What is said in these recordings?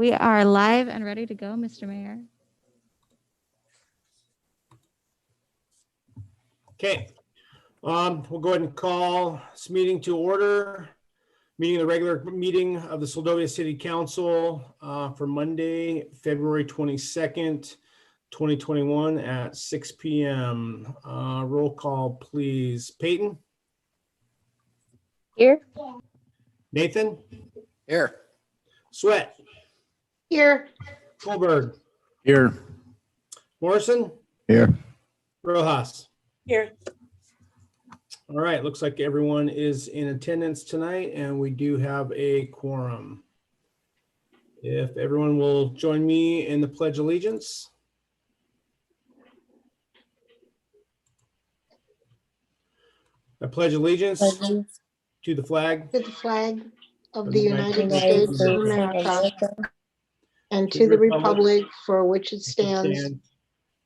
We are live and ready to go, Mr. Mayor. Okay, we'll go ahead and call this meeting to order. The regular meeting of the Seldovia City Council for Monday, February 22nd, 2021 at 6 p.m. Roll call, please. Peyton? Here. Nathan? Here. Sweat? Here. Colberg? Here. Morrison? Here. Rojas? Here. All right, looks like everyone is in attendance tonight and we do have a quorum. If everyone will join me in the Pledge of Allegiance. I pledge allegiance to the flag To the flag of the United States of America and to to the the republic for which it stands,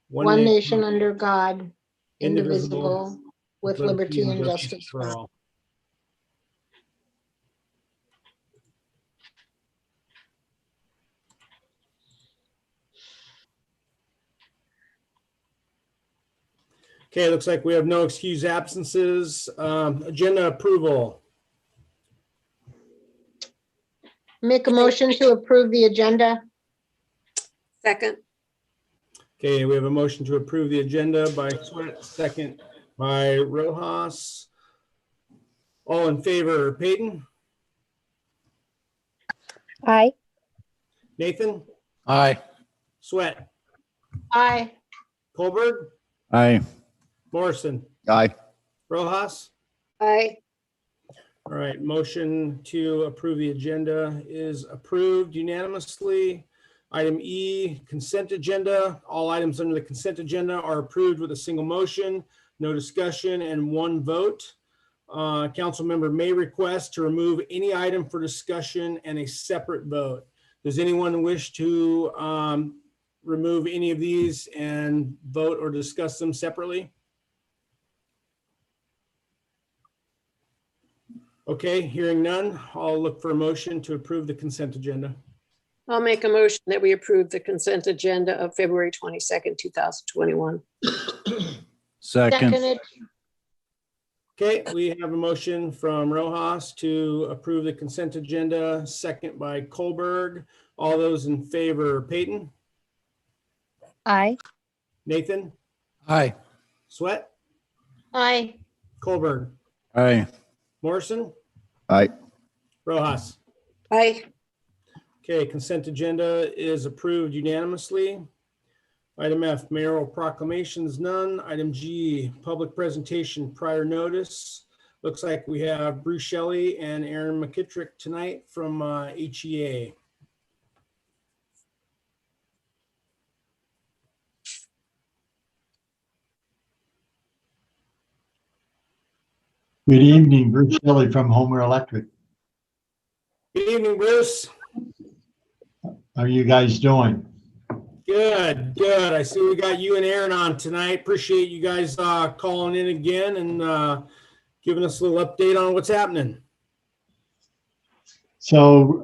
one nation under God, indivisible, with liberty and justice for all. Okay, looks like we have no excused absences. Agenda approval. Make a motion to approve the agenda. Second. Okay, we have a motion to approve the agenda by Sweat, second by Rojas. All in favor, Peyton? Aye. Nathan? Aye. Sweat? Aye. Colberg? Aye. Morrison? Aye. Rojas? Aye. All right, motion to approve the agenda is approved unanimously. Item E, consent agenda. All items under the consent agenda are approved with a single motion, no discussion, and one vote. Council member may request to remove any item for discussion and a separate vote. Does anyone wish to remove any of these and vote or discuss them separately? Okay, hearing none, I'll look for a motion to approve the consent agenda. I'll make a motion that we approve the consent agenda of February 22nd, 2021. Second. Seconded. Okay, we have a motion from Rojas to approve the consent agenda, second by Colberg. All those in favor, Peyton? Aye. Nathan? Aye. Sweat? Aye. Colberg? Aye. Morrison? Aye. Rojas? Aye. Okay, consent agenda is approved unanimously. Item F, mayoral proclamations, none. Item G, public presentation prior notice. Looks like we have Bruce Shelley and Aaron McKittrick tonight from HEA. Good evening, Bruce Shelley from Homer Electric. Good evening, Bruce. How are you guys doing? Good, good. I see we got you and Aaron on tonight. Appreciate you guys calling in again and giving us a little update on what's happening. So,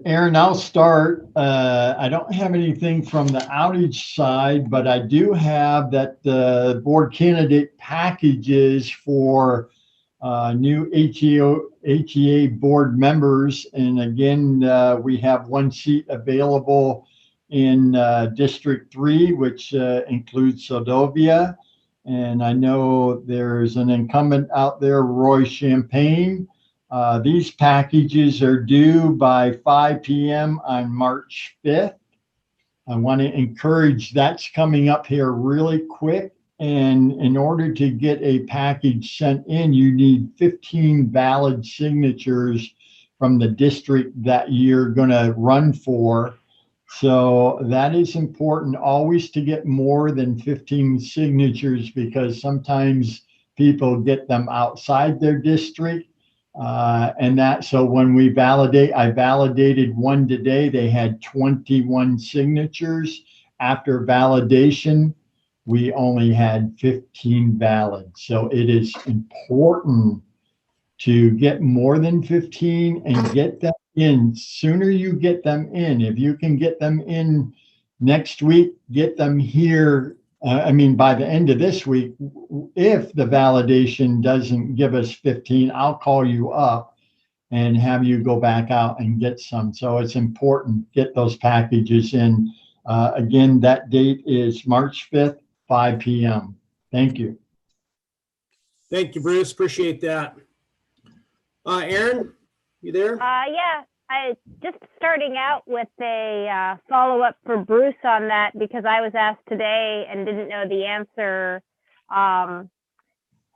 Aaron, I'll start. I don't have anything from the outage side, but I do have that the board candidate packages for new HEA board members. And again, we have one seat available in District 3, which includes Seldovia. And I know there's an incumbent out there, Roy Champagne. These packages are due by 5 p.m. on March 5th. I want to encourage, that's coming up here really quick. And in order to get a package sent in, you need 15 valid signatures from the district that you're going to run for. So that is important always to get more than 15 signatures because sometimes people get them outside their district. So when we validate, I validated one today, they had 21 signatures. After validation, we only had 15 valid. So it is important to get more than 15 and get them in. Sooner you get them in, if you can get them in next week, get them here. By the end of this week, if the validation doesn't give us 15, I'll call you up and have you go back out and get some. So it's important, get those packages in. Again, that date is March 5th, 5 p.m. Thank you. Thank you, Bruce. Appreciate that. Aaron, you there? Yeah, I just starting out with a follow-up for Bruce on that, because I was asked today and didn't know the answer.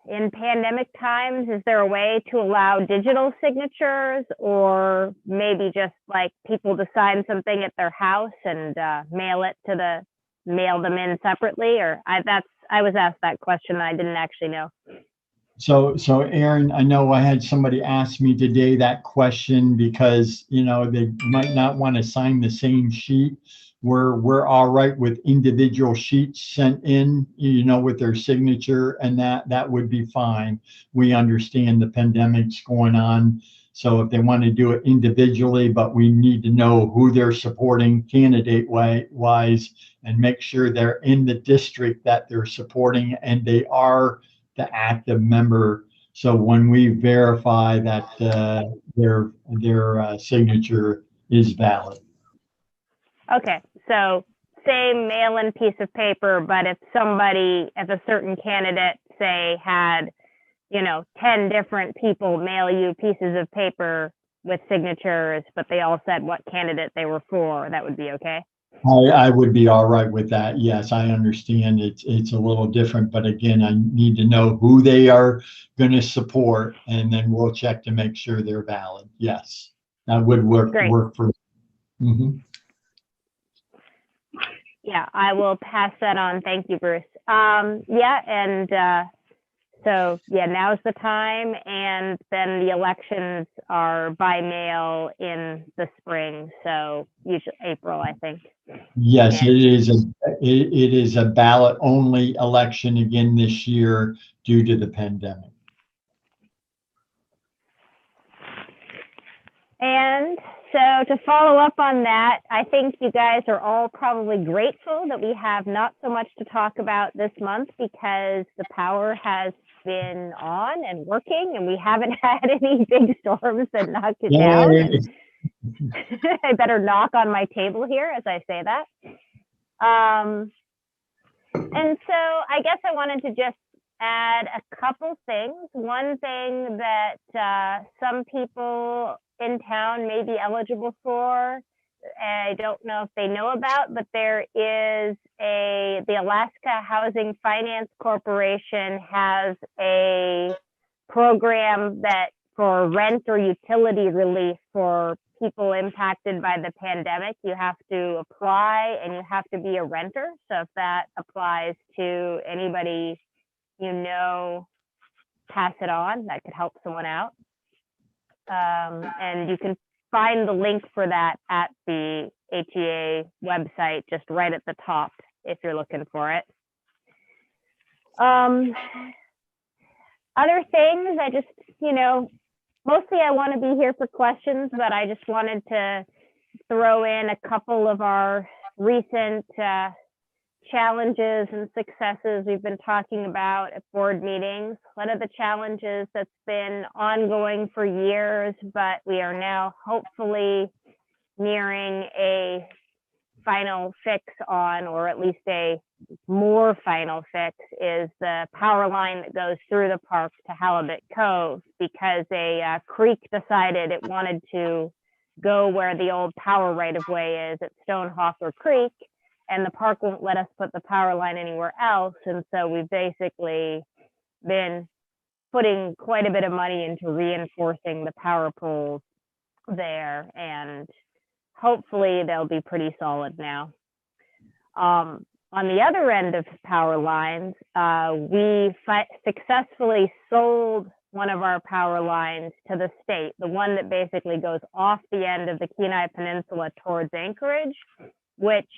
In pandemic times, is there a way to allow digital signatures, or maybe just like people to sign something at their house and mail them in separately? Or I was asked that question and I didn't actually know. So Aaron, I know I had somebody ask me today that question because, they might not want to sign the same sheet. We're all right with individual sheets sent in, with their signature, and that would be fine. We understand the pandemic's going on. So if they want to do it individually, but we need to know who they're supporting candidate wise and make sure they're in the district that they're supporting and they are the active member. So when we verify that their signature is valid. Okay, so same mail-in piece of paper, but if a certain candidate, say, had, 10 different people mail you pieces of paper with signatures, but they all said what candidate they were for, that would be okay? I would be all right with that. Yes, I understand it's a little different, but again, I need to know who they are going to support, and then we'll check to make sure they're valid. Yes, that would work. Great. Work for. Mm-hmm. Yeah, I will pass that on. Thank you, Bruce. Now's the time, and then the elections are by mail in the spring, so usually April, I think. Yes, it is a ballot only election again this year due to the pandemic. And so to follow up on that, I think you guys are all probably grateful that we have not so much to talk about this month, because the power has been on and working and we haven't had any big storms that knocked it down. And I better knock on my table here as I say that. And so I guess I wanted to just add a couple things. One thing that some people in town may be eligible for, I don't know if they know about, but there is the Alaska Housing Finance Corporation has a program that for rent or utility relief for people impacted by the pandemic. You have to apply and you have to be a renter. So if that applies to anybody, pass it on. That could help someone out. And you can find the link for that at the HEA website, just right at the top if you're looking for it. Other things, I just, mostly I want to be here for questions, but I just wanted to throw in a couple of our recent challenges and successes we've been talking about at board meetings. One of the challenges that's been ongoing for years, but we are now hopefully nearing a final fix on, or at least a more final fix, is the power line that goes through the park to Halibut Cove, because a creek decided it wanted to go where the old power right-of-way is at Stonehawker Creek, and the park won't let us put the power line anywhere else. And so we've basically been putting quite a bit of money into reinforcing the power poles there, and hopefully they'll be pretty solid now. On the other end of power lines, we successfully sold one of our power lines to the state, the one that basically goes off the end of the Kenai Peninsula towards Anchorage, which,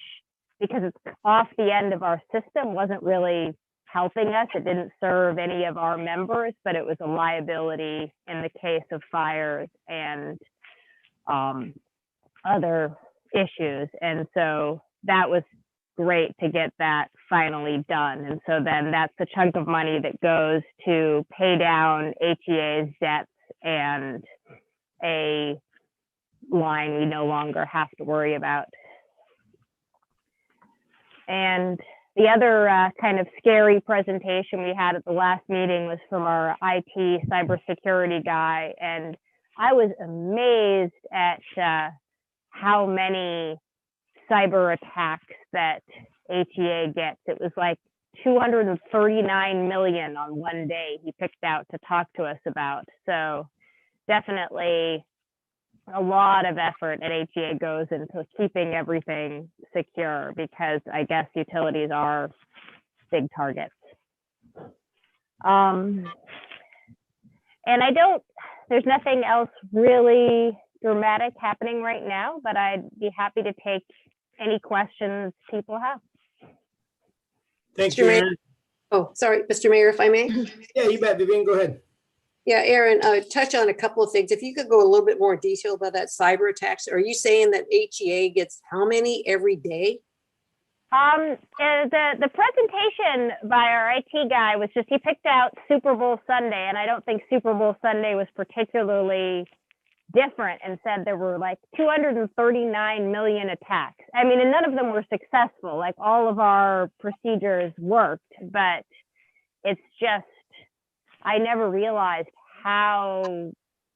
because it's off the end of our system, wasn't really helping us. It didn't serve any of our members, but it was a liability in the case of fires and other issues. And so that was great to get that finally done. And so then that's the chunk of money that goes to pay down HEA's debts and a line we no longer have to worry about. And the other kind of scary presentation we had at the last meeting was from our IT cybersecurity guy. And I was amazed at how many cyber attacks that HEA gets. It was like 239 million on one day he picked out to talk to us about. So definitely a lot of effort at HEA goes into keeping everything secure, because I guess utilities are big targets. And there's nothing else really dramatic happening right now, but I'd be happy to take any questions people have. Thank Mr. you, Mayor. Aaron. Oh, sorry, Mr. Mayor, if I may. Yeah, you bet, Vivian, go ahead. Yeah, Aaron, touch on a couple of things. If you could go a little bit more detail about that cyber attacks. Are you saying that HEA gets how many every day? The presentation by our IT guy was just, he picked out Super Bowl Sunday, and I don't think Super Bowl Sunday was particularly different, and said there were like 239 million attacks. I mean, and none of them were successful. Like, all of our procedures worked, but it's just, I never realized how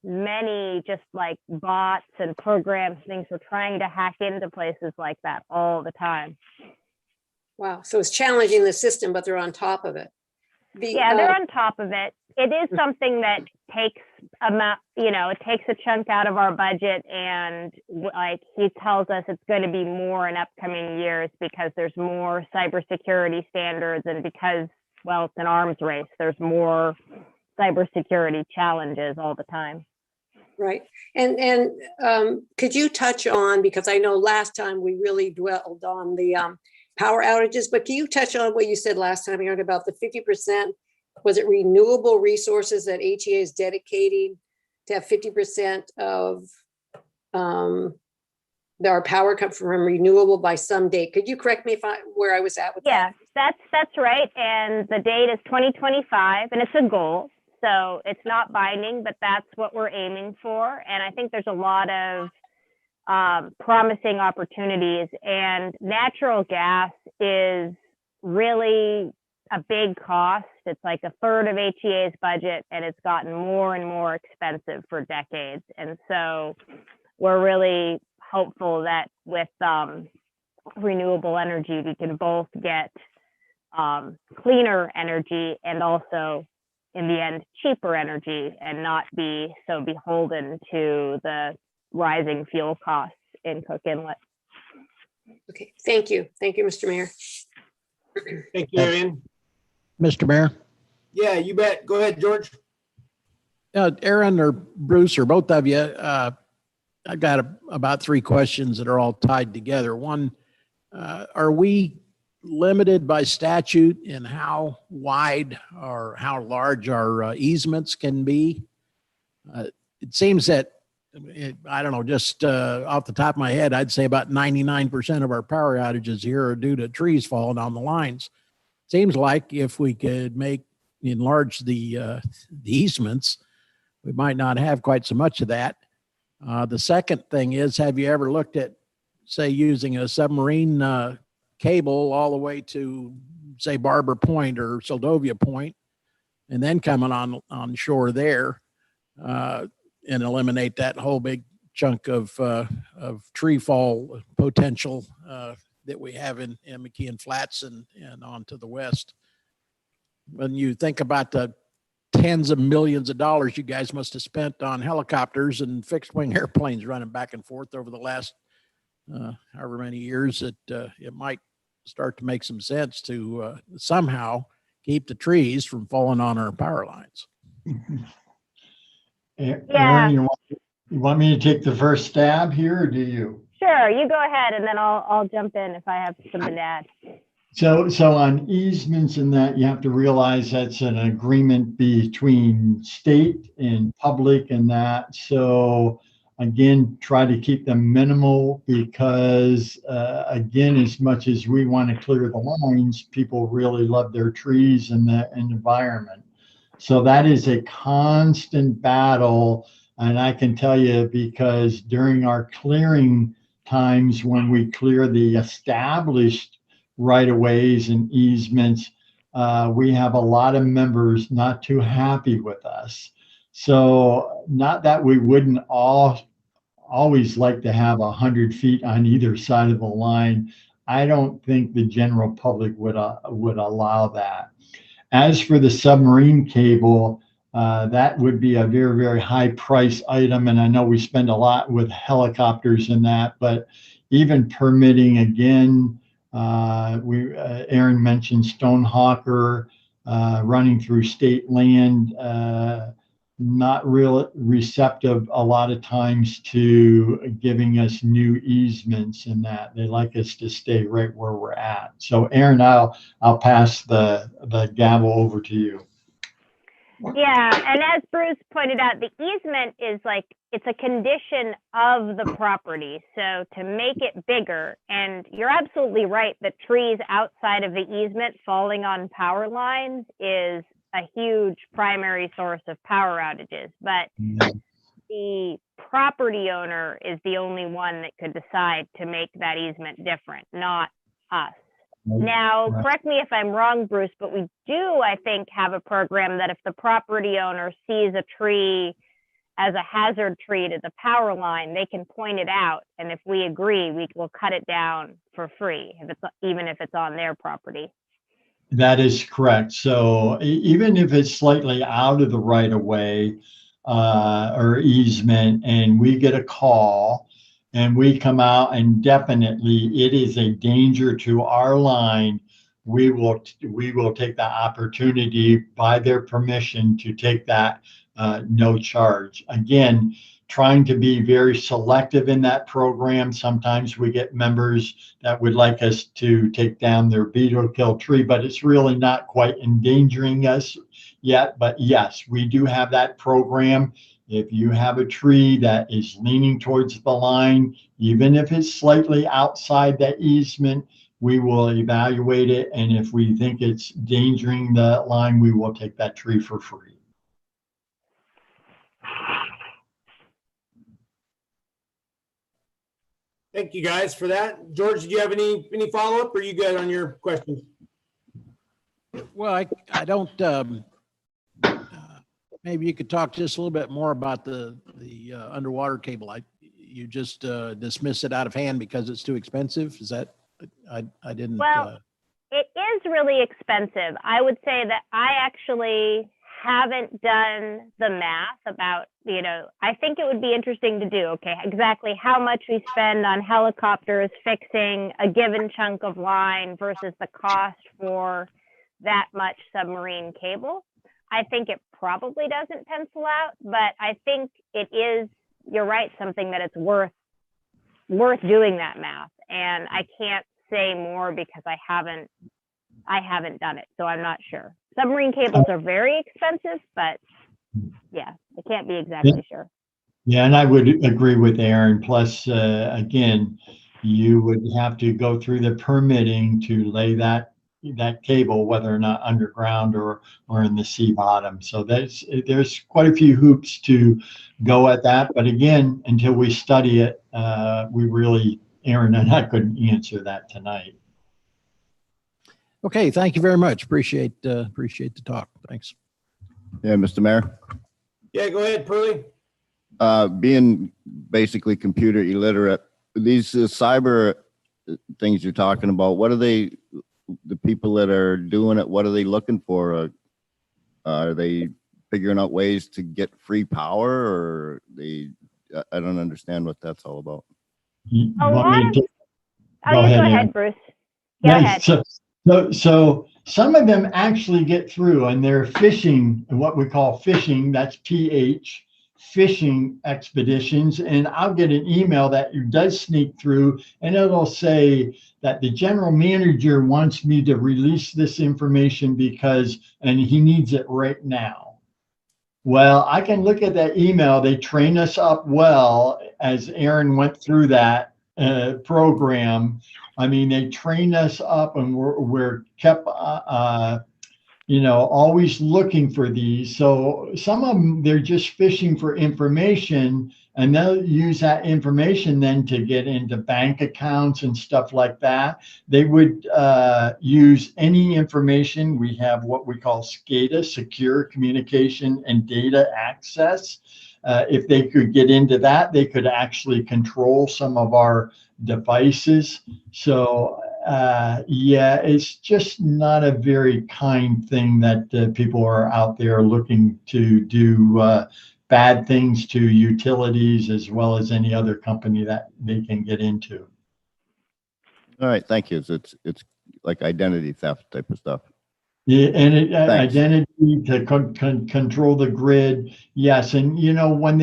many just like bots and programs, things were trying to hack into places like that all the time. Wow. So it's challenging the system, but they're on top of it. Yeah, they're on top of it. It is something that takes it takes a chunk out of our budget, and like he tells us it's going to be more in upcoming years because there's more cybersecurity standards, and because, well, it's an arms race, there's more cybersecurity challenges all the time. Right. And could you touch on, because I know last time we really dwelled on the power outages, but can you touch on what you said last time, Aaron, about the 50%? Was it renewable resources that HEA is dedicating to have 50% of our power come from renewable by some date? Could you correct me where I was at with that? Yeah, that's right. And the date is 2025, and it's a goal. So it's not binding, but that's what we're aiming for. And I think there's a lot of promising opportunities, and natural gas is really a big cost. It's like a third of HEA's budget, and it's gotten more and more expensive for decades. And so we're really hopeful that with renewable energy, we can both get cleaner energy and also, in the end, cheaper energy, and not be so beholden to the rising fuel costs in Cook Inlet. Okay, thank you. Thank you, Mr. Mayor. Thank you, Aaron. Mr. Mayor, Yeah, you bet. Go ahead, George. Aaron or Bruce or both of you, I've got about three questions that are all tied together. One, are we limited by statute in how wide or how large our easements can be? It seems that, I don't know, just off the top of my head, I'd say about 99% of our power outages here are due to trees falling on the lines. Seems like if we could enlarge the easements, we might not have quite so much of that. The second thing is, have you ever looked at, say, using a submarine cable all the way to, say, Barber Point or Soldovia Point, and then coming on shore there, and eliminate that whole big chunk of tree fall potential that we have in McKeon Flats and on to the west? When you think about the tens of millions of dollars you guys must have spent on helicopters and fixed wing airplanes running back and forth over the last however many years, it might start to make some sense to somehow keep the trees from falling on our power lines. Aaron, you want me to take the first stab here, or do you? Sure, you go ahead, and then I'll jump in if I have something to add. So on easements and that, you have to realize that's an agreement between state and public and that. So again, try to keep them minimal because again, as much as we want to clear the lines, people really love their trees and the environment. So that is a constant battle. And I can tell you because during our clearing times when we clear the established right-of-ways and easements, we have a lot of members not too happy with us. So not that we wouldn't always like to have 100 feet on either side of the line. I don't think the general public would allow that. As for the submarine cable, that would be a very, very high price item. And I know we spend a lot with helicopters and that, but even permitting again, Aaron mentioned Stonehawker running through state land, not real receptive a lot of times to giving us new easements and that. They like us to stay right where we're at. So Aaron, I'll pass the gavel over to you. Yeah, and as Bruce pointed out, the easement is like, it's a condition of the property. So to make it bigger, and you're absolutely right that trees outside of the easement falling on power lines is a huge primary source of power outages. But the property owner is the only one that could decide to make that easement different, not us. Now, correct me if I'm wrong, Bruce, but we do, I think, have a program that if the property owner sees a tree as a hazard tree to the power line, they can point it out. And if we agree, we will cut it down for free, even if it's on their property. That is correct. So even if it's slightly out of the right of way or easement, and we get a call, and we come out and definitely it is a danger to our line, we will take the opportunity by their permission to take that no charge. Again, trying to be very selective in that program. Sometimes we get members that would like us to take down their beetle kill tree, but it's really not quite endangering us yet. But yes, we do have that program. If you have a tree that is leaning towards the line, even if it's slightly outside that easement, we will evaluate it. And if we think it's endangering the line, we will take that tree for free. Thank you guys for that. George, do you have any follow-up, or are you good on your questions? Well, I don't, maybe you could talk just a little bit more about the underwater cable. You just dismiss it out of hand because it's too expensive. Is that, I didn't. Well, it is really expensive. I would say that I actually haven't done the math about, I think it would be interesting to do, okay, exactly how much we spend on helicopters fixing a given chunk of line versus the cost for that much submarine cable. I think it probably doesn't pencil out, but I think it is, you're right, something that it's worth doing that math. And I can't say more because I haven't done it, so I'm not sure. Submarine cables are very expensive, but yeah, I can't be exactly sure. Yeah, and I would agree with Aaron. Plus, again, you would have to go through the permitting to lay that cable, whether or not underground or in the sea bottom. So there's quite a few hoops to go at that. But again, until we study it, Aaron and I couldn't answer that tonight. Okay, thank you very much. Appreciate the talk. Thanks. Yeah, Mr. Mayor. Yeah, go ahead, Pearlie. Being basically computer illiterate, these cyber things you're talking about, what are the people that are doing it, what are they looking for? Are they figuring out ways to get free power, or I don't understand what that's all about. Go ahead, Bruce. Go ahead. So some of them actually get through, and they're phishing, what we call phishing, that's PH, fishing expeditions, and I'll get an email that does sneak through, and it'll say that the general manager wants me to release this information and he needs it right now. Well, I can look at that email. They train us up well, as Aaron went through that program. I mean, they train us up, and we're kept always looking for these. So some of them, they're just fishing for information, and they'll use that information then to get into bank accounts and stuff like that. They would use any information. We have what we call SCADA, Secure Communication and Data Access. If they could get into that, they could actually control some of our devices. So yeah, it's just not a very kind thing that people are out there looking to do bad things to utilities as well as any other company that they can get into. All right, thank you. It's like identity theft type of stuff. Yeah, and Thanks. identity to control the grid. Yes, and when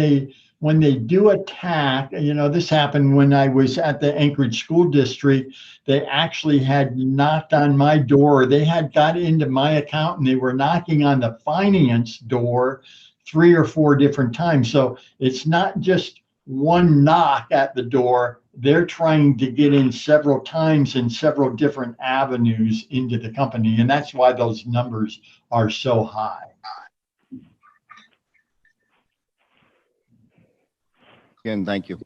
they do attack, this happened when I was at the Anchorage School District. They actually had knocked on my door. They had got into my account, and they were knocking on the finance door 3 or 4 different times. So it's not just one knock at the door. They're trying to get in several times in several different avenues into the company. And that's why those numbers are so high. Again, thank you.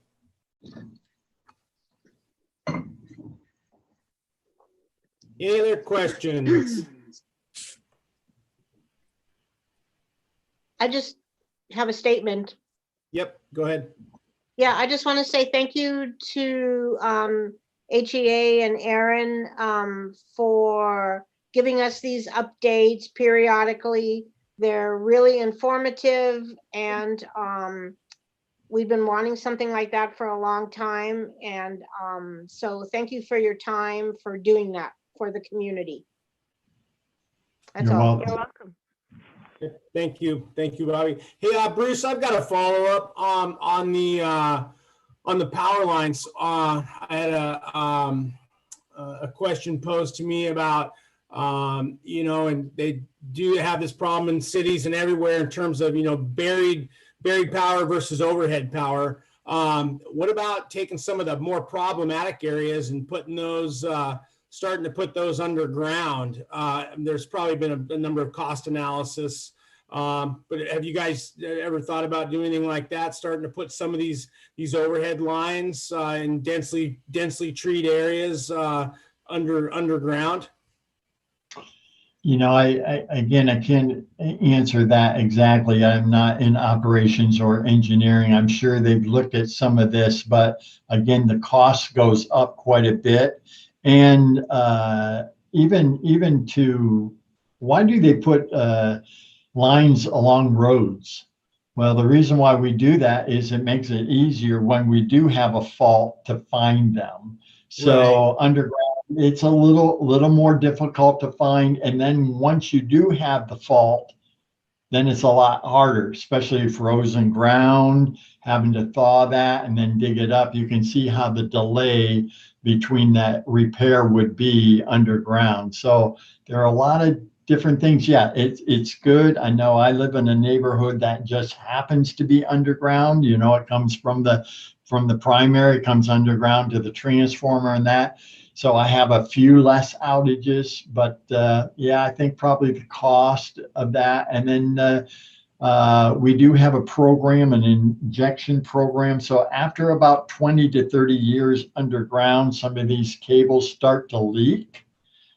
Any other questions? I just have a statement. Yep, go ahead. Yeah, I just want to say thank you to HEA and Aaron for giving us these updates periodically. They're really informative, and we've been wanting something like that for a long time. And so thank you for your time for doing that for the community. That's You're all. welcome. You're welcome. Thank you, Bobby. Hey, Bruce, I've got a follow up on the power lines. I had a question posed to me about and they do have this problem in cities and everywhere in terms of buried power versus overhead power. What about taking some of the more problematic areas and putting those? Starting to put those underground. There's probably been a number of cost analysis, but have you guys ever thought about doing anything like that? Starting to put some of these overhead lines in densely treed areas underground? I can't answer that exactly. I'm not in operations or engineering. I'm sure they've looked at some of this, but again, the cost goes up quite a bit. And even to, why do they put lines along roads? Well, the reason why we do that is it makes it easier when we do have a fault to find them. So Right. Underground, it's a little more difficult to find. And then once you do have the fault, then it's a lot harder, especially frozen ground, having to thaw that and then dig it up. You can see how the delay between that repair would be underground. So there are a lot of different things. Yeah, it's good. I know I live in a neighborhood that just happens to be underground. It comes from the primary, comes underground to the transformer and that. So I have a few less outages, but yeah, I think probably the cost of that. And then we do have a program, an injection program. So after about 20 to 30 years underground, some of these cables start to leak.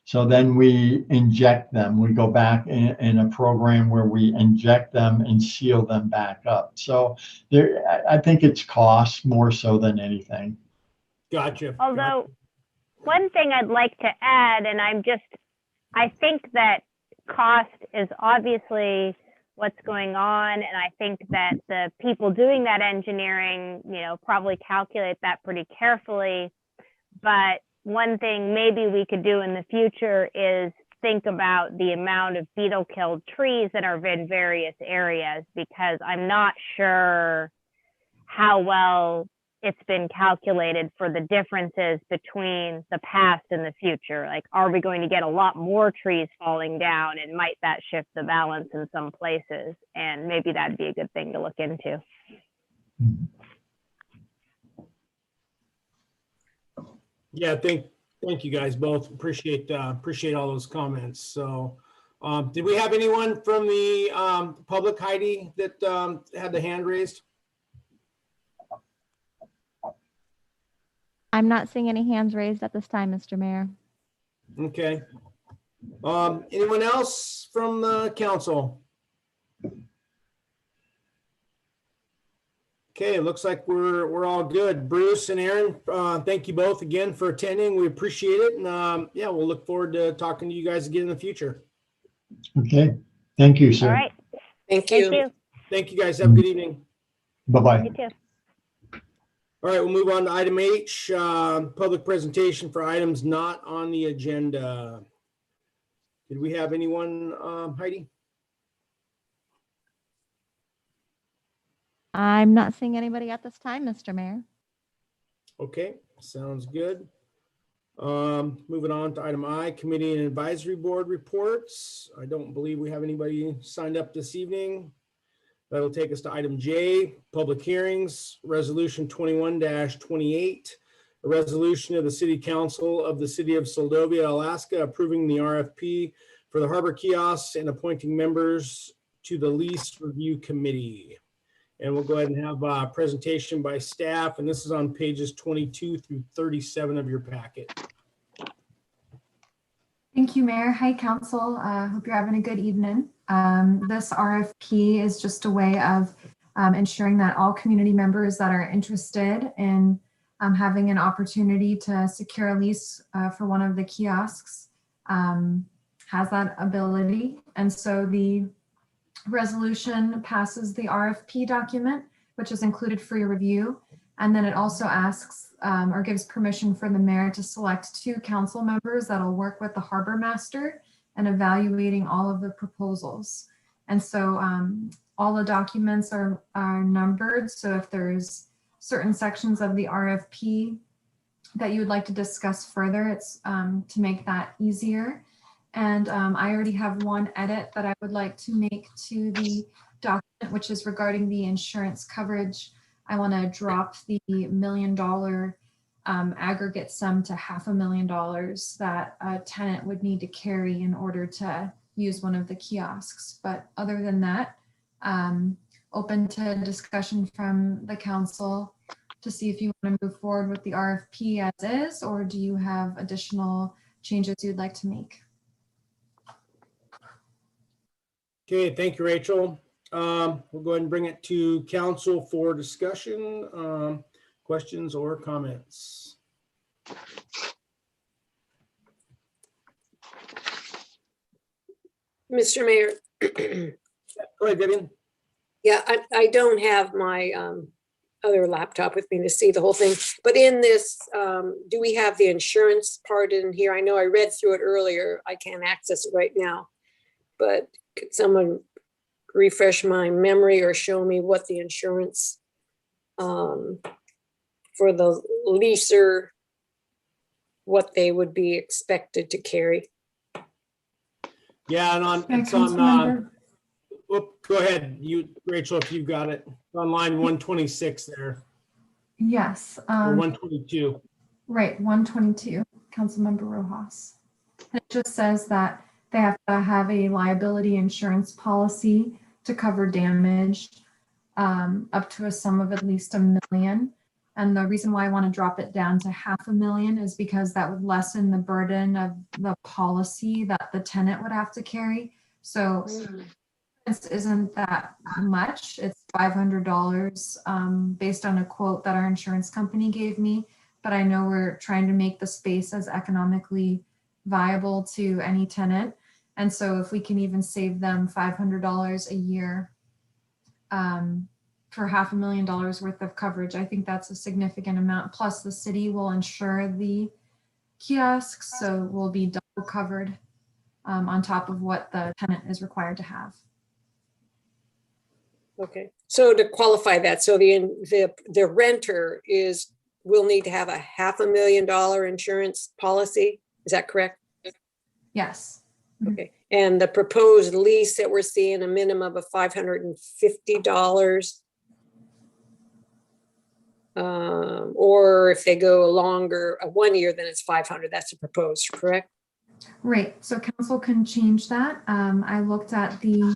So then we inject them. We go back in a program where we inject them and seal them back up. So I think it's cost more so than anything. Gotcha. Although, one thing I'd like to add, and I think that cost is obviously what's going on, and I think that the people doing that engineering, probably calculate that pretty carefully. But one thing maybe we could do in the future is think about the amount of beetle killed trees that are in various areas, because I'm not sure how well it's been calculated for the differences between the past and the future. Like, are we going to get a lot more trees falling down, and might that shift the balance in some places? And maybe that'd be a good thing to look into. Yeah, thank you guys both. Appreciate all those comments. So, did we have anyone from the public, Heidi, that had the hand raised? I'm not seeing any hands raised at this time, Mr. Mayor. Okay. Anyone else from the council? Okay, it looks like we're all good. Bruce and Aaron, thank you both again for attending. We appreciate it. And yeah, we'll look forward to talking to you guys again in the future. Okay. Thank you, sir. All right. Thank you. Thank you. Thank you guys. Have a good evening. Bye-bye. You too. All right, we'll move on to item H, public presentation for items not on the agenda. Did we have anyone, Heidi? I'm not seeing anybody at this time, Mr. Mayor. Okay, sounds good. Moving on to item I, committee and advisory board reports. I don't believe we have anybody signed up this evening. That'll take us to item J, public hearings, resolution 21-28, a resolution of the City Council of the City of Soldovia, Alaska, approving the RFP for the harbor kiosks and appointing members to the lease review committee. And we'll go ahead and have a presentation by staff, and this is on pages 22 through 37 of your packet. Thank you, Mayor. Hi, Council. Hope you're having a good evening. This RFP is just a way of ensuring that all community members that are interested in having an opportunity to secure a lease for one of the kiosks has that ability. And so the resolution passes the RFP document, which is included for your review. And then it also asks or gives permission for the mayor to select 2 council members that'll work with the harbor master and evaluating all of the proposals. And so all the documents are numbered. So if there's certain sections of the RFP that you would like to discuss further, it's to make that easier. And I already have one edit that I would like to make to the document, which is regarding the insurance coverage. I want to drop the $1 million aggregate sum to $500,000 that a tenant would need to carry in order to use one of the kiosks. But other than that, open to discussion from the council to see if you want to move forward with the RFP as is, or do you have additional changes you'd like to make? Okay, thank you, Rachel. We'll go ahead and bring it to council for discussion, questions or comments. Mr. Mayor. Go ahead, Vivian. Yeah, I don't have my other laptop with me to see the whole thing, but in this, do we have the insurance part in here? I know I read through it earlier. I can't access it right now, but could someone refresh my memory or show me what the insurance for the leaser, what they would be expected to carry? Yeah, and it's on, go ahead, Rachel, if you've got it. It's on line 126 there, Yes. or 122. Right, 122, Councilmember Rojas. It just says that they have to have a liability insurance policy to cover damage up to a sum of at least $1 million. And the reason why I want to drop it down to $500,000 is because that would lessen the burden of the policy that the tenant would have to carry. So this isn't that much. It's $500 based on a quote that our insurance company gave me. But I know we're trying to make the space as economically viable to any tenant. And so if we can even save them $500 a year for $500,000 worth of coverage, I think that's a significant amount. Plus the city will insure the kiosks, so we'll be double covered on top of what the tenant is required to have. Okay, so to qualify that, so the renter will need to have a $500,000 insurance policy, is that correct? Yes. Okay, and the proposed lease that we're seeing, a minimum of $550. Or if they go longer, 1 year, then it's 500, that's the proposed, correct? Right, so council can change that. I looked at the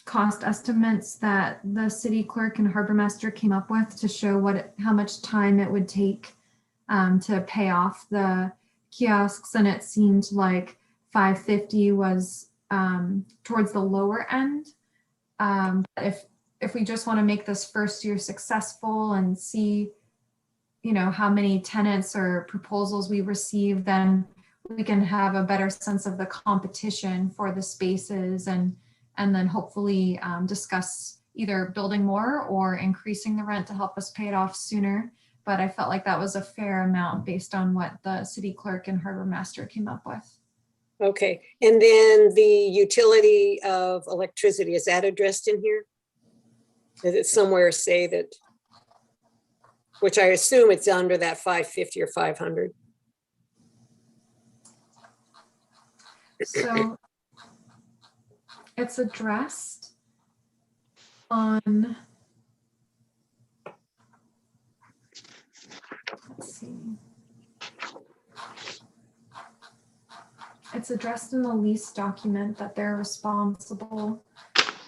cost estimates that the city clerk and harbor master came up with to show how much time it would take to pay off the kiosks, and it seemed like 550 was towards the lower end. If we just want to make this first year successful and see, how many tenants or proposals we receive, then we can have a better sense of the competition for the spaces and then hopefully discuss either building more or increasing the rent to help us pay it off sooner. But I felt like that was a fair amount based on what the city clerk and harbor master came up with. Okay, and then the utility of electricity, is that addressed in here? Does it somewhere say that, which I assume it's under that 550 or 500? So it's addressed on, let's see. It's addressed in the lease document that they're responsible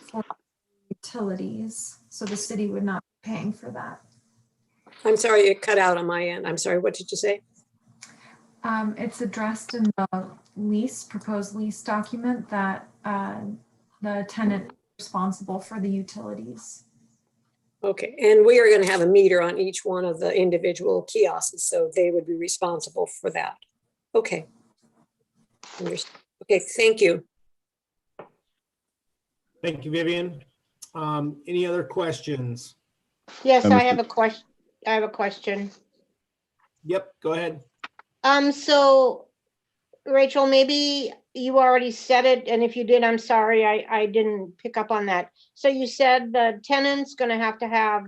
for utilities. So the city would not be paying for that. I'm sorry, it cut out on my end. I'm sorry, what did you say? It's addressed in the proposed lease document that the tenant is responsible for the utilities. Okay, and we are going to have a meter on each one of the individual kiosks, so they would be responsible for that. Okay. Okay, thank you. Thank you, Vivian. Any other questions? Yes, I have a question. Yep, go ahead. So Rachel, maybe you already said it, and if you did, I'm sorry, I didn't pick up on that. So you said the tenant's gonna have to have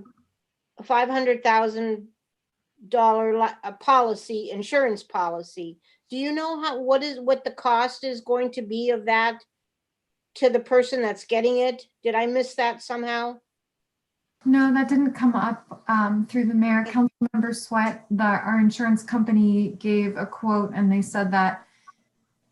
a $500,000 policy, insurance policy. Do you know what the cost is going to be of that to the person that's getting it? Did I miss that somehow? No, that didn't come up through the mayor. Councilmember Sweat, our insurance company gave a quote and they said that,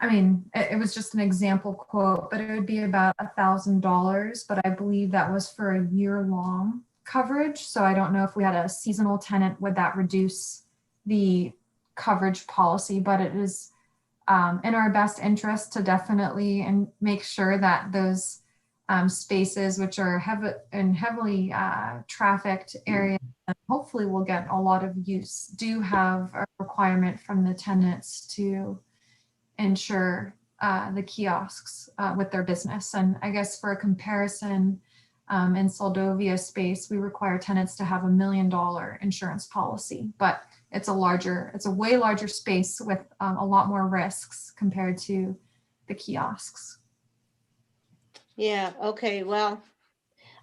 it was just an example quote, but it would be about $1,000, but I believe that was for a year-long coverage. So I don't know if we had a seasonal tenant, would that reduce the coverage policy, but it is in our best interest to definitely and make sure that those spaces, which are heavily traffic areas, and hopefully will get a lot of use, do have a requirement from the tenants to insure the kiosks with their business. And I guess for a comparison, in Soldovia space, we require tenants to have $1 million insurance policy, but it's a way larger space with a lot more risks compared to the kiosks. Yeah, okay, well,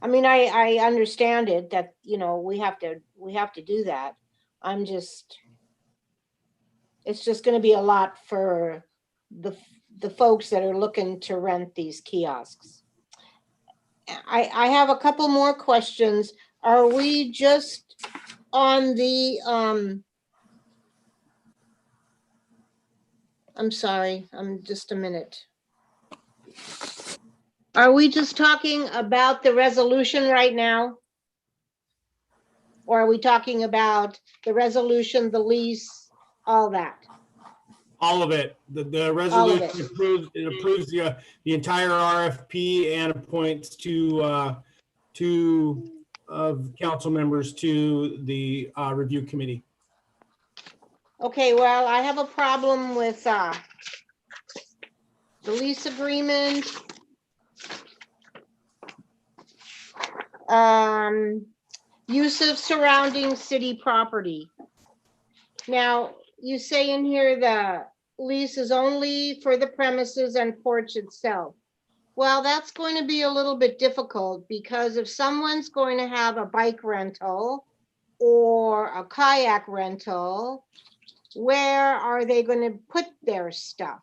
I understand it that, we have to do that. It's just gonna be a lot for the folks that are looking to rent these kiosks. I have a couple more questions. Are we just on the, I'm sorry, just a minute. Are we just talking about the resolution right now? Or are we talking about the resolution, the lease, all that? All of it. The All of resolution it. approves the entire RFP and appoints two of council members to the review committee. Okay, well, I have a problem with the lease agreement. Use of surrounding city property. Now, you say in here lease is only for the premises and porch itself. Well, that's going to be a little bit difficult because if someone's going to have a bike rental or a kayak rental, where are they going to put their stuff?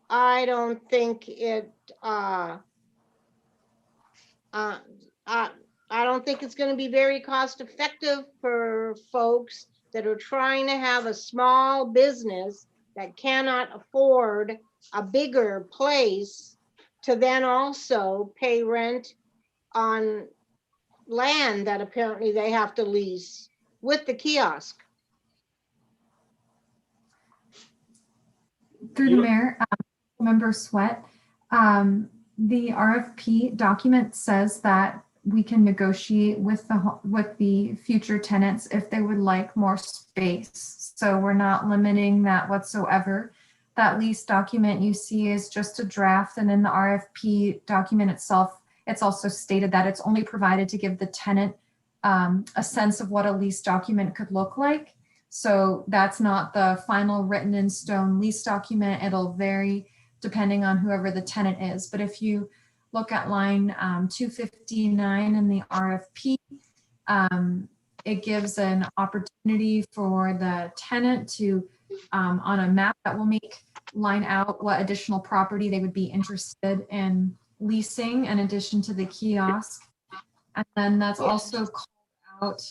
I don't think it, I don't think it's going to be very cost effective for folks that are trying to have a small business that cannot afford a bigger place to then also pay rent on land that apparently they have to lease with the kiosk. Through the mayor, Member Sweat, the RFP document says that we can negotiate with the future tenants if they would like more space. So we're not limiting that whatsoever. That lease document you see is just a draft, and in the RFP document itself, it's also stated that it's only provided to give the tenant a sense of what a lease document could look like. So that's not the final written in stone lease document. It'll vary depending on whoever the tenant is. But if you look at line 259 in the RFP, it gives an opportunity for the tenant to, on a map that will make, line out what additional property they would be interested in leasing in addition to the kiosk. And then that's also called out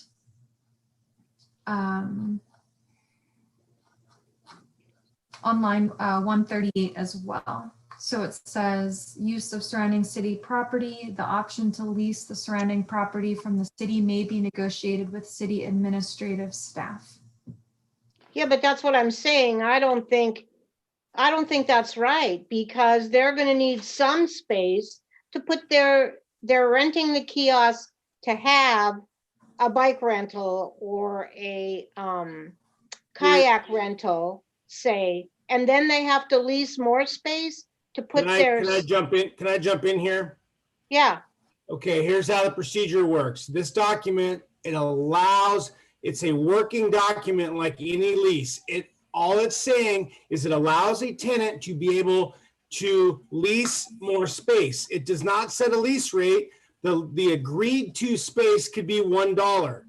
on line 138 as well. So it says use of surrounding city property, the option to lease the surrounding property from the city may be negotiated with city administrative staff. Yeah, but that's what I'm saying. I don't think that's right, because they're going to need some space to put they're renting the kiosk to have a bike rental or a kayak rental, say, and then they have to lease more space to put Can I jump in? Can I jump in here? Yeah, Okay, here's how the procedure works. This document, it's a working document like any lease. All it's saying is it allows a tenant to be able to lease more space. It does not set a lease rate. The agreed to space could be $1.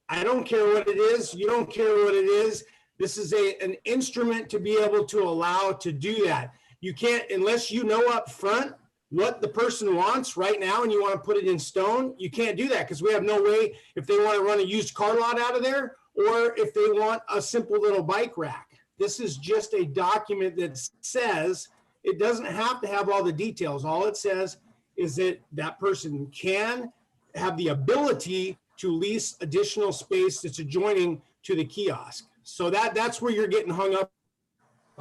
I don't care what it is. You don't care what it is. This is an instrument to be able to allow to do that. You can't, unless you know up front what the person wants right now and you want to put it in stone, you can't do that because we have no way if they want to run a used car lot out of there or if they want a simple little bike rack. This is just a document that says it doesn't have to have all the details. All it says is that that person can have the ability to lease additional space that's adjoining to the kiosk. So that's where you're getting hung up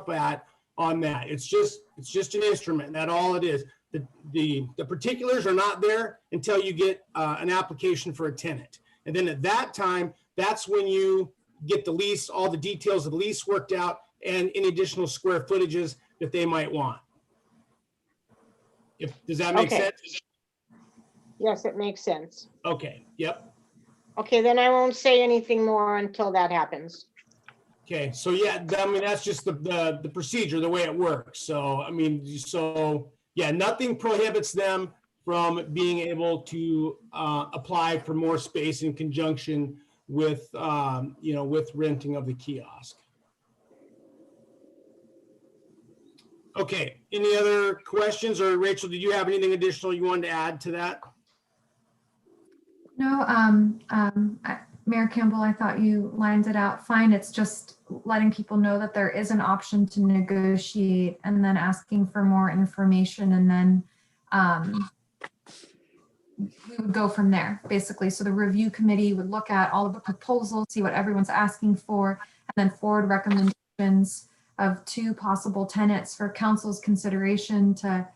at on that. It's just an instrument. That's all it is. The particulars are not there until you get an application for a tenant. And then at that time, that's when you get the lease, all the details of the lease worked out and any additional square footages that they might want. Does that make Okay. sense? yes, it makes sense. Okay, yep. Okay, then I won't say anything more until that happens. Okay, so yeah, I mean, that's just the procedure, the way it works. So, I mean, yeah, nothing prohibits them from being able to apply for more space in conjunction with, with renting of the kiosk. Okay, any other questions? Or Rachel, did you have anything additional you wanted to add to that? No, Mayor Campbell, I thought you lined it out fine. It's just letting people know that there is an option to negotiate and then asking for more information, and then we would go from there, basically. So the review committee would look at all of the proposals, see what everyone's asking for, and then forward recommendations of 2 possible tenants for council's consideration to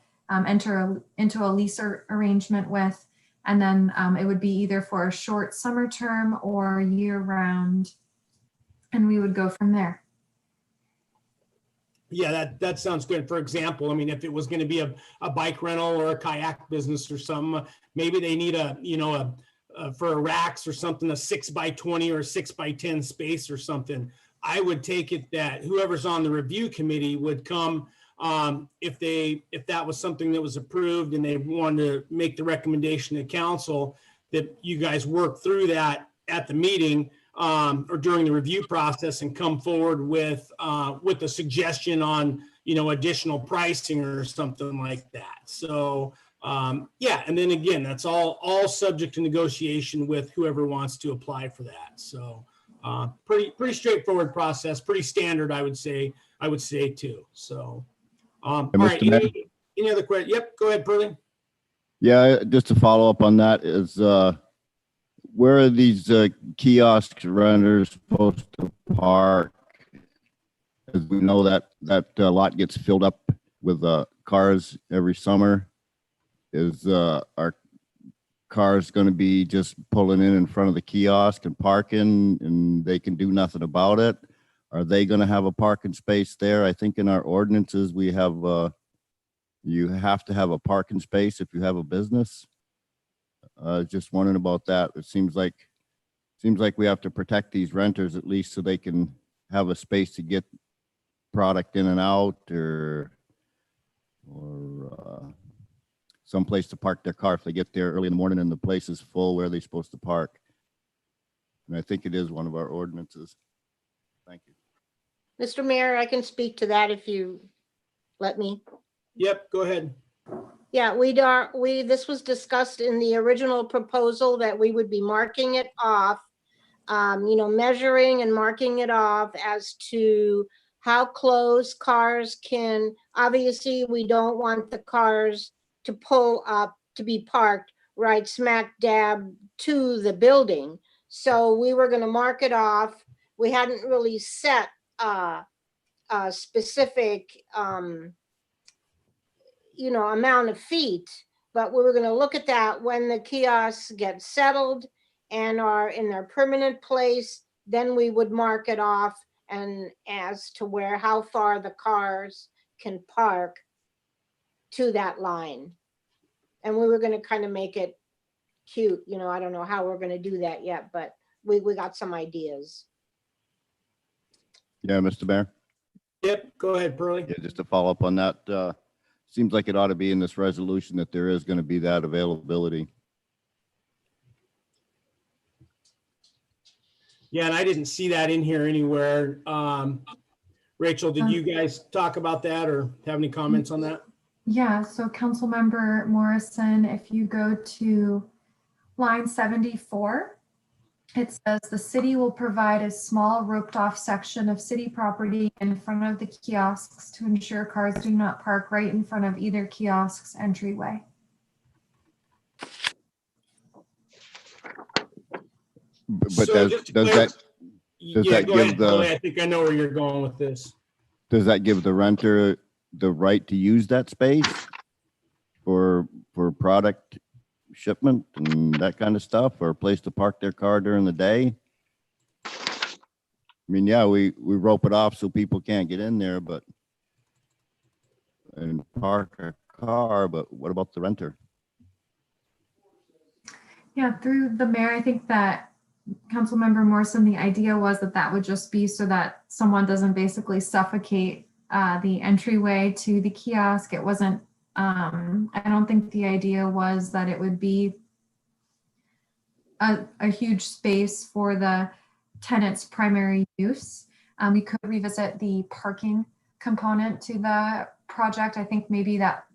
enter into a lease arrangement with. And then it would be either for a short summer term or year round. And we would go from there. Yeah, that sounds good. For example, I mean, if it was going to be a bike rental or a kayak business or something, maybe they need for a racks or something, a 6x20 or a 6x10 space or something. I would take it that whoever's on the review committee would come, if that was something that was approved and they wanted to make the recommendation to council, that you guys work through that at the meeting, or during the review process, and come forward with a suggestion on, additional pricing or something like that. So, yeah, and then again, that's all subject to negotiation with whoever wants to apply for that. So, pretty straightforward process, pretty standard, I would say too. So, all right, Mr. Mayor? any other questions? Yep, go ahead, Pearlie. Yeah, just to follow up on that is, where are these kiosk renters supposed to park? As we know that lot gets filled up with cars every summer. Is our cars going to be just pulling in front of the kiosk and parking, and they can do nothing about it? Are they going to have a parking space there? I think in our ordinances we have you have to have a parking space if you have a business. Just wondering about that. It seems like we have to protect these renters at least so they can have a space to get product in and out, or someplace to park their car if they get there early in the morning and the place is full. Where are they supposed to park? And I think it is one of our ordinances. Thank you. Mr. Mayor, I can speak to that if you let me. Yep, go ahead. Yeah, this was discussed in the original proposal that we would be marking it off, measuring and marking it off as to how close cars can, obviously, we don't want the cars to pull up to be parked right smack dab to the building. So we were going to mark it off. We hadn't really set a specific, amount of feet, but we were going to look at that when the kiosks get settled and are in their permanent place. Then we would mark it off, and as to how far the cars can park to that line. And we were going to kind of make it cute. I don't know how we're going to do that yet, but we got some ideas. Yeah, Mr. Mayor. Yep, go ahead, Pearlie. Yeah, just to follow up on that, seems like it ought to be in this resolution that there is going to be that availability. Yeah, and I didn't see that in here anywhere. Rachel, did you guys talk about that or have any comments on that? Yeah, so Councilmember Morrison, if you go to line 74, it says the city will provide a small roped off section of city property in front of the kiosks to ensure cars do not park right in front of either kiosk's entryway. But So does just to that clarify- does Yeah, that go give ahead, the- Pearlie. I think I know where you're going with this. does that give the renter the right to use that space for product shipment and that kind of stuff, or a place to park their car during the day? I mean, yeah, we rope it off so people can't get in there, and park a car, but what about the renter? Yeah, through the mayor, I think that Councilmember Morrison, the idea was that would just be so that someone doesn't basically suffocate the entryway to the kiosk. It wasn't, I don't think the idea was that it would be a huge space for the tenant's primary use. We could revisit the parking component to the project. I think maybe that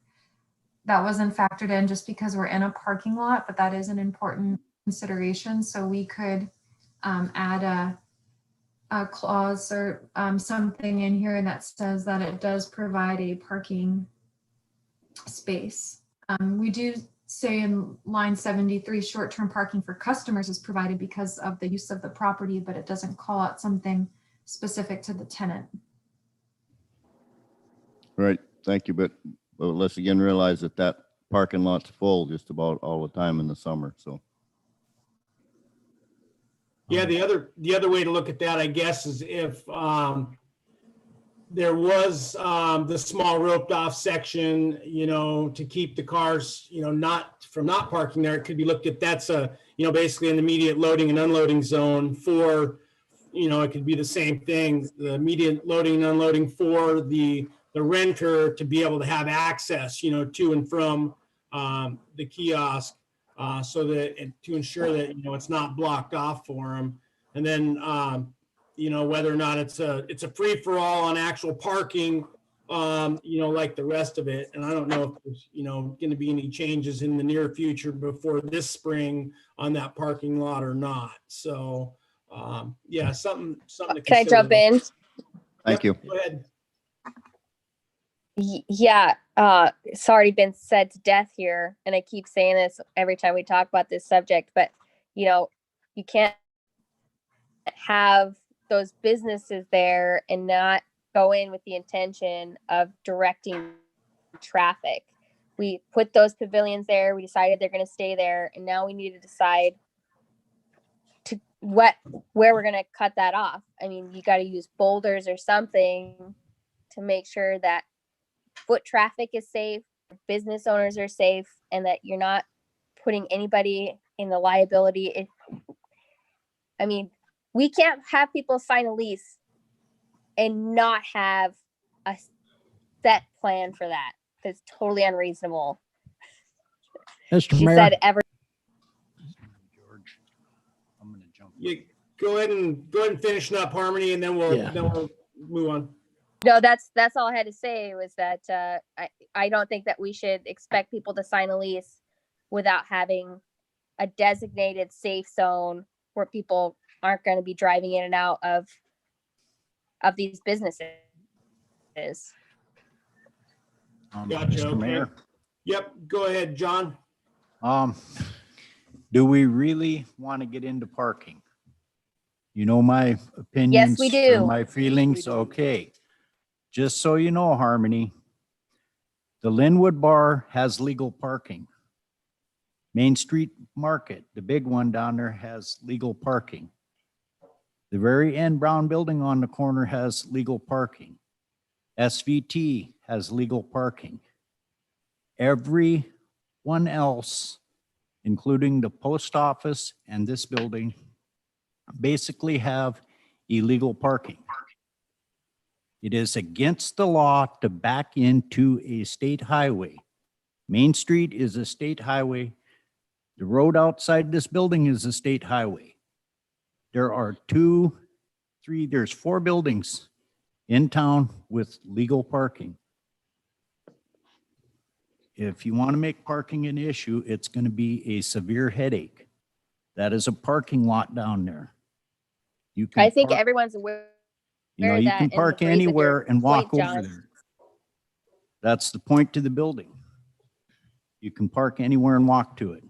wasn't factored in just because we're in a parking lot, but that is an important consideration. So we could add a clause or something in here that says that it does provide a parking space. We do say in line 73, short-term parking for customers is provided because of the use of the property, but it doesn't call out something specific to the tenant. Right, thank you, but let's again realize that parking lot's full just about all the time in the summer, so. Yeah, the other way to look at that, I guess, is if there was the small roped off section, to keep the cars, not parking there, it could be looked at, that's basically an immediate loading and unloading zone for it could be the same thing, the immediate loading and unloading for the renter to be able to have access, to and from the kiosk, so that, to ensure that, it's not blocked off for them. And then, whether or not it's a free for all on actual parking, like the rest of it. And I don't know if there's, going to be any changes in the near future before this spring on that parking lot or not. So, yeah, something to Can I consider. jump in? Thank you. Go ahead. Yeah, it's already been said to death here, and I keep saying this every time we talk about this subject, but you can't have those businesses there and not go in with the intention of directing traffic. We put those pavilions there, we decided they're going to stay there, and now we need to decide where we're going to cut that off. I mean, you got to use boulders or something to make sure that foot traffic is safe, business owners are safe, and that you're not putting anybody in the liability. I mean, we can't have people sign a lease and not have a set plan for that. That's totally unreasonable. Mr. She Mayor, said ever. George, I'm gonna jump. You go ahead and finish up, Harmony, and then we'll move on. No, that's all I had to say was that I don't think that we should expect people to sign a lease without having a designated safe zone where people aren't going to be driving in and out of these businesses. Gotcha, Mr. okay. Mayor, Yep, go ahead, John. do we really want to get into parking? You know my opinions. we do. or My feelings, okay. Just so you know, Harmony, the Linwood Bar has legal parking. Main Street Market, the big one down there, has legal parking. The very end brown building on the corner has legal parking. SVT has legal parking. Everyone else, including the post office and this building, basically have illegal parking. It is against the law to back into a state highway. Main Street is a state highway. The road outside this building is a state highway. There are there's 4 buildings in town with legal parking. If you want to make parking an issue, it's going to be a severe headache. That is a parking lot down there. You can I think park- everyone's aware. You know, of you that can and park agrees with anywhere your and walk point, over John. there. That's the point to the building. You can park anywhere and walk to it.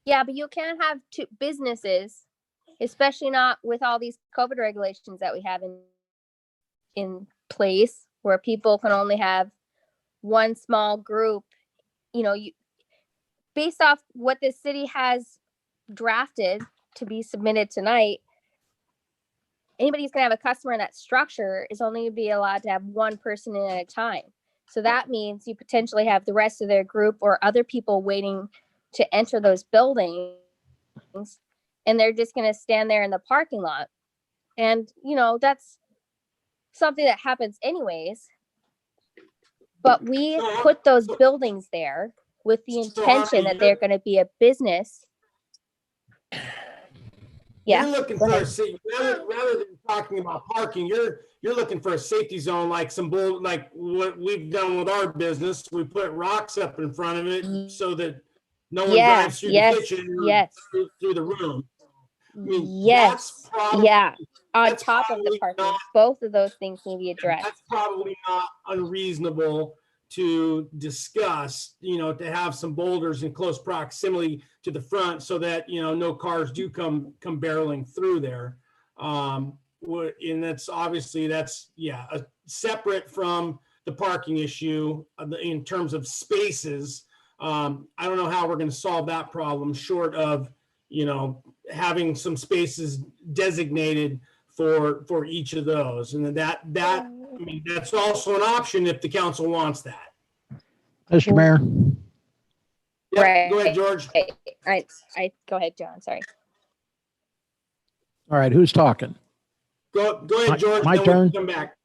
Yeah, but you can't have 2 businesses, especially not with all these COVID regulations that we have in place, where people can only have one small group. Based off what this city has drafted to be submitted tonight, anybody who's going to have a customer in that structure is only going to be allowed to have one person in at a time. So that means you potentially have the rest of their group or other people waiting to enter those buildings, and they're just going to stand there in the parking lot. And, that's something that happens anyways. But we put those buildings there with the intention that they're going to be a business. Yeah. You're looking for a rather than talking about parking, you're looking for a safety zone, like like what we've done with our business. We put rocks up in front of it so that no one drives through the kitchen or through the room. I mean, that's probably- On that's top of the probably parking, not- both of those things need to be addressed. That's probably not unreasonable to discuss, to have some boulders in close proximity to the front so that, no cars do come barreling through there. And that's obviously, separate from the parking issue in terms of spaces. I don't know how we're going to solve that problem short of, having some spaces designated for each of those. And that's also an option if the council wants that. Mr. Mayor, Yeah, Right. go ahead, George. I go ahead, John. Sorry. all right, who's talking? Go ahead, George. My then we can turn? Come back.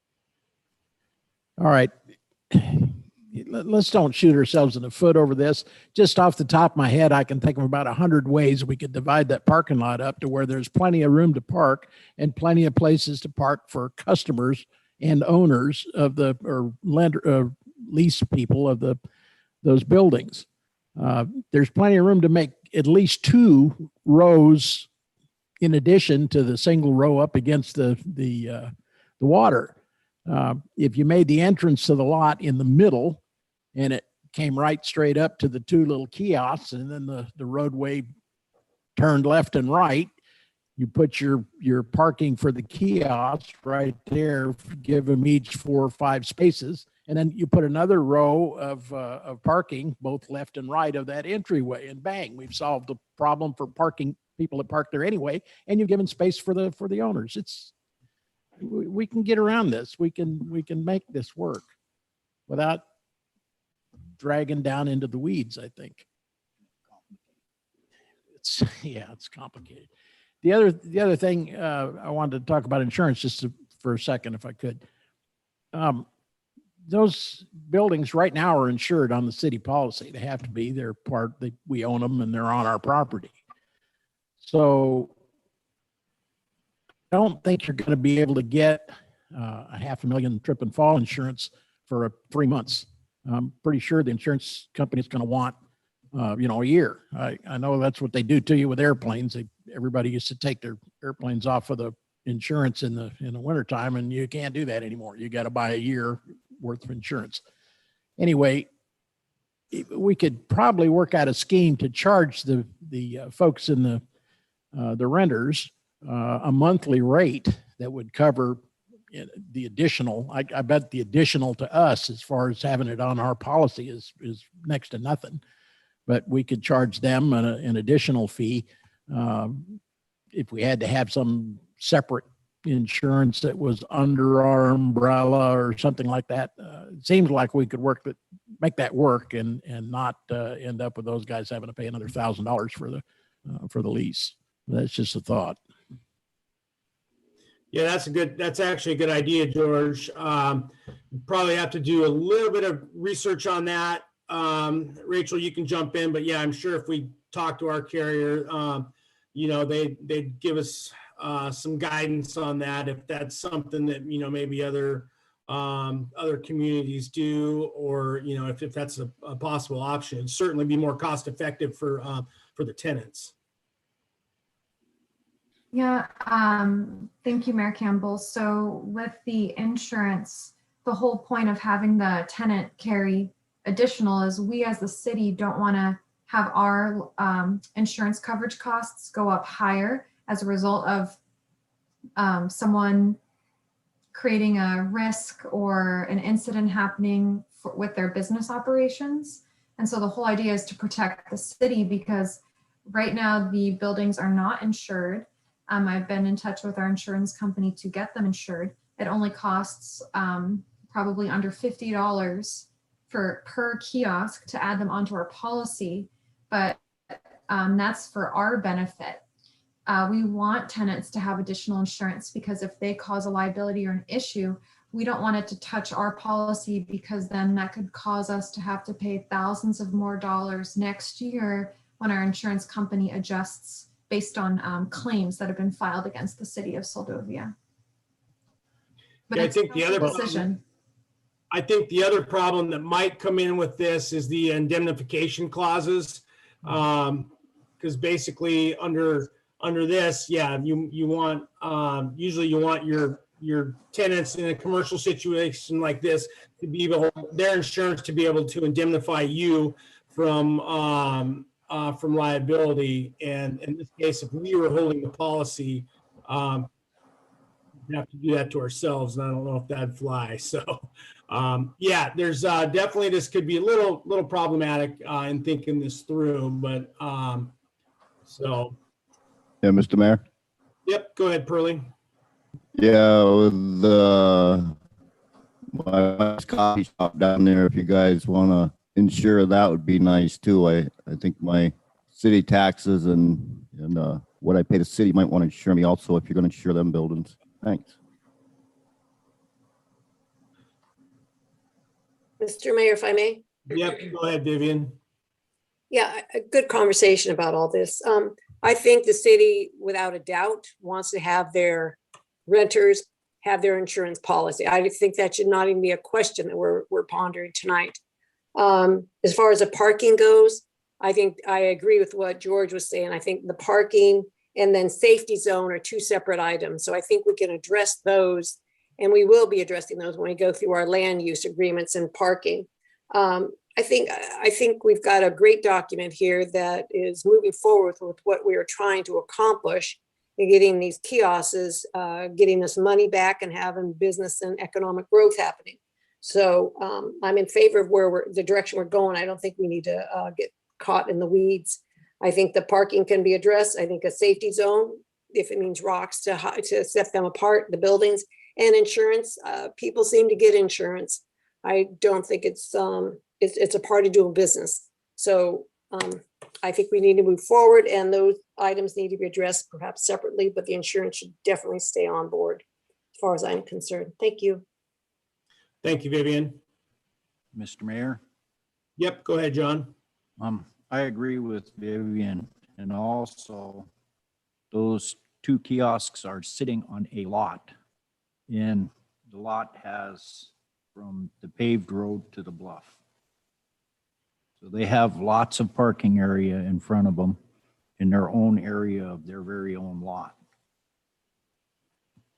All right. Let's don't shoot ourselves in the foot over this. Just off the top of my head, I can think of about 100 ways we could divide that parking lot up to where there's plenty of room to park and plenty of places to park for customers and owners of the, or lender, lease people of those buildings. There's plenty of room to make at least 2 rows in addition to the single row up against the water. If you made the entrance to the lot in the middle and it came right straight up to the 2 little kiosks, and then the roadway turned left and right, you put your parking for the kiosks right there, give them each 4 or 5 spaces, and then you put another row of parking both left and right of that entryway, and bang, we've solved the problem for parking people that park there anyway, and you've given space for the owners. We can get around this. We can make this work without dragging down into the weeds, I think. It's complicated. The other thing I wanted to talk about insurance for a second, if I could. Those buildings right now are insured on the city policy. They have to be. They're we own them and they're on our property. So I don't think you're going to be able to get a $500,000 trip and fall insurance for 3 months. I'm pretty sure the insurance company is going to want, a year. I know that's what they do to you with airplanes. Everybody used to take their airplanes off of the insurance in the wintertime, and you can't do that anymore. You got to buy a year worth of insurance. Anyway, we could probably work out a scheme to charge the folks in the renters a monthly rate that would cover the additional. I bet the additional to us as far as having it on our policy is next to nothing, but we could charge them an additional fee if we had to have some separate insurance that was under our umbrella or something like that. It seems like we could make that work and not end up with those guys having to pay another $1,000 for the lease. That's just a thought. Yeah, that's actually a good idea, George. Probably have to do a little bit of research on that. Rachel, you can jump in, but yeah, I'm sure if we talk to our carrier, they'd give us some guidance on that, if that's something that, maybe other communities do, or, if that's a possible option. It'd certainly be more cost effective for the tenants. Yeah, thank you, Mayor Campbell. So with the insurance, the whole point of having the tenant carry additional is we as the city don't want to have our insurance coverage costs go up higher as a result of someone creating a risk or an incident happening with their business operations. And so the whole idea is to protect the city, because right now the buildings are not insured. I've been in touch with our insurance company to get them insured. It only costs probably under $50 per kiosk to add them onto our policy, but that's for our benefit. We want tenants to have additional insurance, because if they cause a liability or an issue, we don't want it to touch our policy, because then that could cause us to have to pay thousands of more dollars next year when our insurance company adjusts based on claims that have been filed against the city of Soldovia. But Yeah, it's a decision. I think the other problem that might come in with this is the indemnification clauses. Because basically under this, yeah, you want, usually you want your tenants in a commercial situation like this to be able, their insurance to be able to indemnify you from liability. And in this case, if we were holding the policy, we have to do that to ourselves, and I don't know if that'd fly. So, yeah, there's definitely, this could be a little problematic in thinking this through, but so. Yeah, Mr. Mayor. Yep, go ahead, Pearlie. Yeah, with my coffee shop down there, if you guys want to insure that, would be nice too. I think my city taxes and what I pay the city might want to insure me also, if you're going to insure them buildings. Thanks. Mr. Mayor, if I may? Yep, go ahead, Vivian. Yeah, a good conversation about all this. I think the city, without a doubt, wants to have their renters have their insurance policy. I think that should not even be a question that we're pondering tonight. As far as the parking goes, I think I agree with what George was saying. I think the parking and then safety zone are two separate items. So I think we can address those, and we will be addressing those when we go through our land use agreements and parking. I think we've got a great document here that is moving forward with what we are trying to accomplish in getting these kiosks, getting us money back and having business and economic growth happening. So I'm in favor of the direction we're going. I don't think we need to get caught in the weeds. I think the parking can be addressed. I think a safety zone, if it means rocks to set them apart, the buildings, and insurance. People seem to get insurance. I don't think it's a part of doing business. So I think we need to move forward, and those items need to be addressed perhaps separately, but the insurance should definitely stay on board as far as I'm concerned. Thank you. Thank you, Vivian. Mr. Mayor, Yep, go ahead, John. I agree with Vivian, and also those two kiosks are sitting on a lot. And the lot has from the paved road to the bluff. So they have lots of parking area in front of them in their own area of their very own lot.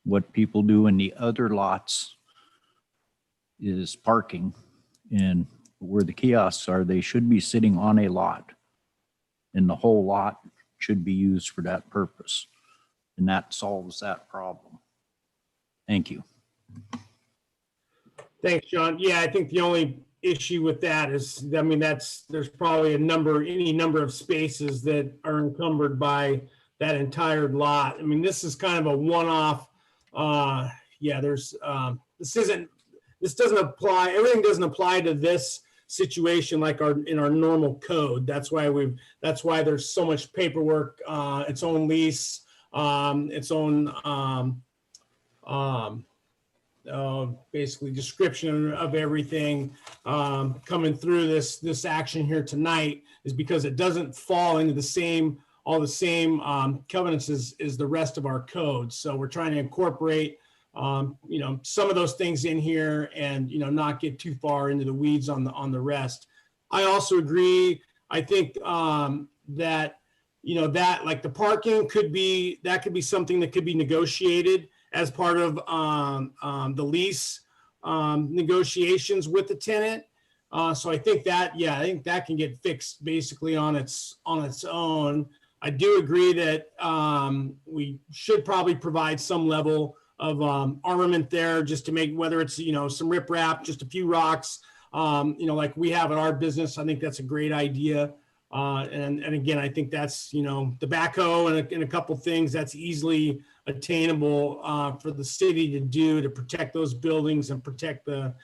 What people do in the other lots is parking, and where the kiosks are, they should be sitting on a lot. And the whole lot should be used for that purpose. And that solves that problem. Thank you. Thanks, John. Yeah, I think the only issue with that is, I mean, there's probably any number of spaces that are encumbered by that entire lot. I mean, this is kind of a one-off. This doesn't apply. Everything doesn't apply to this situation like in our normal code. That's why there's so much paperwork, its own lease, its own basically description of everything coming through this action here tonight, is because it doesn't fall into all the same covenants as the rest of our code. So we're trying to incorporate some of those things in here and not get too far into the weeds on the rest. I also agree. I think that like the parking could be something that could be negotiated as part of the lease negotiations with the tenant. So I think that can get fixed basically on its own. I do agree that we should probably provide some level of armament there, just to make, whether it's some riprap, just a few rocks, like we have in our business. I think that's a great idea. And again, I think that's the backhoe and a couple things that's easily attainable for the city to do to protect those buildings and protect the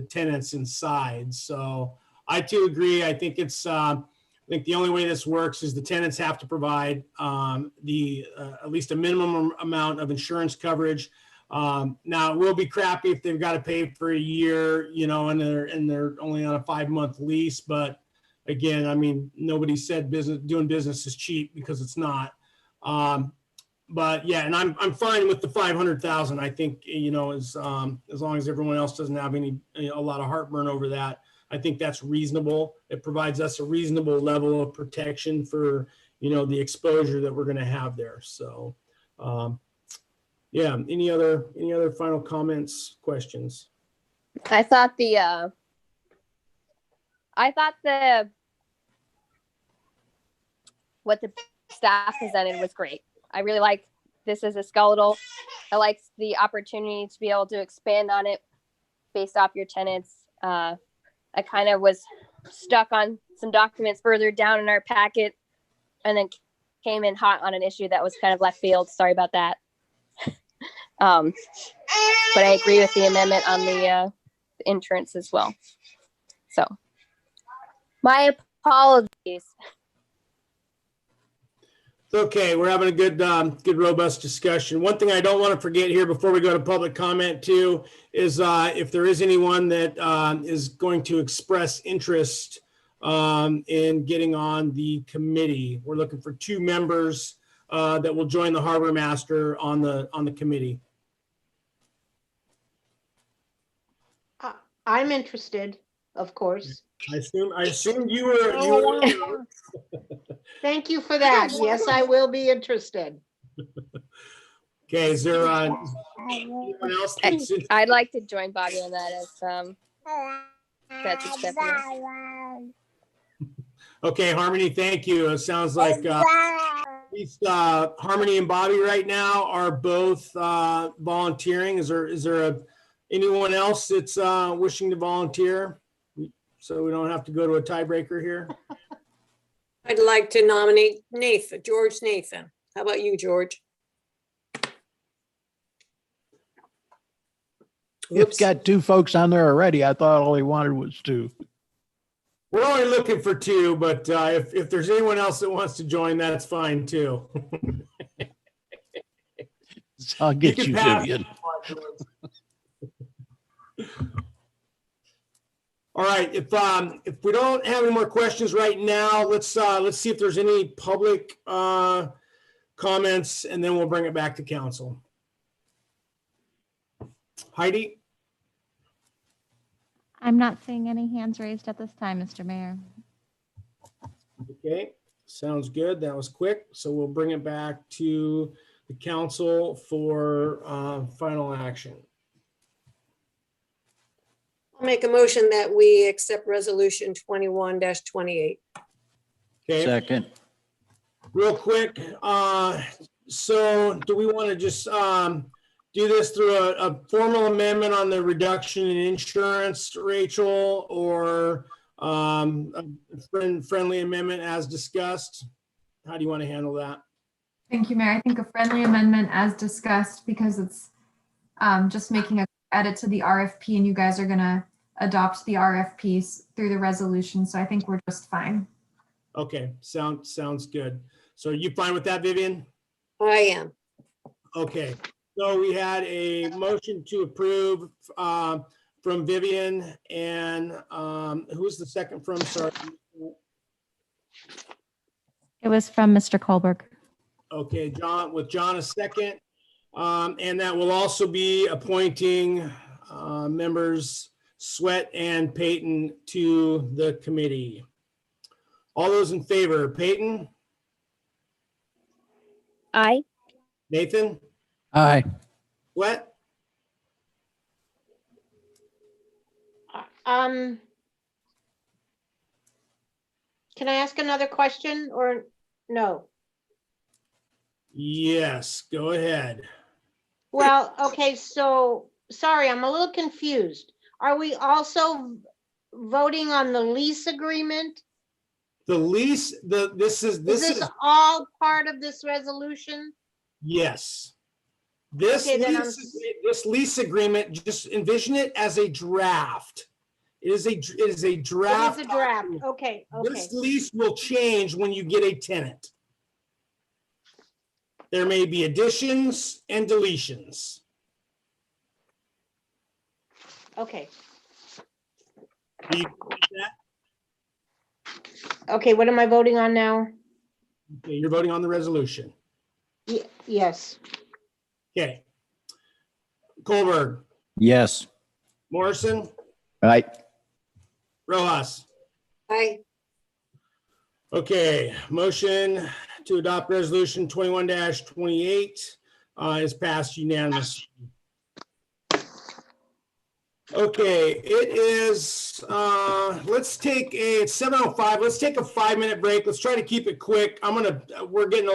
tenants inside. So I too agree. I think I think the only way this works is the tenants have to provide at least a minimum amount of insurance coverage. Now it will be crappy if they've got to pay for a year, and they're only on a 5-month lease. But again, I mean, nobody said doing business is cheap, because it's not. But yeah, and I'm fine with the 500,000. I think as long as everyone else doesn't have a lot of heartburn over that, I think that's reasonable. It provides us a reasonable level of protection for the exposure that we're going to have there. So yeah, any other final comments, questions? I thought what the staff presented was great. I really like this as a skeletal. I like the opportunity to be able to expand on it based off your tenants. I kind of was stuck on some documents further down in our packet, and then came in hot on an issue that was kind of left field. Sorry about that. But I agree with the amendment on the insurance as well. So my apologies. Okay, we're having a good, good robust discussion. One thing I don't want to forget here before we go to public comment too is if there is anyone that is going to express interest in getting on the committee, we're looking for 2 members that will join the harbor master on the committee. I'm interested, of course. I assume you were. Thank you for that. Yes, I will be interested. Okay, is there anyone else? that's in- I'd like to join Bobby on that if that's acceptable. Okay, Harmony, thank you. It sounds like at least Harmony and Bobby right now are both volunteering. Is there anyone else that's wishing to volunteer? So we don't have to go to a tiebreaker here. I'd like to nominate George Nathan. How about you, George? It's got 2 folks on there already. I thought all he wanted was 2. We're only looking for 2, but if there's anyone else that wants to join, that's fine too. So I'll get can you, pass. Vivian. All right, if we don't have any more questions right now, let's see if there's any public comments, and then we'll bring it back to council. Heidi? I'm not seeing any hands raised at this time, Mr. Mayor. Okay, sounds good. That was quick. So we'll bring it back to the council for final action. I'll make a motion that we accept resolution 21-28. Okay, Second. real quick. So do we want to just do this through a formal amendment on the reduction in insurance, Rachel, or a friendly amendment as discussed? How do you want to handle that? Thank you, Mayor. I think a friendly amendment as discussed, because it's just making a edit to the RFP, and you guys are gonna adopt the RFPs through the resolution. So I think we're just fine. Okay, sounds good. So are you fine with that, Vivian? I am. Okay, so we had a motion to approve from Vivian, and who was the second from? Sorry. It was from Mr. Colberg. Okay, John a second. And that will also be appointing members Sweat and Peyton to the committee. All those in favor, Peyton, Aye. Nathan, Aye. Sweat, Can I ask another question or no? yes, go ahead. Well, okay, so, sorry, I'm a little confused. Are we also voting on the lease agreement? The lease, this Is is, this all part of this resolution? yes. This Okay, then this lease agreement, just envision it as a draft. It is a draft. It is a draft, document. okay, This lease will change when you get a tenant. There may be additions and deletions. okay. Do you get that? Okay, what am I voting on now? Okay, you're voting on the resolution. Yes, Okay. Colberg, Yes. Morrison, Right. Rojas. Aye. Okay, motion to adopt resolution 21-28 is passed unanimously. Okay, it is, let's take it's 7:05. Let's take a 5-minute break. Let's try to keep it quick. We're getting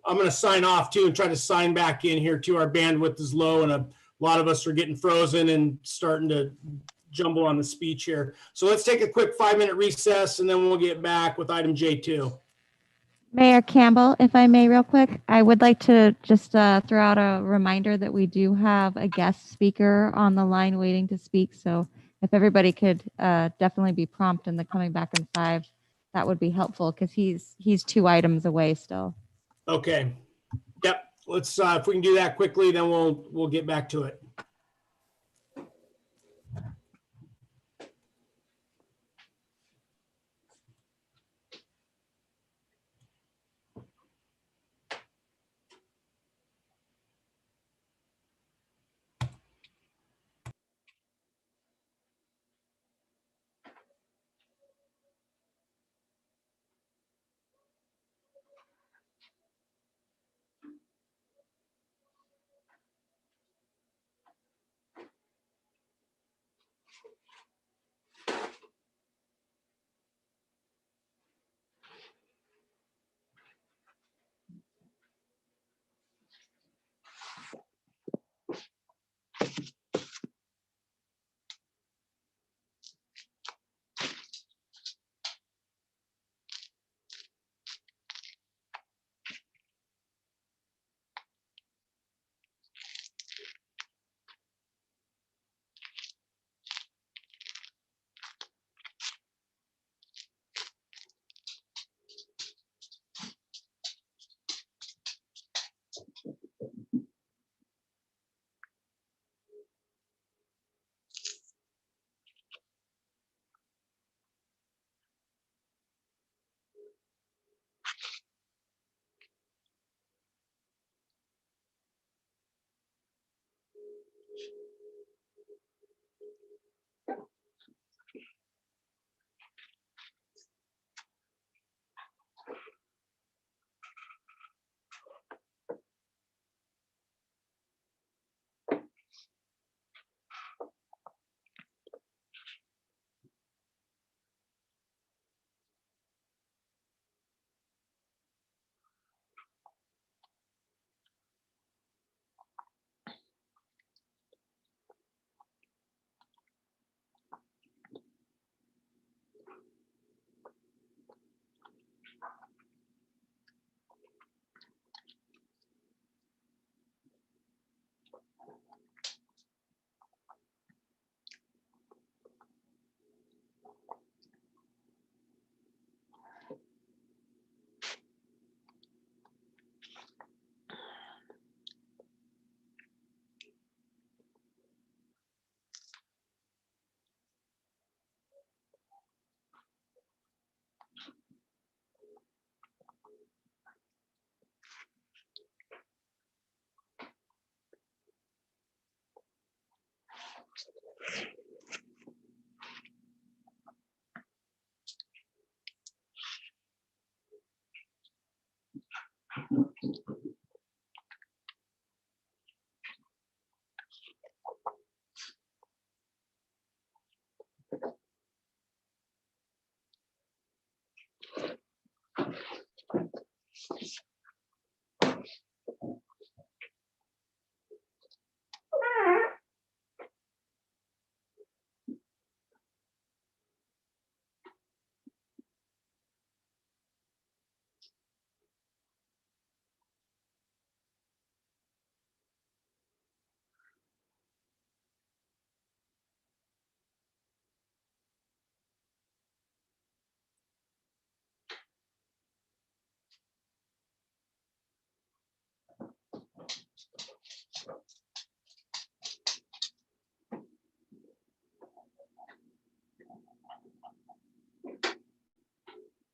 I'm gonna sign off too and try to sign back in here too. Our bandwidth is low and a lot of us are getting frozen and starting to jumble on the speech here. So let's take a quick 5-minute recess and then we'll get back with item J2. Mayor Campbell, if I may real quick, I would like to just throw out a reminder that we do have a guest speaker on the line waiting to speak. So if everybody could definitely be prompt in the coming back in 5, that would be helpful because he's 2 items away still. Okay. Yep. Let's, if we can do that quickly, then we'll get back to it.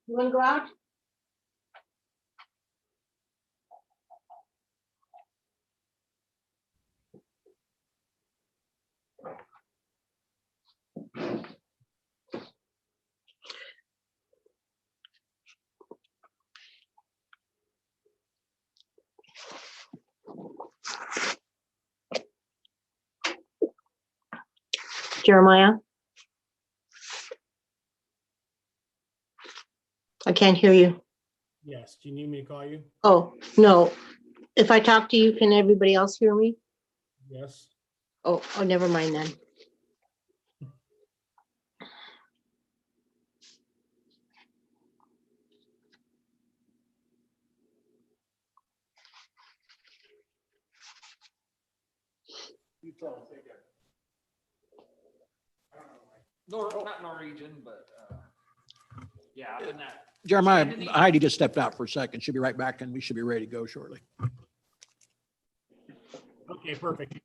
You want to go out? Jeremiah? I can't hear you. Yes. Do you need me to call you? Oh, no. If I talk to you, can everybody else hear me? Yes. Oh, never mind then. Not Norwegian, but Jeremiah, Heidi just stepped out for a second. She'll be right back and we should be ready to go shortly. Okay, perfect.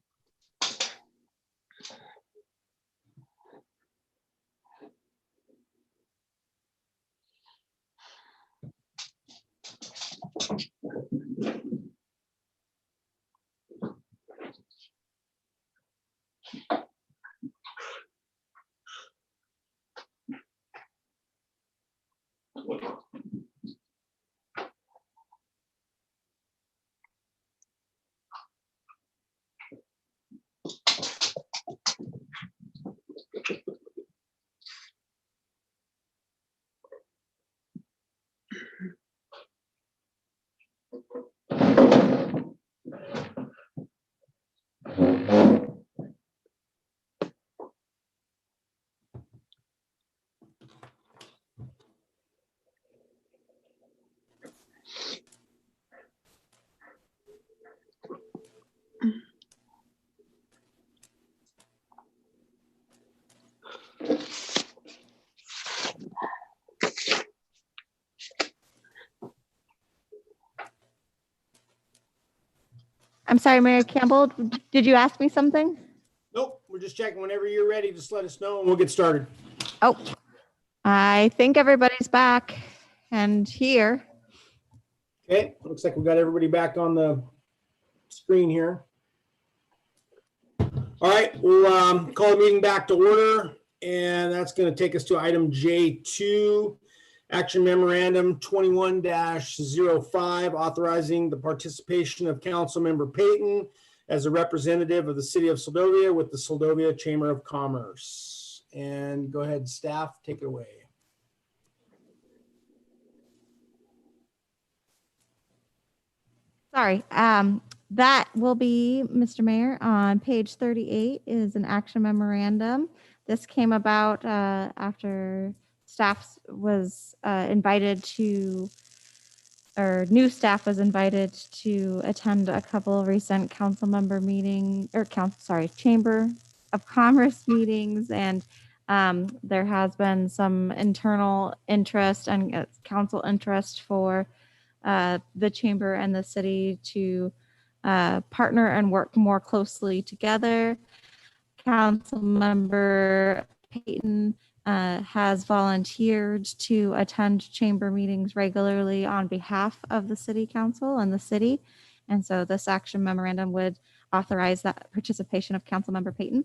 I'm sorry, Mayor Campbell, did you ask me something? Nope, we're just checking. Whenever you're ready, just let us know and we'll get started. Oh, I think everybody's back and here. Okay, looks like we got everybody back on the screen here. All right, we'll call the meeting back to order, and that's going to take us to item J2, Action Memorandum 21-05, authorizing the participation of Councilmember Payton as a representative of the City of Seldovia with the Seldovia Chamber of Commerce. And go ahead, staff, take it away. Sorry, that will be, Mr. Mayor, on page 38 is an action memorandum. This came about after staff was invited to, or new staff was invited to attend a couple of recent council member meeting, or Chamber of Commerce meetings, and there has been some internal interest and council interest for the chamber and the city to partner and work more closely together. Council member Payton has volunteered to attend chamber meetings regularly on behalf of the city council and the city. And so this action memorandum would authorize that participation of council member Payton.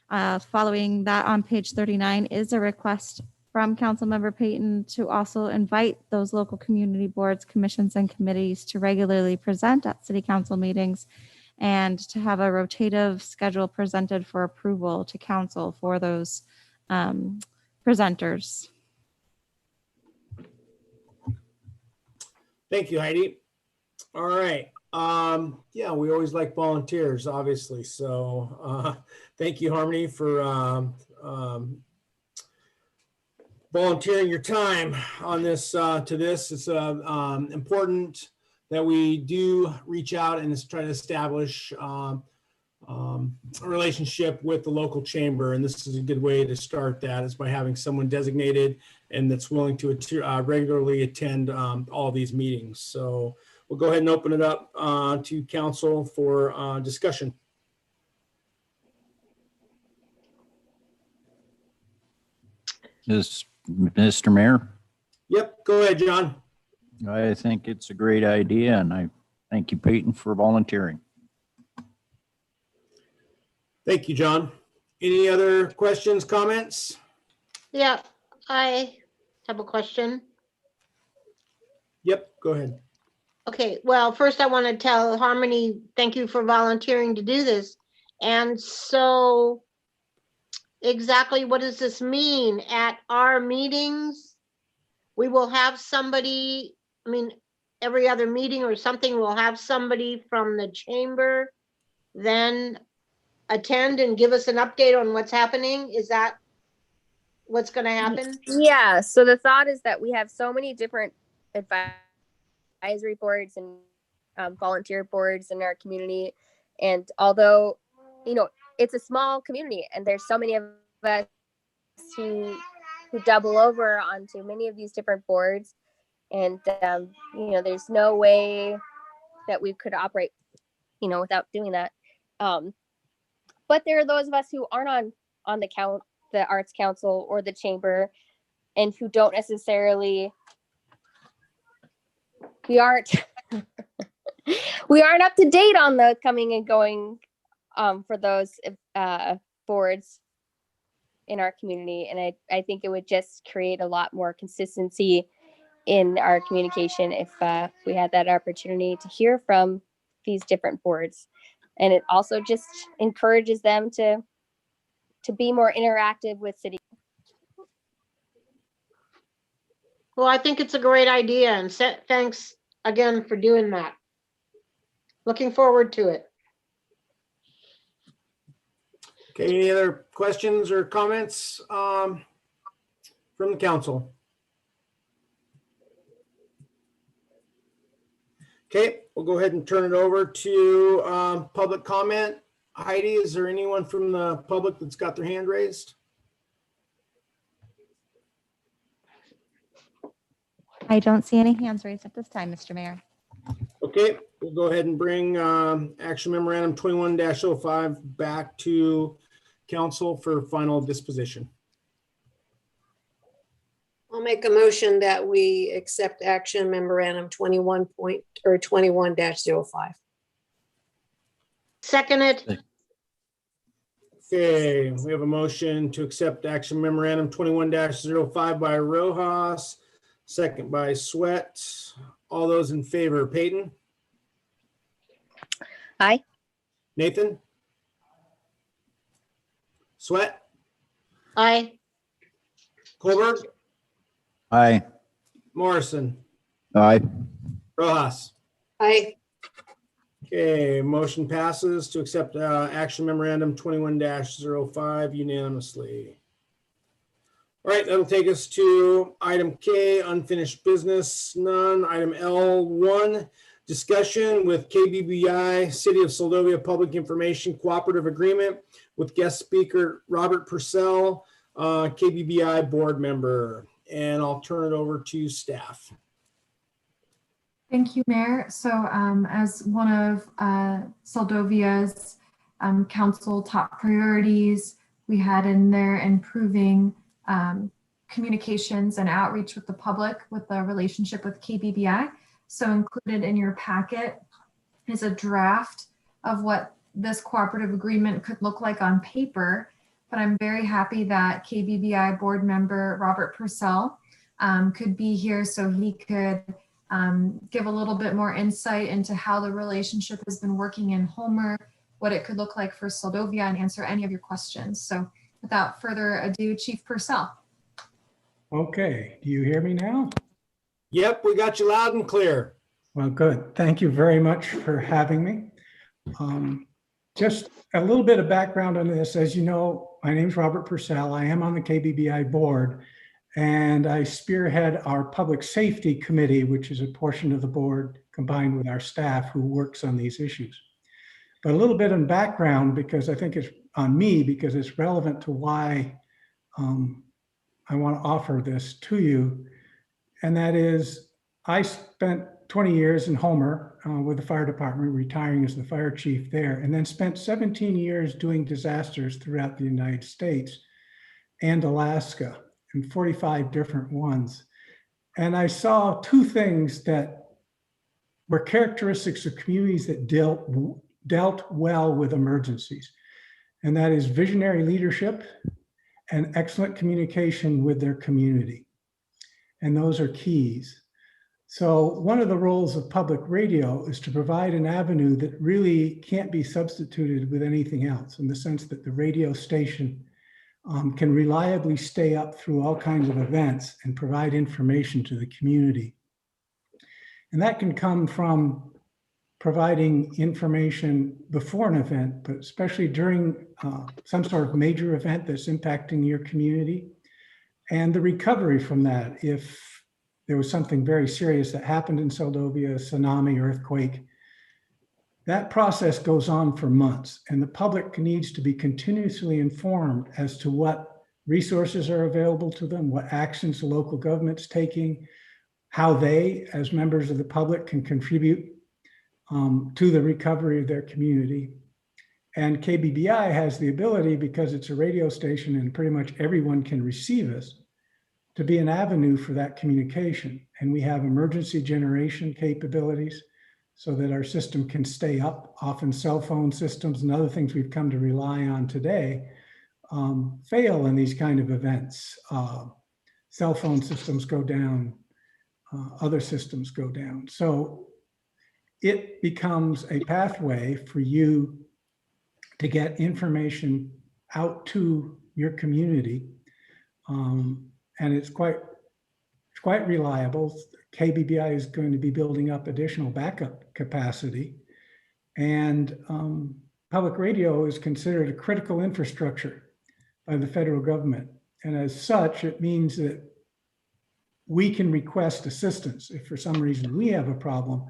Following that, on page 39 is a request from Councilmember Payton to also invite those local community boards, commissions, and committees to regularly present at city council meetings and to have a rotative schedule presented for approval to council for those presenters. Thank you, Heidi. All right. Yeah, we always like volunteers, obviously. So thank you, Harmony, for volunteering your time on this to this. It's important that we do reach out and try to establish a relationship with the local chamber. And this is a good way to start that, is by having someone designated and that's willing to regularly attend all these meetings. So we'll go ahead and open it up to council for discussion. Mr. Mayor, Yep, go ahead, John. I think it's a great idea, and I thank you, Peyton, for volunteering. Thank you, John. Any other questions, comments? Yeah, I have a question. Yep, go ahead. Okay, well, first I want to tell Harmony, thank you for volunteering to do this. And so exactly what does this mean? At our meetings, we will have somebody, I mean, every other meeting or something, we'll have somebody from the chamber then attend and give us an update on what's happening? Is that what's going to happen? Yeah, so the thought is that we have so many different advisory boards and volunteer boards in our community. And although, you know, it's a small community and there's so many of us who who double over onto many of these different boards. And, there's no way that we could operate, without doing that. But there are those of us who aren't on the Arts Council or the Chamber, and who don't necessarily, we aren't up to date on the coming and going for those boards in our community. And I think it would just create a lot more consistency in our communication if we had that opportunity to hear from these different boards. And it also just encourages them to be more interactive with city. Well, I think it's a great idea, and thanks again for doing that. Looking forward to it. Okay, any other questions or comments from the council? Okay, we'll go ahead and turn it over to public comment. Heidi, is there anyone from the public that's got their hand raised? I don't see any hands raised at this time, Mr. Mayor. Okay, we'll go ahead and bring action memorandum 21-05 back to council for final disposition. I'll make a motion that we accept action memorandum 21-05. Second it. Okay, we have a motion to accept action memorandum 21-05 by Rojas, second by Sweat. All those in favor, Peyton? Aye. Nathan? Sweat? Aye. Colberg? Aye. Morrison? Aye. Rojas? Aye. Okay, motion passes to accept action memorandum 21-05 unanimously. All right, that'll take us to item K, unfinished business, none. Item L1, discussion with KBBI, City of Soldovia Public Information Cooperative Agreement with guest speaker Robert Purcell, KBBI board member. And I'll turn it over to staff. Thank you, Mayor. So as one of Soldovia's council top priorities, we had in there improving communications and outreach with the public with the relationship with KBBI. So included in your packet is a draft of what this cooperative agreement could look like on paper. But I'm very happy that KBBI board member Robert Purcell could be here so he could give a little bit more insight into how the relationship has been working in Homer, what it could look like for Soldovia, and answer any of your questions. So without further ado, Chief Purcell. Okay, do you hear me now? Yep, we got you loud and clear. Well, good. Thank you very much for having me. Just a little bit of background on this. As you know, my name is Robert Purcell. I am on the KBBI board, and I spearhead our public safety committee, which is a portion of the board combined with our staff who works on these issues. But a little bit in background, because I think it's on me, because it's relevant to why I want to offer this to you. And that is, I spent 20 years in Homer with the fire department, retiring as the fire chief there, and then spent 17 years doing disasters throughout the United States and Alaska, and 45 different ones. And I saw two things that were characteristics of communities that dealt well with emergencies. And that is visionary leadership and excellent communication with their community. And those are keys. So one of the roles of public radio is to provide an avenue that really can't be substituted with anything else, in the sense that the radio station can reliably stay up through all kinds of events and provide information to the community. And that can come from providing information before an event, but especially during some sort of major event that's impacting your community, and the recovery from that. If there was something very serious that happened in Soldovia, a tsunami, earthquake, that process goes on for months, and the public needs to be continuously informed as to what resources are available to them, what actions the local government's taking, how they, as members of the public, can contribute to the recovery of their community. And KBBI has the ability, because it's a radio station and pretty much everyone can receive us, to be an avenue for that communication. And we have emergency generation capabilities so that our system can stay up. Often cell phone systems and other things we've come to rely on today fail in these kind of events. Cell phone systems go down, other systems go down. So it becomes a pathway for you to get information out to your community. And it's quite reliable. KBBI is going to be building up additional backup capacity. And public radio is considered a critical infrastructure by the federal government. And as such, it means that we can request assistance. If for some reason we have a problem,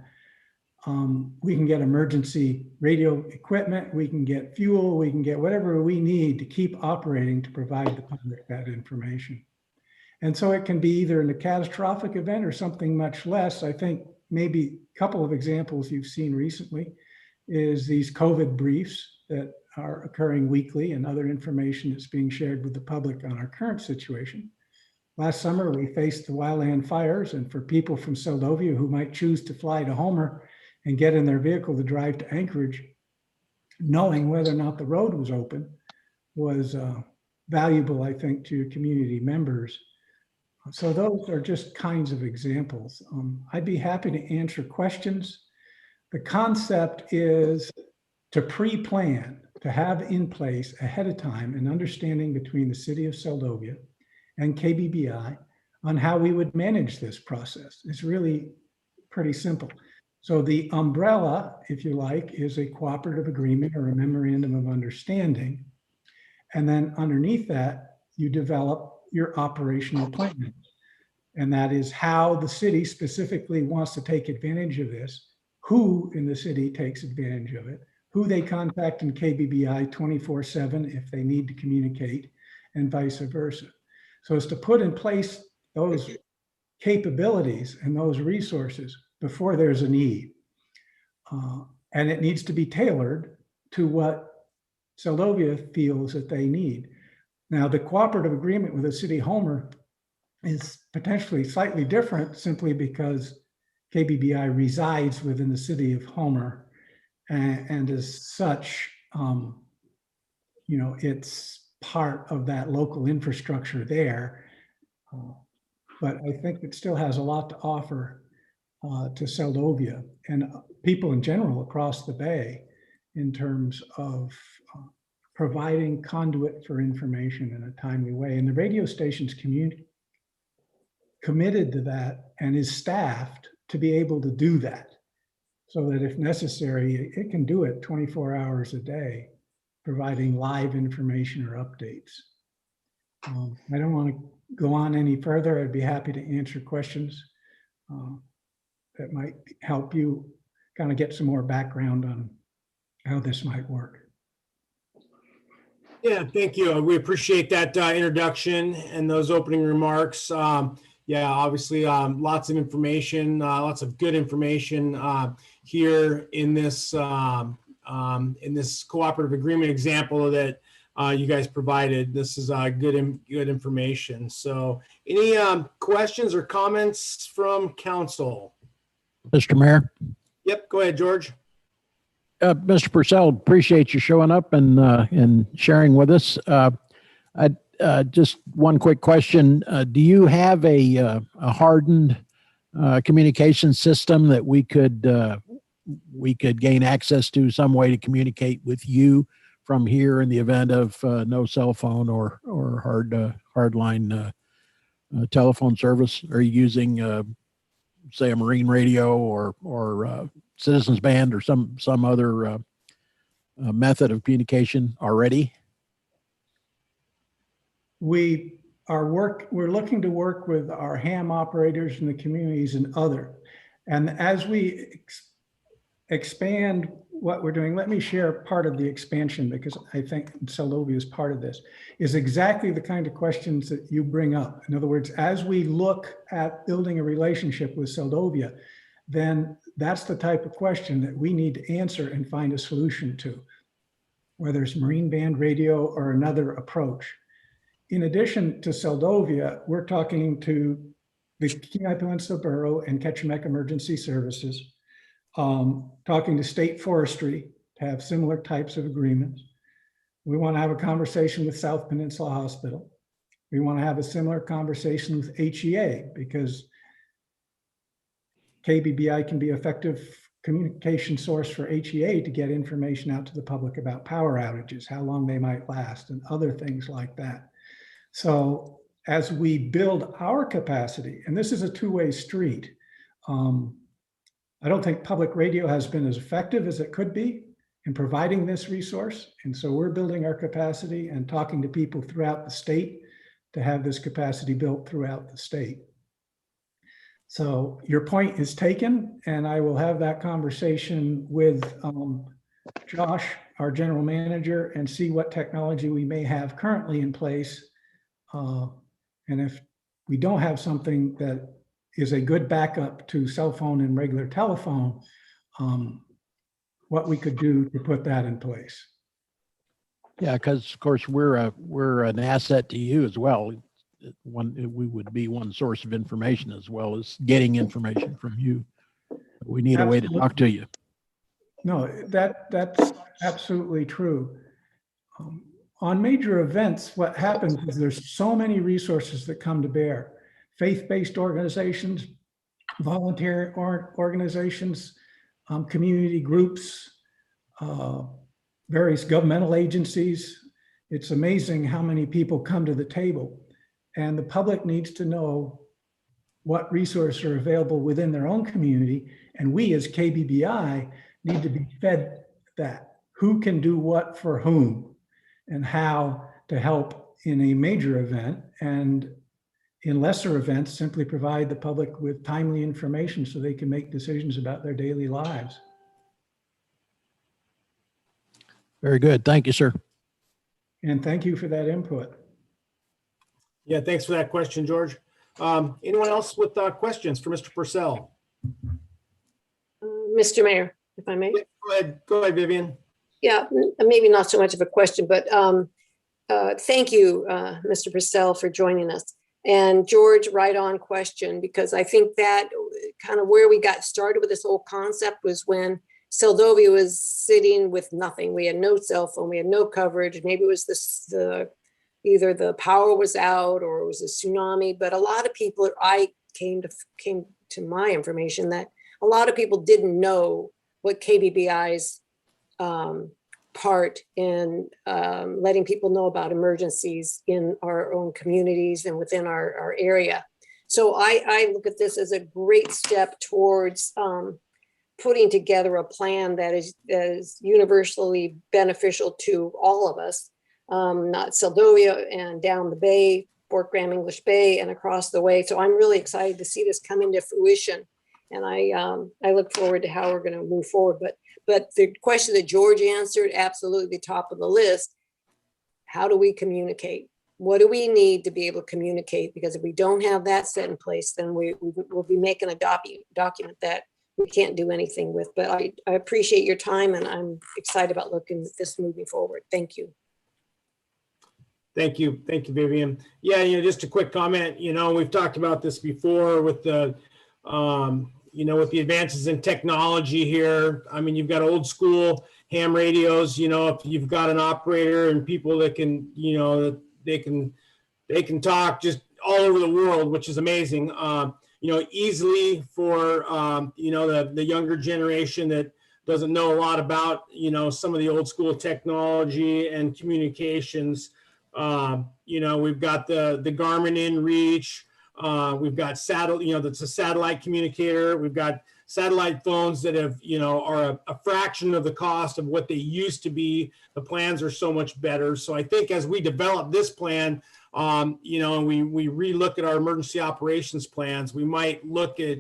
we can get emergency radio equipment, we can get fuel, we can get whatever we need to keep operating to provide the public that information. And so it can be either in a catastrophic event or something much less. I think maybe a couple of examples you've seen recently is these COVID briefs that are occurring weekly and other information that's being shared with the public on our current situation. Last summer, we faced the wildland fires, and for people from Seldovia who might choose to fly to Homer and get in their vehicle to drive to Anchorage, knowing whether or not the road was open was valuable, I think, to community members. So those are just kinds of examples. I'd be happy to answer questions. The concept is to pre-plan, to have in place ahead of time an understanding between the city of Seldovia and KBBI on how we would manage this process. It's really pretty simple. So the umbrella, if you like, is a cooperative agreement or a memorandum of understanding. And then underneath that, you develop your operational plan. And that is how the city specifically wants to take advantage of this, who in the city takes advantage of it, who they contact in KBBI 24/7 if they need to communicate, and vice versa. So it's to put in place those capabilities and those resources before there's a need. And it needs to be tailored to what Seldovia feels that they need. Now, the cooperative agreement with the city Homer is potentially slightly different simply because KBBI resides within the city of Homer. And as such, it's part of that local infrastructure there. But I think it still has a lot to offer to Seldovia and people in general across the Bay in terms of providing conduit for information in a timely way. And the radio station's committed to that and is staffed to be able to do that, so that if necessary, it can do it 24 hours a day, providing live information or updates. I don't want to go on any further. I'd be happy to answer questions that might help you kind of get some more background on how this might work. Yeah, thank you. We appreciate that introduction and those opening remarks. Yeah, obviously, lots of information, lots of good information here in this cooperative agreement example that you guys provided. This is good information. So, any questions or comments from council? Mr. Mayor? Yep, go ahead, George. Mr. Purcell, appreciate you showing up and sharing with us. Just one quick question. Do you have a hardened communication system that we could gain access to, some way to communicate with you from here in the event of no cell phone or hardline telephone service? Are you using, say, a marine radio or Citizens Band or some other method of communication already? We're looking to work with our ham operators in the communities and other. And as we expand what we're doing, let me share part of the expansion, because I think Seldovia is part of this, is exactly the kind of questions that you bring up. In other words, as we look at building a relationship with Seldovia, then that's the type of question that we need to answer and find a solution to, whether it's marine band radio or another approach. In addition to Seldovia, we're talking to the Kenai Peninsula Borough and Ketchimek Emergency Services, talking to State Forestry to have similar types of agreements. We want to have a conversation with South Peninsula Hospital. We want to have a similar conversation with HEA, because KBBI can be an effective communication source for HEA to get information out to the public about power outages, how long they might last, and other things like that. So as we build our capacity, and this is a two-way street, I don't think public radio has been as effective as it could be in providing this resource. And so we're building our capacity and talking to people throughout the state to have this capacity built throughout the state. So your point is taken, and I will have that conversation with Josh, our general manager, and see what technology we may have currently in place. And if we don't have something that is a good backup to cell phone and regular telephone, what we could do to put that in place. Yeah, because of course we're an asset to you as well. We would be one source of information as well as getting information from you. We need a way to talk to you. No, that's absolutely true. On major events, what happens is there's so many resources that come to bear. Faith-based organizations, volunteer organizations, community groups, various governmental agencies. It's amazing how many people come to the table, and the public needs to know what resources are available within their own community. And we as KBBI need to be fed that. Who can do what for whom, and how to help in a major event, and in lesser events, simply provide the public with timely information so they can make decisions about their daily lives. Very good. Thank you, sir. And thank you for that input. Yeah, thanks for that question, George. Anyone else with questions for Mr. Purcell? Mr. Mayor, if I may. Go ahead, Vivian. Yeah, maybe not so much of a question, but thank you, Mr. Purcell, for joining us. And George, right on question, because I think that kind of where we got started with this whole concept was when Seldovia was sitting with nothing. We had no cell phone, we had no coverage. Maybe it was either the power was out or it was a tsunami. But a lot of people, I came to my information that a lot of people didn't know what KBBI's part in letting people know about emergencies in our own communities and within our area. So I look at this as a great step towards putting together a plan that is universally beneficial to all of us, not Seldovia and down the bay, Fort Graham English Bay and across the way. So I'm really excited to see this come into fruition. And I look forward to how we're going to move forward. But the question that George answered, absolutely the top of the list. How do we communicate? What do we need to be able to communicate? Because if we don't have that set in place, then we'll be making a document that we can't do anything with. But I appreciate your time, and I'm excited about looking at this moving forward. Thank you. Thank you. Thank you, Vivian. Yeah, just a quick comment. We've talked about this before with the with the advances in technology here. I mean, you've got old school ham radios, if you've got an operator and people that can, they can talk just all over the world, which is amazing. Easily for, the younger generation that doesn't know a lot about, some of the old school technology and communications. We've got the Garmin InReach. We've got that's a satellite communicator. We've got satellite phones that have, are a fraction of the cost of what they used to be. The plans are so much better. So I think as we develop this plan, and we relook at our emergency operations plans, we might look at,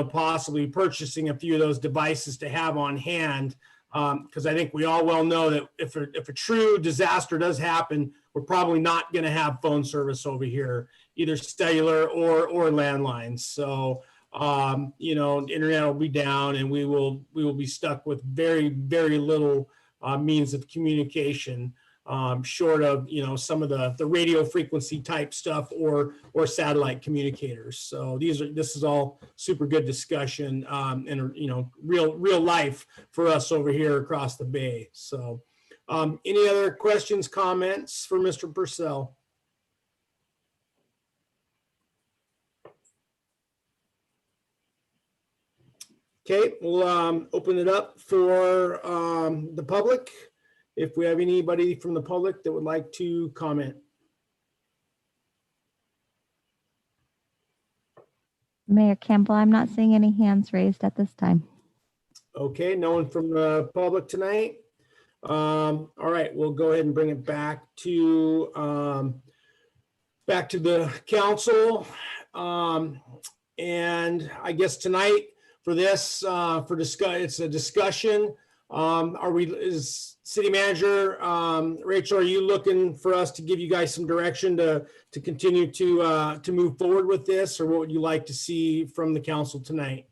possibly purchasing a few of those devices to have on hand. Because I think we all well know that if a true disaster does happen, we're probably not going to have phone service over here, either cellular or landlines. So, internet will be down, and we will be stuck with very, very little means of communication, short of some of the radio frequency type stuff or satellite communicators. So this is all super good discussion, and real life for us over here across the bay. So any other questions, comments for Mr. Purcell? Okay, we'll open it up for the public. If we have anybody from the public that would like to comment. Mayor Campbell, I'm not seeing any hands raised at this time. Okay, no one from the public tonight. All right, we'll go ahead and bring it back to the council. And I guess tonight for this, it's a discussion. Is City Manager Rachel, are you looking for us to give you guys some direction to continue to move forward with this, or what would you like to see from the council tonight?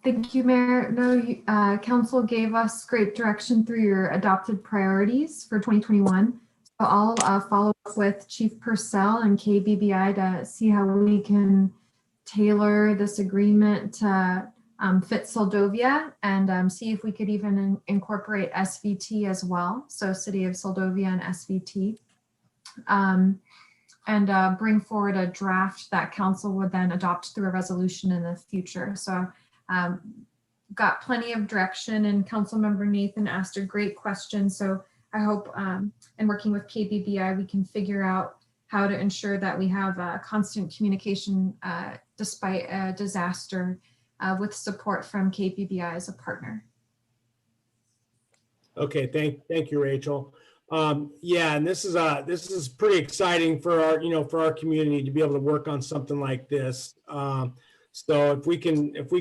Thank you, Mayor. No, council gave us great direction through your adopted priorities for 2021. So I'll follow up with Chief Purcell and KBBI to see how we can tailor this agreement to fit Soldovia, and see if we could even incorporate SVT as well. So City of Soldovia and SVT, and bring forward a draft that council would then adopt through a resolution in the future. So got plenty of direction, and Councilmember Nathan asked a great question. So I hope in working with KBBI, we can figure out how to ensure that we have constant communication despite a disaster, with support from KBBI as a partner. Okay, thank you, Rachel. Yeah, and this is pretty exciting for our community to be able to work on something like this. So if we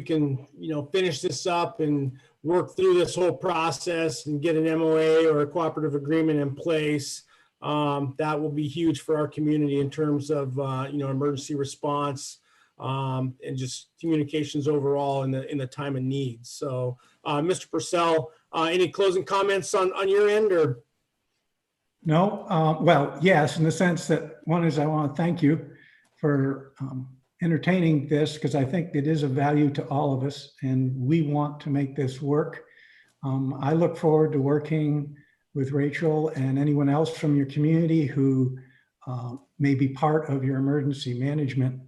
can finish this up and work through this whole process and get an MOA or a cooperative agreement in place, that will be huge for our community in terms of emergency response, and just communications overall in the time of need. So Mr. Purcell, any closing comments on your end, or? No, well, yes, in the sense that one is I want to thank you for entertaining this, because I think it is of value to all of us, and we want to make this work. I look forward to working with Rachel and anyone else from your community who may be part of your emergency management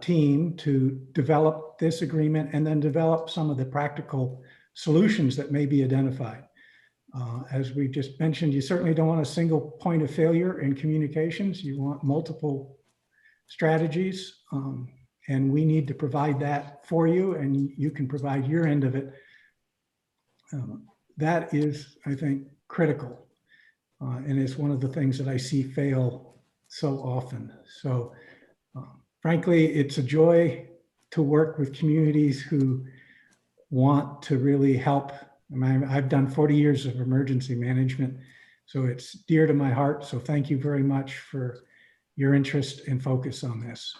team to develop this agreement and then develop some of the practical solutions that may be identified. As we just mentioned, you certainly don't want a single point of failure in communications. You want multiple strategies, and we need to provide that for you, and you can provide your end of it. That is, I think, critical, and it's one of the things that I see fail so often. So frankly, it's a joy to work with communities who want to really help. I've done 40 years of emergency management, so it's dear to my heart. So thank you very much for your interest and focus on this.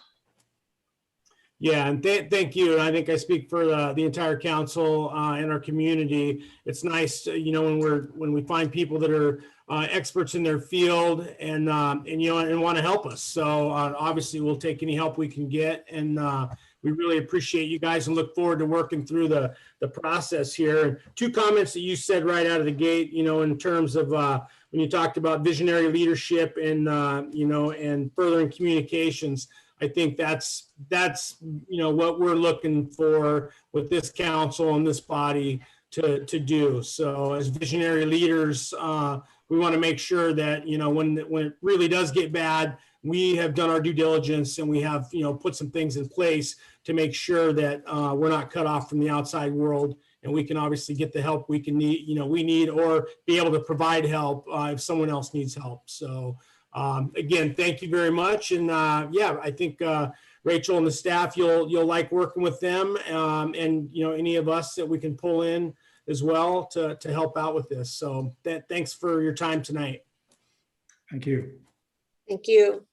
Yeah, and thank you. I think I speak for the entire council and our community. It's nice, when we find people that are experts in their field and want to help us. So obviously, we'll take any help we can get, and we really appreciate you guys and look forward to working through the process here. Two comments that you said right out of the gate, in terms of when you talked about visionary leadership and and furthering communications. I think that's what we're looking for with this council and this body to do. So as visionary leaders, we want to make sure that when it really does get bad, we have done our due diligence and we have put some things in place to make sure that we're not cut off from the outside world, and we can obviously get the help we need or be able to provide help if someone else needs help. So again, thank you very much. And yeah, I think Rachel and the staff, you'll like working with them, and any of us that we can pull in as well to help out with this. So thanks for your time tonight. Thank you. Thank you.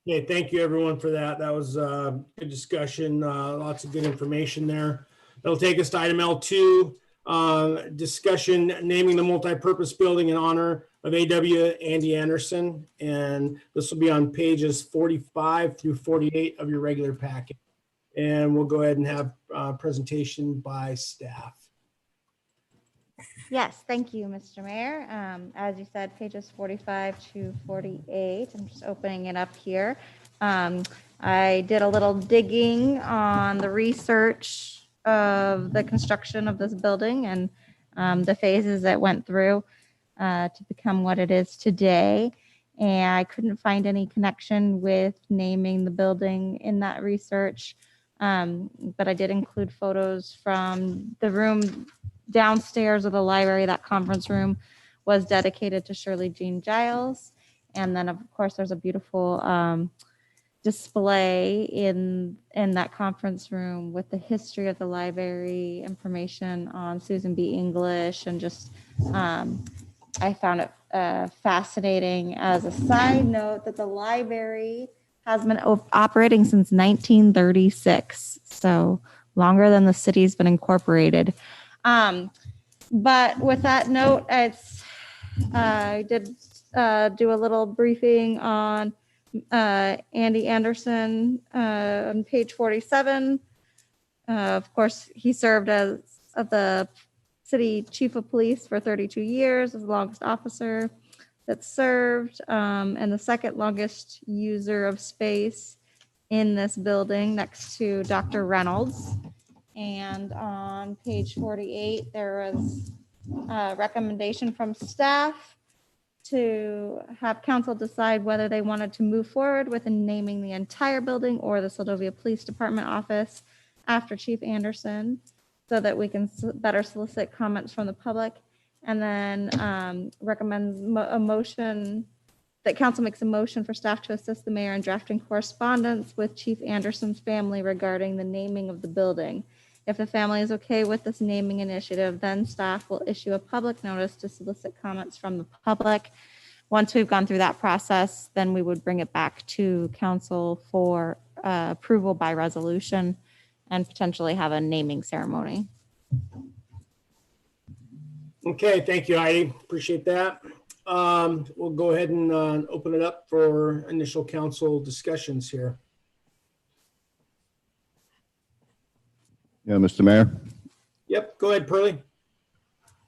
Yeah, thank you everyone for that. That was a good discussion. Lots of good information there. That'll take us to item L2, discussion naming the multi-purpose building in honor of A.W. Andy Anderson. And this will be on pages 45 through 48 of your regular packet. And we'll go ahead and have a presentation by staff. Yes, thank you, Mr. Mayor. As you said, pages 45 to 48. I'm just opening it up here. I did a little digging on the research of the construction of this building and the phases that went through to become what it is today. And I couldn't find any connection with naming the building in that research. But I did include photos from the room downstairs of the library. That conference room was dedicated to Shirley Jean Giles. And then of course there's a beautiful display in that conference room with the history of the library, information on Susan B. English, and just I found it fascinating as a side note that the library has been operating since 1936. So longer than the city's been incorporated. But with that note, I did do a little briefing on Andy Anderson on page 47. Of course, he served as the city chief of police for 32 years, as the longest officer that served, and the second longest user of space in this building next to Dr. Reynolds. And on page 48, there was a recommendation from staff to have council decide whether they wanted to move forward with naming the entire building or the Seldovia Police Department office after Chief Anderson, so that we can better solicit comments from the public. And then recommend a motion that council makes a motion for staff to assist the mayor in drafting correspondence with Chief Anderson's family regarding the naming of the building. If the family is okay with this naming initiative, then staff will issue a public notice to solicit comments from the public. Once we've gone through that process, then we would bring it back to council for approval by resolution and potentially have a naming ceremony. Okay, thank you, Heidi. Appreciate that. We'll go ahead and open it up for initial council discussions here. Yeah, Mr. Mayor. Yep, go ahead, Pearlie.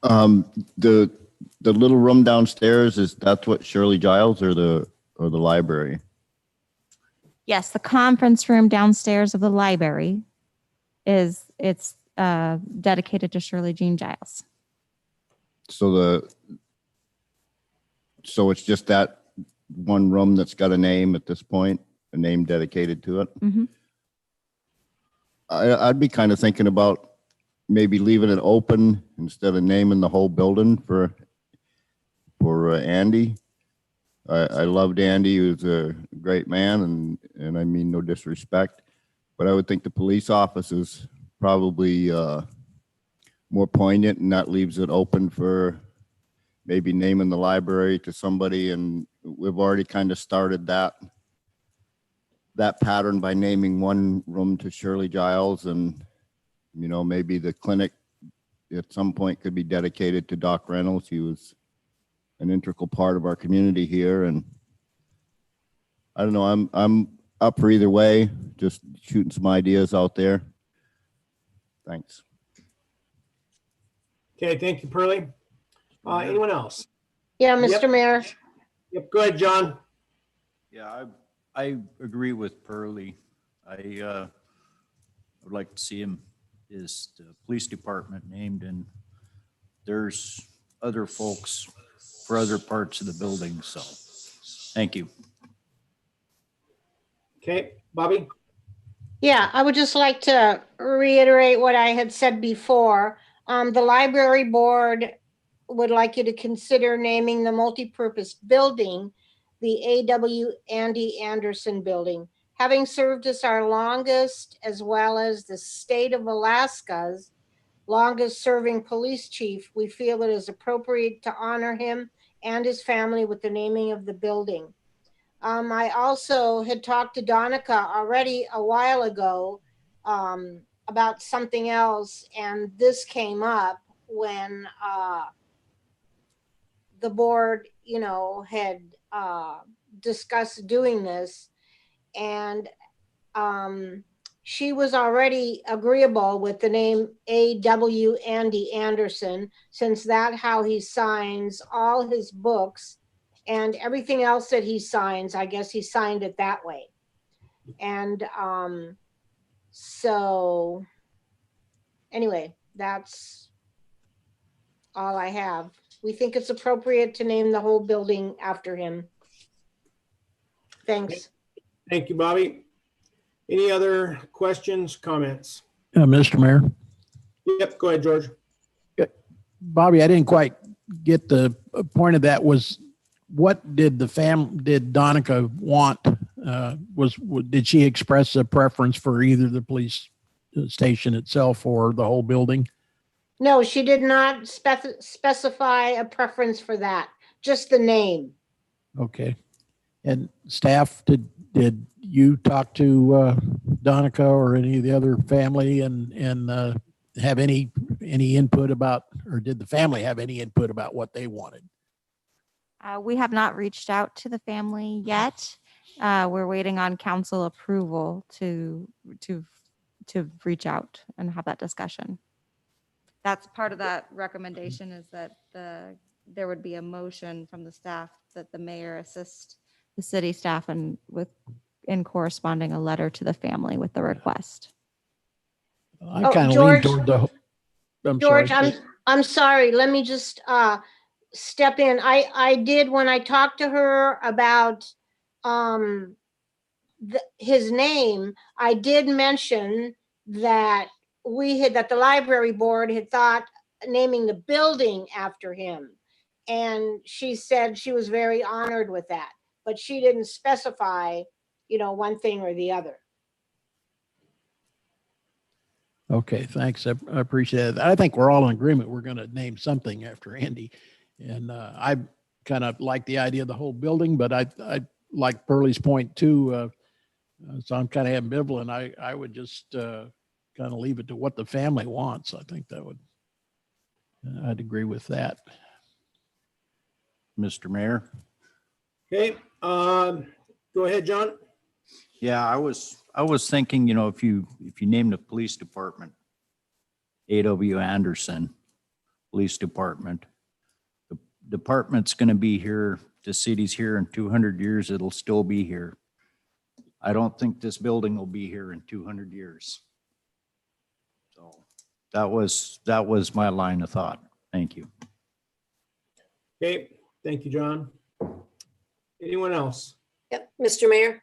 The little room downstairs, that's what Shirley Giles or the library? Yes, the conference room downstairs of the library it's dedicated to Shirley Jean Giles. So it's just that one room that's got a name at this point, a name dedicated to it. Mm-hmm. I'd be kind of thinking about maybe leaving it open instead of naming the whole building for Andy. I loved Andy. He was a great man, and I mean no disrespect, but I would think the police office is probably more poignant, and that leaves it open for maybe naming the library to somebody. And we've already kind of started that pattern by naming one room to Shirley Giles, and maybe the clinic at some point could be dedicated to Doc Reynolds. He was an integral part of our community here, and I don't know, I'm up for either way, just shooting some ideas out there. Thanks. Okay, thank you, Pearlie. Anyone else? Yeah, Mr. Yep. Mayor. Yep, go ahead, John. Yeah, I agree with Pearlie. I would like to see him is the police department named, and there's other folks for other parts of the building. So thank you. Okay, Bobby. Yeah, I would just like to reiterate what I had said before. The library board would like you to consider naming the multipurpose building the A.W. Andy Anderson Building. Having served as our longest, as well as the state of Alaska's longest serving police chief, we feel it is appropriate to honor him and his family with the naming of the building. I also had talked to Donica already a while ago about something else, and this came up when the board, had discussed doing this, and she was already agreeable with the name A.W. Andy Anderson, since that's how he signs all his books and everything else that he signs. I guess he signed it that way. And so anyway, that's all I have. We think it's appropriate to name the whole building after him. Thanks. Thank you, Bobby. Any other questions, comments? Mr. Mayor, Yep, go ahead, George. Bobby, I didn't quite get the point of that. Was what did did Donica want? Did she express a preference for either the police station itself or the whole building? No, she did not specify a preference for that, just the name. Okay. And staff, did you talk to Donica or any of the other family and have any input about, or did the family have any input about what they wanted? We have not reached out to the family yet. We're waiting on council approval to reach out and have that discussion. That's part of that recommendation, is that there would be a motion from the staff that the mayor assist the city staff in corresponding a letter to the family with the request. I kind of lean George, toward the. George, sorry. I'm sorry. Let me just step in. I did, when I talked to her about his name, I did mention that that the library board had thought naming the building after him. And she said she was very honored with that, but she didn't specify, one thing or the other. Okay, thanks. I appreciate it. I think we're all in agreement. We're going to name something after Andy. And I kind of like the idea of the whole building, but I like Pearlie's point too. So I'm kind of ambivalent. I would just kind of leave it to what the family wants. I think I'd agree with that. Mr. Mayor? Okay, go ahead, John. Yeah, I was thinking, if you name the police department A.W. Anderson Police Department, the department's going to be here, the city's here in 200 years, it'll still be here. I don't think this building will be here in 200 years. So that was my line of thought. Thank you. Okay, thank you, John. Anyone else? Yep, Mr. Mayor,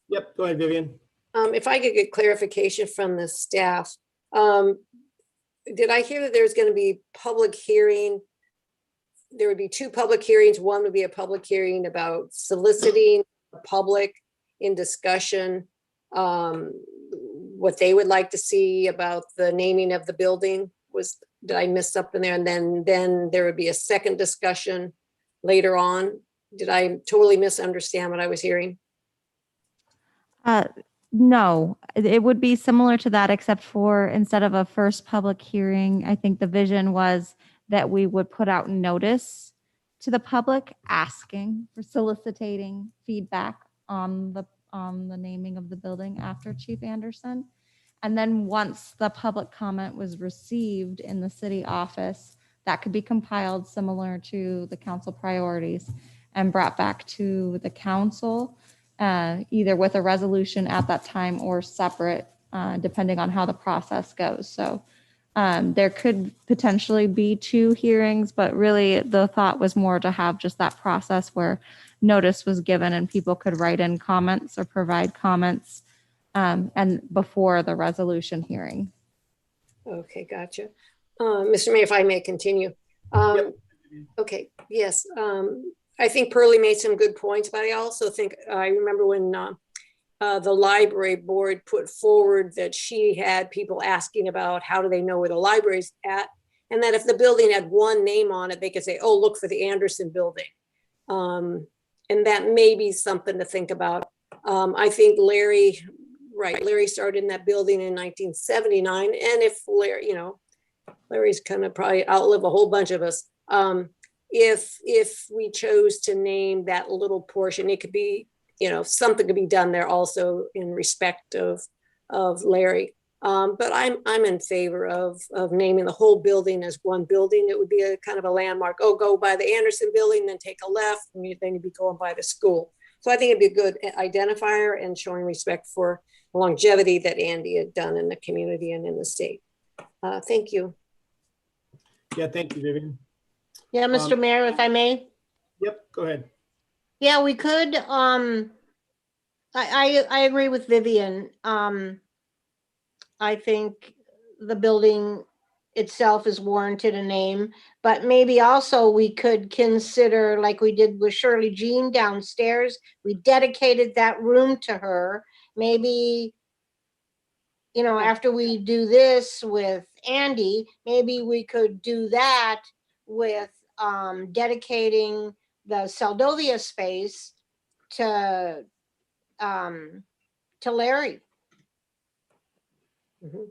Yep, go ahead, Vivian. if I could get clarification from the staff, did I hear that there's going to be public hearing? There would be two public hearings. One would be a public hearing about soliciting the public in discussion, what they would like to see about the naming of the building. Did I miss something there? And then there would be a second discussion later on. Did I totally misunderstand what I was hearing? No, it would be similar to that, except for instead of a first public hearing, I think the vision was that we would put out notice to the public asking for soliciting feedback on the naming of the building after Chief Anderson. And then once the public comment was received in the city office, that could be compiled similar to the council priorities and brought back to the council, either with a resolution at that time or separate, depending on how the process goes. So there could potentially be two hearings, but really the thought was more to have just that process where notice was given and people could write in comments or provide comments and before the resolution hearing. Okay, gotcha. Mr. Mayor, if I may continue. Okay, yes. I think Pearlie made some good points, but I also think, I remember when the library board put forward that she had people asking about how do they know where the library's at? And that if the building had one name on it, they could say, oh, look for the Anderson building. And that may be something to think about. I think Larry started in that building in 1979. And if Larry, Larry's gonna probably outlive a whole bunch of us. If we chose to name that little portion, it could be, something could be done there also in respect of Larry. But I'm in favor of naming the whole building as one building. It would be a kind of a landmark. Oh, go by the Anderson building, then take a left, and then you'd be going by the school. So I think it'd be a good identifier and showing respect for the longevity that Andy had done in the community and in the state. Thank you. Yeah, thank you, Vivian. Yeah, Mr. Mayor, if I may. Yep, go ahead. Yeah, we could, I agree with Vivian. I think the building itself is warranted a name, but maybe also we could consider, like we did with Shirley Jean downstairs, we dedicated that room to her. Maybe, after we do this with Andy, maybe we could do that with dedicating the Seldovia space to Larry. Mhm.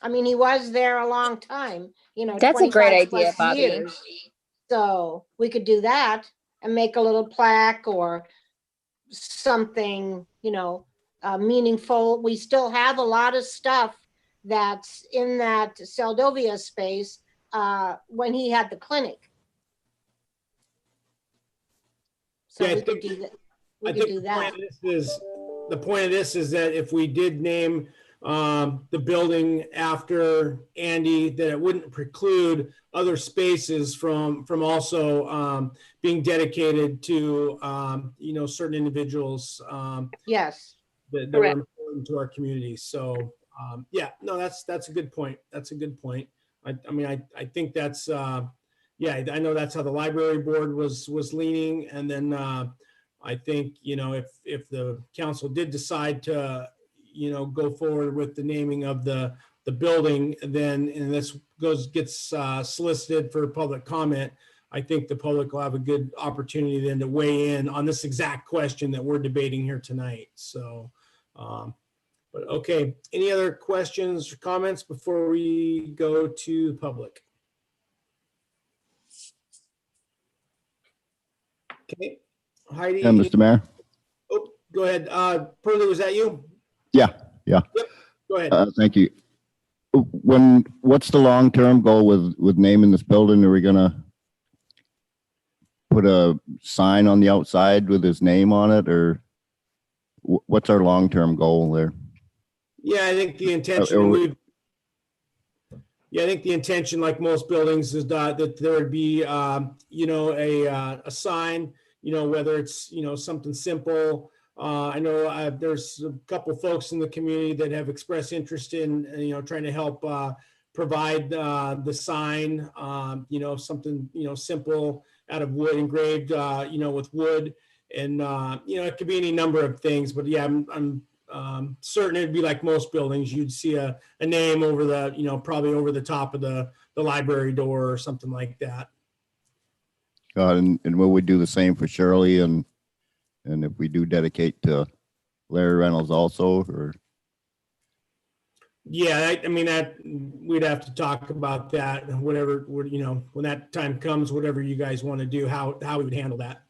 I mean, he was there a long time, That's a great 25 idea, plus Bobby. years. So we could do that and make a little plaque or something, meaningful. We still have a lot of stuff that's in that Seldovia space when he had the clinic. So Yeah, I we could think- do that. I We could think do that. the point of this is that if we did name the building after Andy, that it wouldn't preclude other spaces from also being dedicated to certain individuals Yes. that were Correct. important to our community. So yeah, no, that's a good point. That's a good point. I think that's I know that's how the library board was leaning, and then I think if the council did decide to go forward with the naming of the building, then and this gets solicited for public comment, I think the public will have a good opportunity then to weigh in on this exact question that we're debating here tonight. So, but okay, any other questions or comments before we go to the public? Okay, Heidi. Yeah, Mr. Mayor. Oh, go ahead. Pearlie, was that you? Yeah. Yep. Go ahead. Thank you. What's the long-term goal with naming this building? Are we gonna put a sign on the outside with his name on it, or what's our long-term goal there? Yeah, I think the intention, like most buildings, is that there would be, a sign, whether it's, something simple. I know there's a couple folks in the community that have expressed interest in, trying to help provide the sign, something, simple out of wood, engraved, with wood. And, it could be any number of things, but yeah, I'm certain it'd be like most buildings. You'd see a name over the, probably over the top of the library door or something like that. And will we do the same for Shirley and if we do dedicate to Larry Reynolds also, or? Yeah, I mean, that we'd have to talk about that, whatever, when that time comes, whatever you guys want to do, how we would handle that.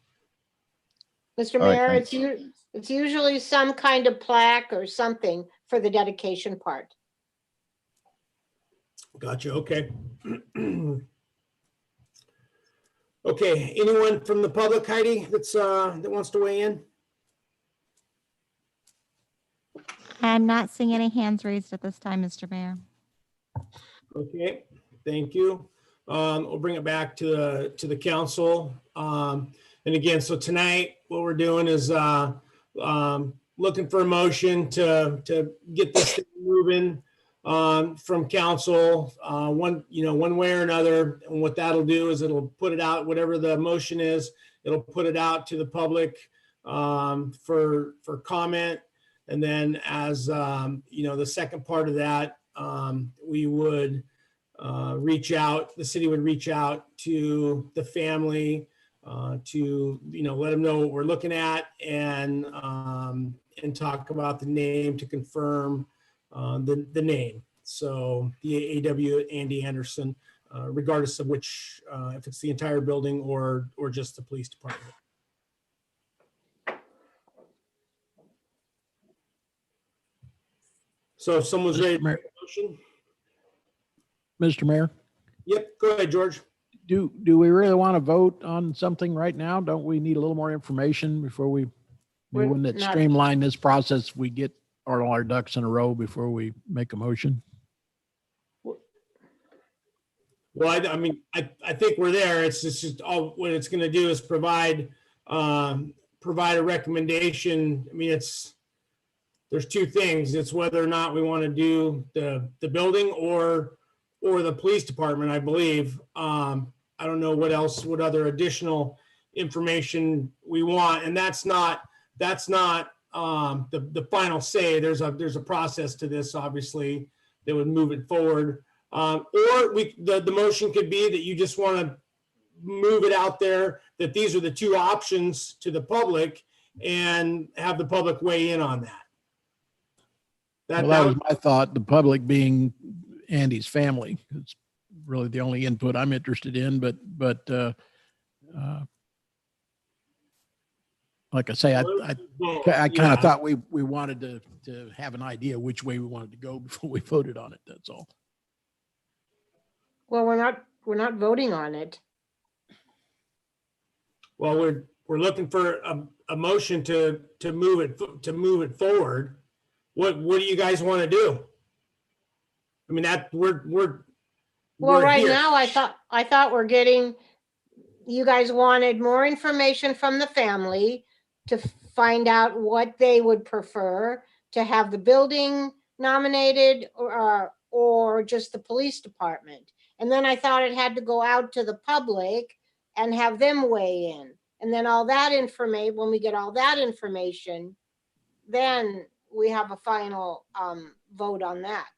Mr. All right, Mayor, thanks. it's usually some kind of plaque or something for the dedication part. Gotcha. Okay. Okay. Anyone from the public, Heidi, that wants to weigh in? I'm not seeing any hands raised at this time, Mr. Mayor. Okay, thank you. We'll bring it back to the council. And again, so tonight, what we're doing is looking for a motion to get this thing moving from council, one way or another. And what that'll do is it'll put it out, whatever the motion is, it'll put it out to the public for comment. And then as, the second part of that, we would the city would reach out to the family to, let them know what we're looking at and talk about the name to confirm the name. So the AW Andy Anderson, regardless of which, if it's the entire building or just the police department. So if someone's ready to make a motion. Mr. Mayor, Yep, go ahead, George. do we really want to vote on something right now? Don't we need a little more information before wouldn't it not- streamline this process? We get all our ducks in a row before we make a motion? Well, I think we're there. It's just all what it's going to do is provide a recommendation. There's two things. It's whether or not we want to do the building or the police department, I believe. I don't know what other additional information we want. And that's not the final say. There's a process to this, obviously, that would move it forward. Or the motion could be that you just want to move it out there, that these are the two options to the public and have the public weigh in on that. Well, that was my thought, the public being Andy's family. It's really the only input I'm interested in, but like I say, I kind of thought we wanted to have an idea which way we wanted to go before we voted on it. That's all. Well, we're not voting on it. Well, we're looking for a motion to move it forward. What do you guys want to do? Well, right here. now, I thought you guys wanted more information from the family to find out what they would prefer, to have the building nominated or just the police department. And then I thought it had to go out to the public and have them weigh in. And then all that information, when we get all that information, then we have a final vote on that.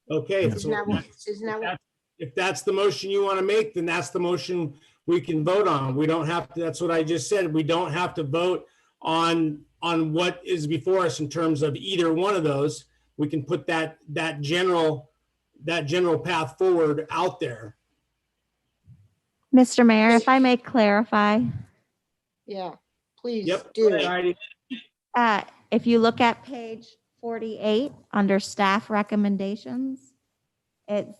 Okay. Isn't that what? If that's the motion you want to make, then that's the motion we can vote on. We don't have to, that's what I just said. We don't have to vote on what is before us in terms of either one of those. We can put that general path forward out there. Mr. Mayor, if I may clarify, Yeah, please Yep. do. Go ahead, Heidi. if you look at page 48 under staff recommendations,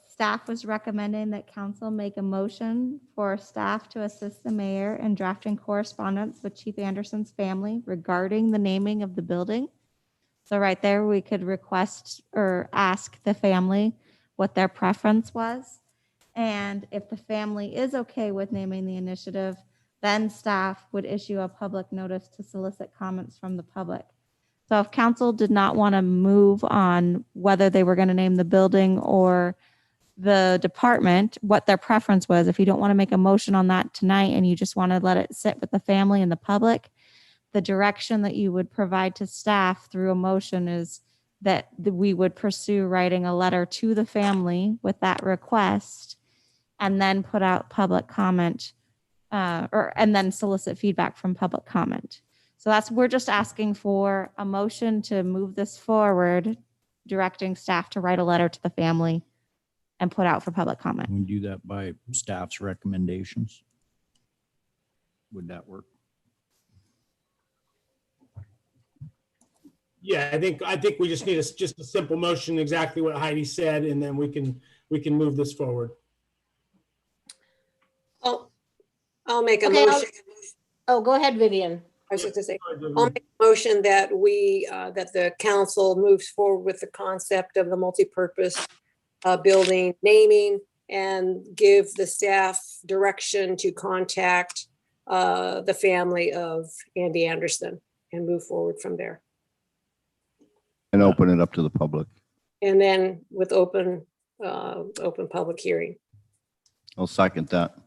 staff was recommending that council make a motion for staff to assist the mayor in drafting correspondence with Chief Anderson's family regarding the naming of the building. So right there, we could request or ask the family what their preference was. And if the family is okay with naming the initiative, then staff would issue a public notice to solicit comments from the public. So if council did not want to move on whether they were going to name the building or the department, what their preference was, if you don't want to make a motion on that tonight and you just want to let it sit with the family and the public, the direction that you would provide to staff through a motion is that we would pursue writing a letter to the family with that request and then put out public comment and then solicit feedback from public comment. So we're just asking for a motion to move this forward, directing staff to write a letter to the family and put out for public comment. We do that by staff's recommendations. Would that work? Yeah, I think we just need just a simple motion, exactly what Heidi said, and then we can move this forward. I'll make a Okay, motion. go ahead, Vivian. I was just to say, I'll make a motion that that the council moves forward with the concept of the multipurpose building naming and give the staff direction to contact the family of Andy Anderson and move forward from there. And open it up to the public. And then with open public hearing. I'll second that.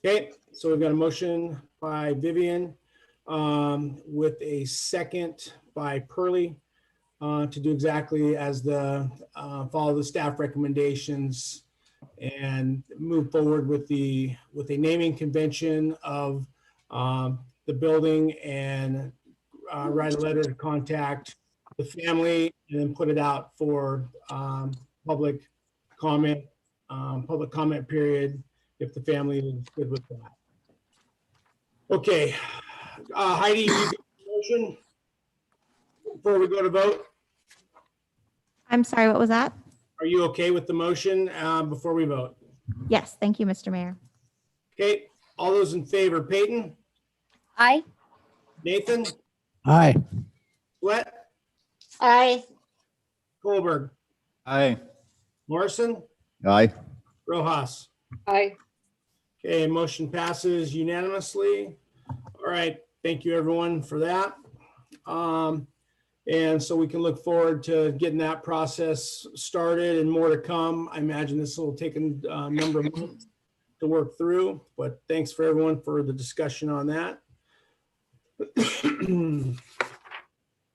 Okay, so we've got a motion by Vivian with a second by Pearlie to do exactly as follow the staff recommendations and move forward with a naming convention of the building and write a letter to contact the family and then put it out for public comment period if the family is good with that. Okay, Heidi, you get the motion before we go to vote? I'm sorry, what was that? Are you okay with the motion before we vote? Yes, thank you, Mr. Mayor. Okay, all those in favor, Peyton, Aye. Nathan, Aye. Sweat, Aye. Colberg, Aye. Morrison, Aye. Rojas. Aye. Okay, motion passes unanimously. All right, thank you everyone for that. And so we can look forward to getting that process started and more to come. I imagine this will take a number of months to work through, but thanks for everyone for the discussion on that.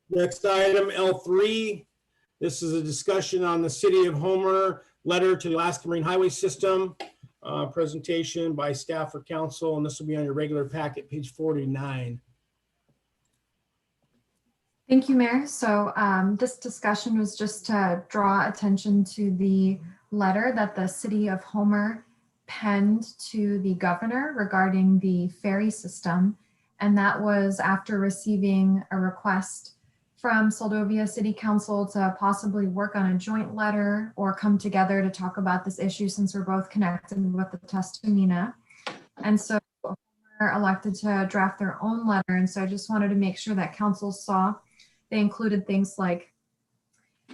Next item, L3. This is a discussion on the City of Homer letter to the Alaska Marine Highway System. Presentation by staff or council, and this will be on your regular packet, page 49. Thank you, Mayor. So this discussion was just to draw attention to the letter that the City of Homer penned to the governor regarding the ferry system. And that was after receiving a request from Soldovia City Council to possibly work on a joint letter or come together to talk about this issue since we're both connected with the Tustumena. And so Homer elected to draft their own letter. And so I just wanted to make sure that council saw. They included things like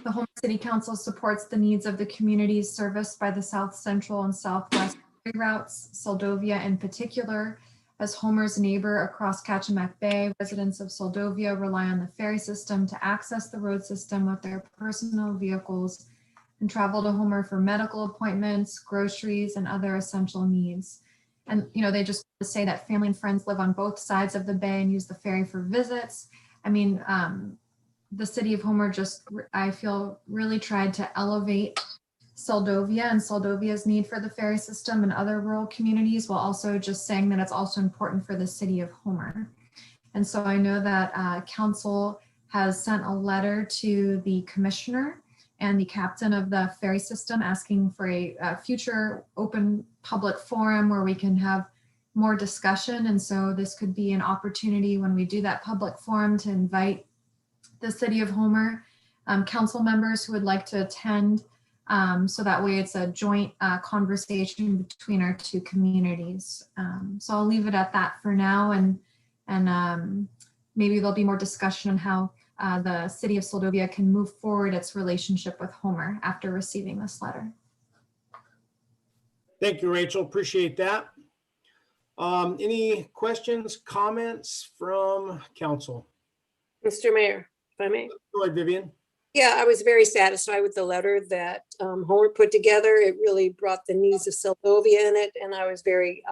the Homer City Council supports the needs of the communities serviced by the South Central and Southwest routes, Soldovia in particular. As Homer's neighbor across Kachemak Bay, residents of Soldovia rely on the ferry system to access the road system with their personal vehicles and travel to Homer for medical appointments, groceries, and other essential needs. And, they just say that family and friends live on both sides of the bay and use the ferry for visits. I mean, the City of Homer just, I feel, really tried to elevate Soldovia and Soldovia's need for the ferry system and other rural communities, while also just saying that it's also important for the City of Homer. And so I know that council has sent a letter to the commissioner and the captain of the ferry system asking for a future open public forum where we can have more discussion. And so this could be an opportunity when we do that public forum to invite the City of Homer council members who would like to attend. So that way it's a joint conversation between our two communities. So I'll leave it at that for now, and maybe there'll be more discussion on how the City of Soldovia can move forward its relationship with Homer after receiving this letter. Thank you, Rachel. Appreciate that. Any questions, comments from council? Mr. Mayor, if I may. Go ahead, Vivian. Yeah, I was very satisfied with the letter that Homer put together. It really brought the needs of Soldovia in it, and I was very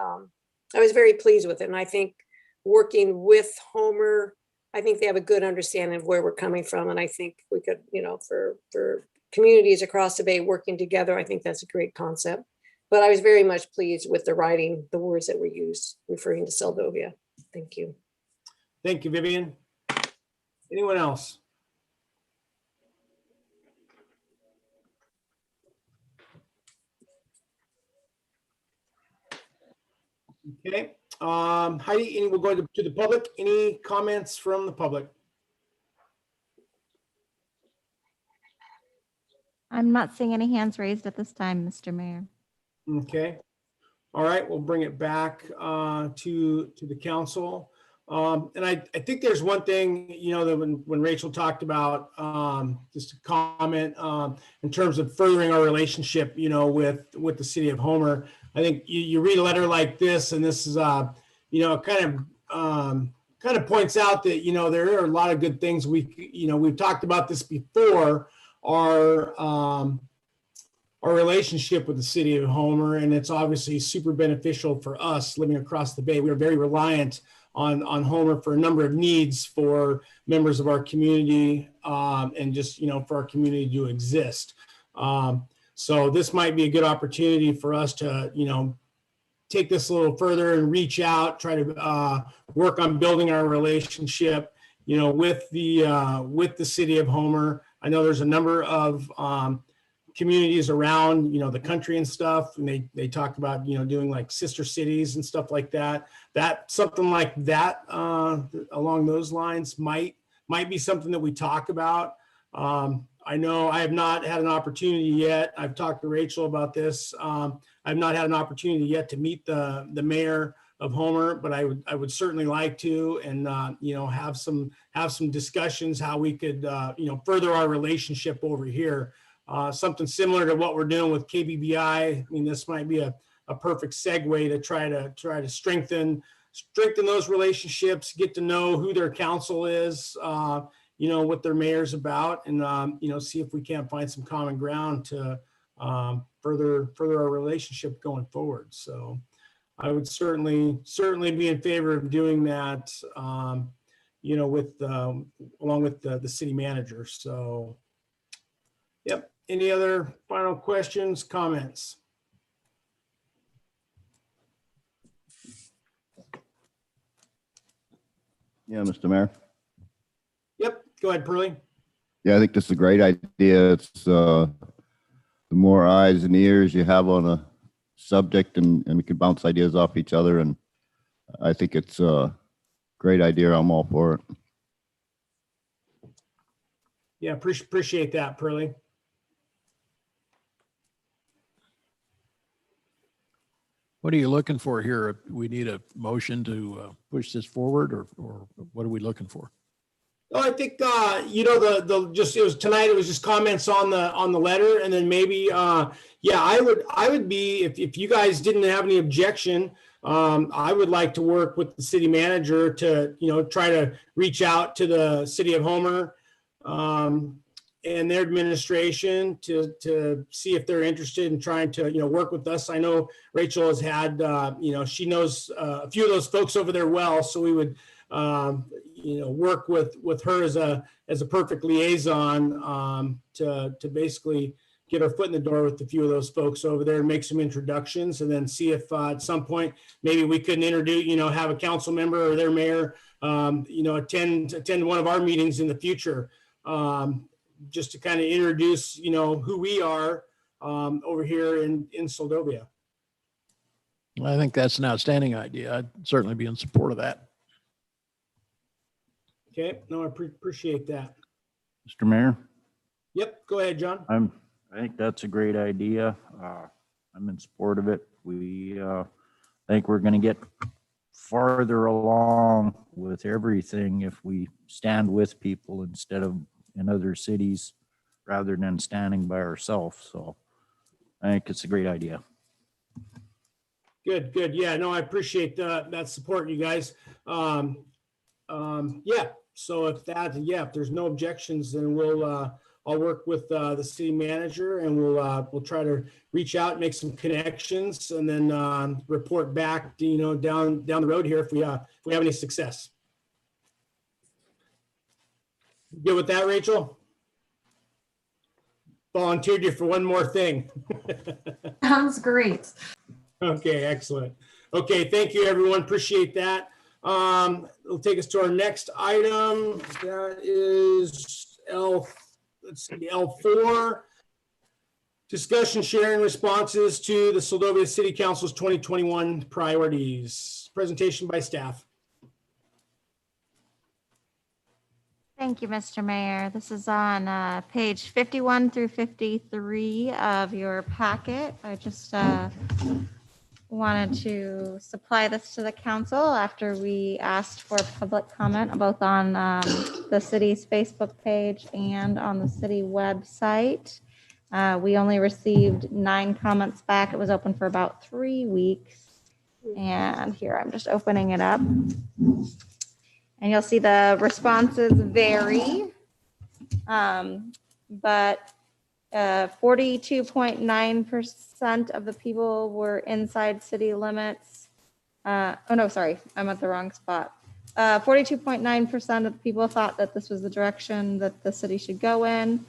pleased with it. And I think working with Homer, I think they have a good understanding of where we're coming from. And I think we could, for communities across the bay working together, I think that's a great concept. But I was very much pleased with the writing, the words that were used referring to Soldovia. Thank you. Thank you, Vivian. Anyone else? Okay, Heidi, we'll go to the public. Any comments from the public? I'm not seeing any hands raised at this time, Mr. Mayor. Okay, all right, we'll bring it back to the council. And I think there's one thing, that when Rachel talked about, just a comment in terms of furthering our relationship, with the City of Homer. I think you read a letter like this, and this is, kind of points out that, there are a lot of good things we've talked about this before, our relationship with the city of Homer, and it's obviously super beneficial for us living across the bay. We are very reliant on Homer for a number of needs for members of our community, and just, for our community to exist. So this might be a good opportunity for us to, take this a little further and reach out, try to work on building our relationship, with the city of Homer. I know there's a number of communities around, the country and stuff, and they talk about, doing like sister cities and stuff like that. Something like that along those lines might be something that we talk about. I know I have not had an opportunity yet. I've talked to Rachel about this. I've not had an opportunity yet to meet the mayor of Homer, but I would certainly like to, and have some discussions how we could further our relationship over here. Something similar to what we're doing with KBBI. I mean, this might be a perfect segue to try to strengthen those relationships, get to know who their council is, what their mayor's about, and see if we can't find some common ground to further our relationship going forward. So I would certainly be in favor of doing that, with along with the city manager. So, yep. Any other final questions, comments? Yeah, Mr. Mayor. Yep. Go ahead, Pearlie. Yeah, I think this is a great idea. It's the more eyes and ears you have on a subject, and we can bounce ideas off each other. And I think it's a great idea. I'm all for it. Yeah, appreciate that, Pearlie. What are you looking for here? We need a motion to push this forward, or what are we looking for? Oh, I think it was tonight. It was just comments on the letter, and then maybe I would be, if you guys didn't have any objection, I would like to work with the city manager to try to reach out to the city of Homer and their administration to see if they're interested in trying to work with us. I know Rachel has had she knows a few of those folks over there well, so we would work with her as a perfect liaison to basically get our foot in the door with a few of those folks over there and make some introductions, and then see if at some point maybe we couldn't introduce, have a council member or their mayor attend one of our meetings in the future, just to kind of introduce who we are over here in Soldovia. I think that's an outstanding idea. I'd certainly be in support of that. Okay, no, I appreciate that. Mr. Mayor, Yep, go ahead, John. I think that's a great idea. I'm in support of it. I think we're going to get farther along with everything if we stand with people instead of in other cities rather than standing by ourselves. So I think it's a great idea. Good. Yeah, no, I appreciate that support, you guys. Yeah, so if there's no objections, then I'll work with the city manager, and we'll try to reach out, make some connections, and then report back, down the road here if we have any success. Good with that, Rachel? Volunteered you for one more thing. Sounds great. Okay, excellent. Okay, thank you, everyone. Appreciate that. It'll take us to our next item. That is L4. Discussion, sharing responses to the Soldovia City Council's 2021 priorities. Presentation by staff. Thank you, Mr. Mayor. This is on page 51 through 53 of your packet. I just wanted to supply this to the council after we asked for public comment both on the city's Facebook page and on the city website. We only received 9 comments back. It was open for about 3 weeks. And here, I'm just opening it up. And you'll see the responses vary. but 42.9% of the people were inside city limits. Oh no, sorry, I'm at the wrong spot. 42.9% of the people thought that this was the direction that the city should go in.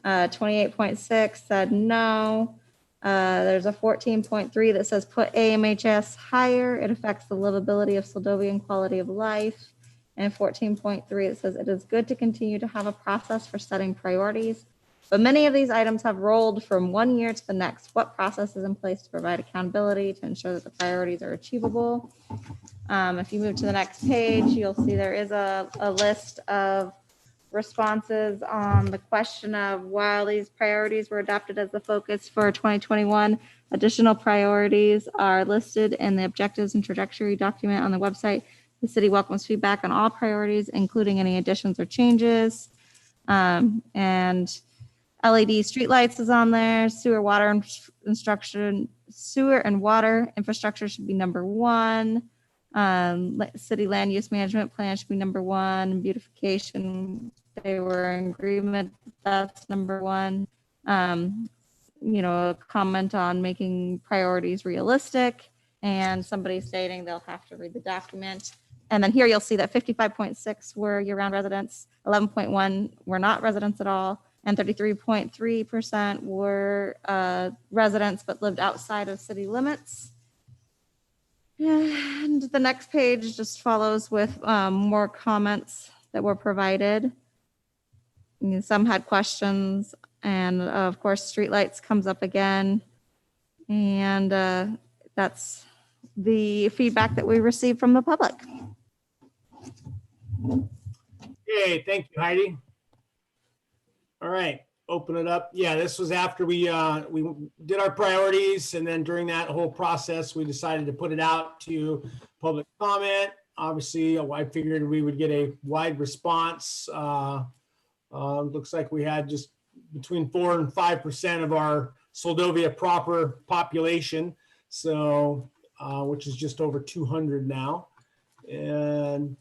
28.6 said no. There's a 14.3 that says put AMHS higher. It affects the livability of Seldovia and quality of life. And 14.3 that says it is good to continue to have a process for setting priorities. But many of these items have rolled from one year to the next. What process is in place to provide accountability to ensure that the priorities are achievable? If you move to the next page, you'll see there is a list of responses on the question of while these priorities were adopted as the focus for 2021, additional priorities are listed in the objectives and trajectory document on the website. The city welcomes feedback on all priorities, including any additions or changes. And LED streetlights is on there. Sewer and water infrastructure should be number 1. City land use management plan should be number 1. Beautification, they were in agreement. That's number 1. A comment on making priorities realistic, and somebody stating they'll have to read the document. And then here you'll see that 55.6 were year-round residents, 11.1 were not residents at all, and 33.3% were residents but lived outside of city limits. And the next page just follows with more comments that were provided. Some had questions, and of course, streetlights comes up again. And that's the feedback that we received from the public. Okay, thank you, Heidi. All right, open it up. Yeah, this was after we did our priorities, and then during that whole process, we decided to put it out to public comment. Obviously, I figured we would get a wide response. Looks like we had just between 4 and 5% of our Seldovia proper population, so which is just over 200 now, and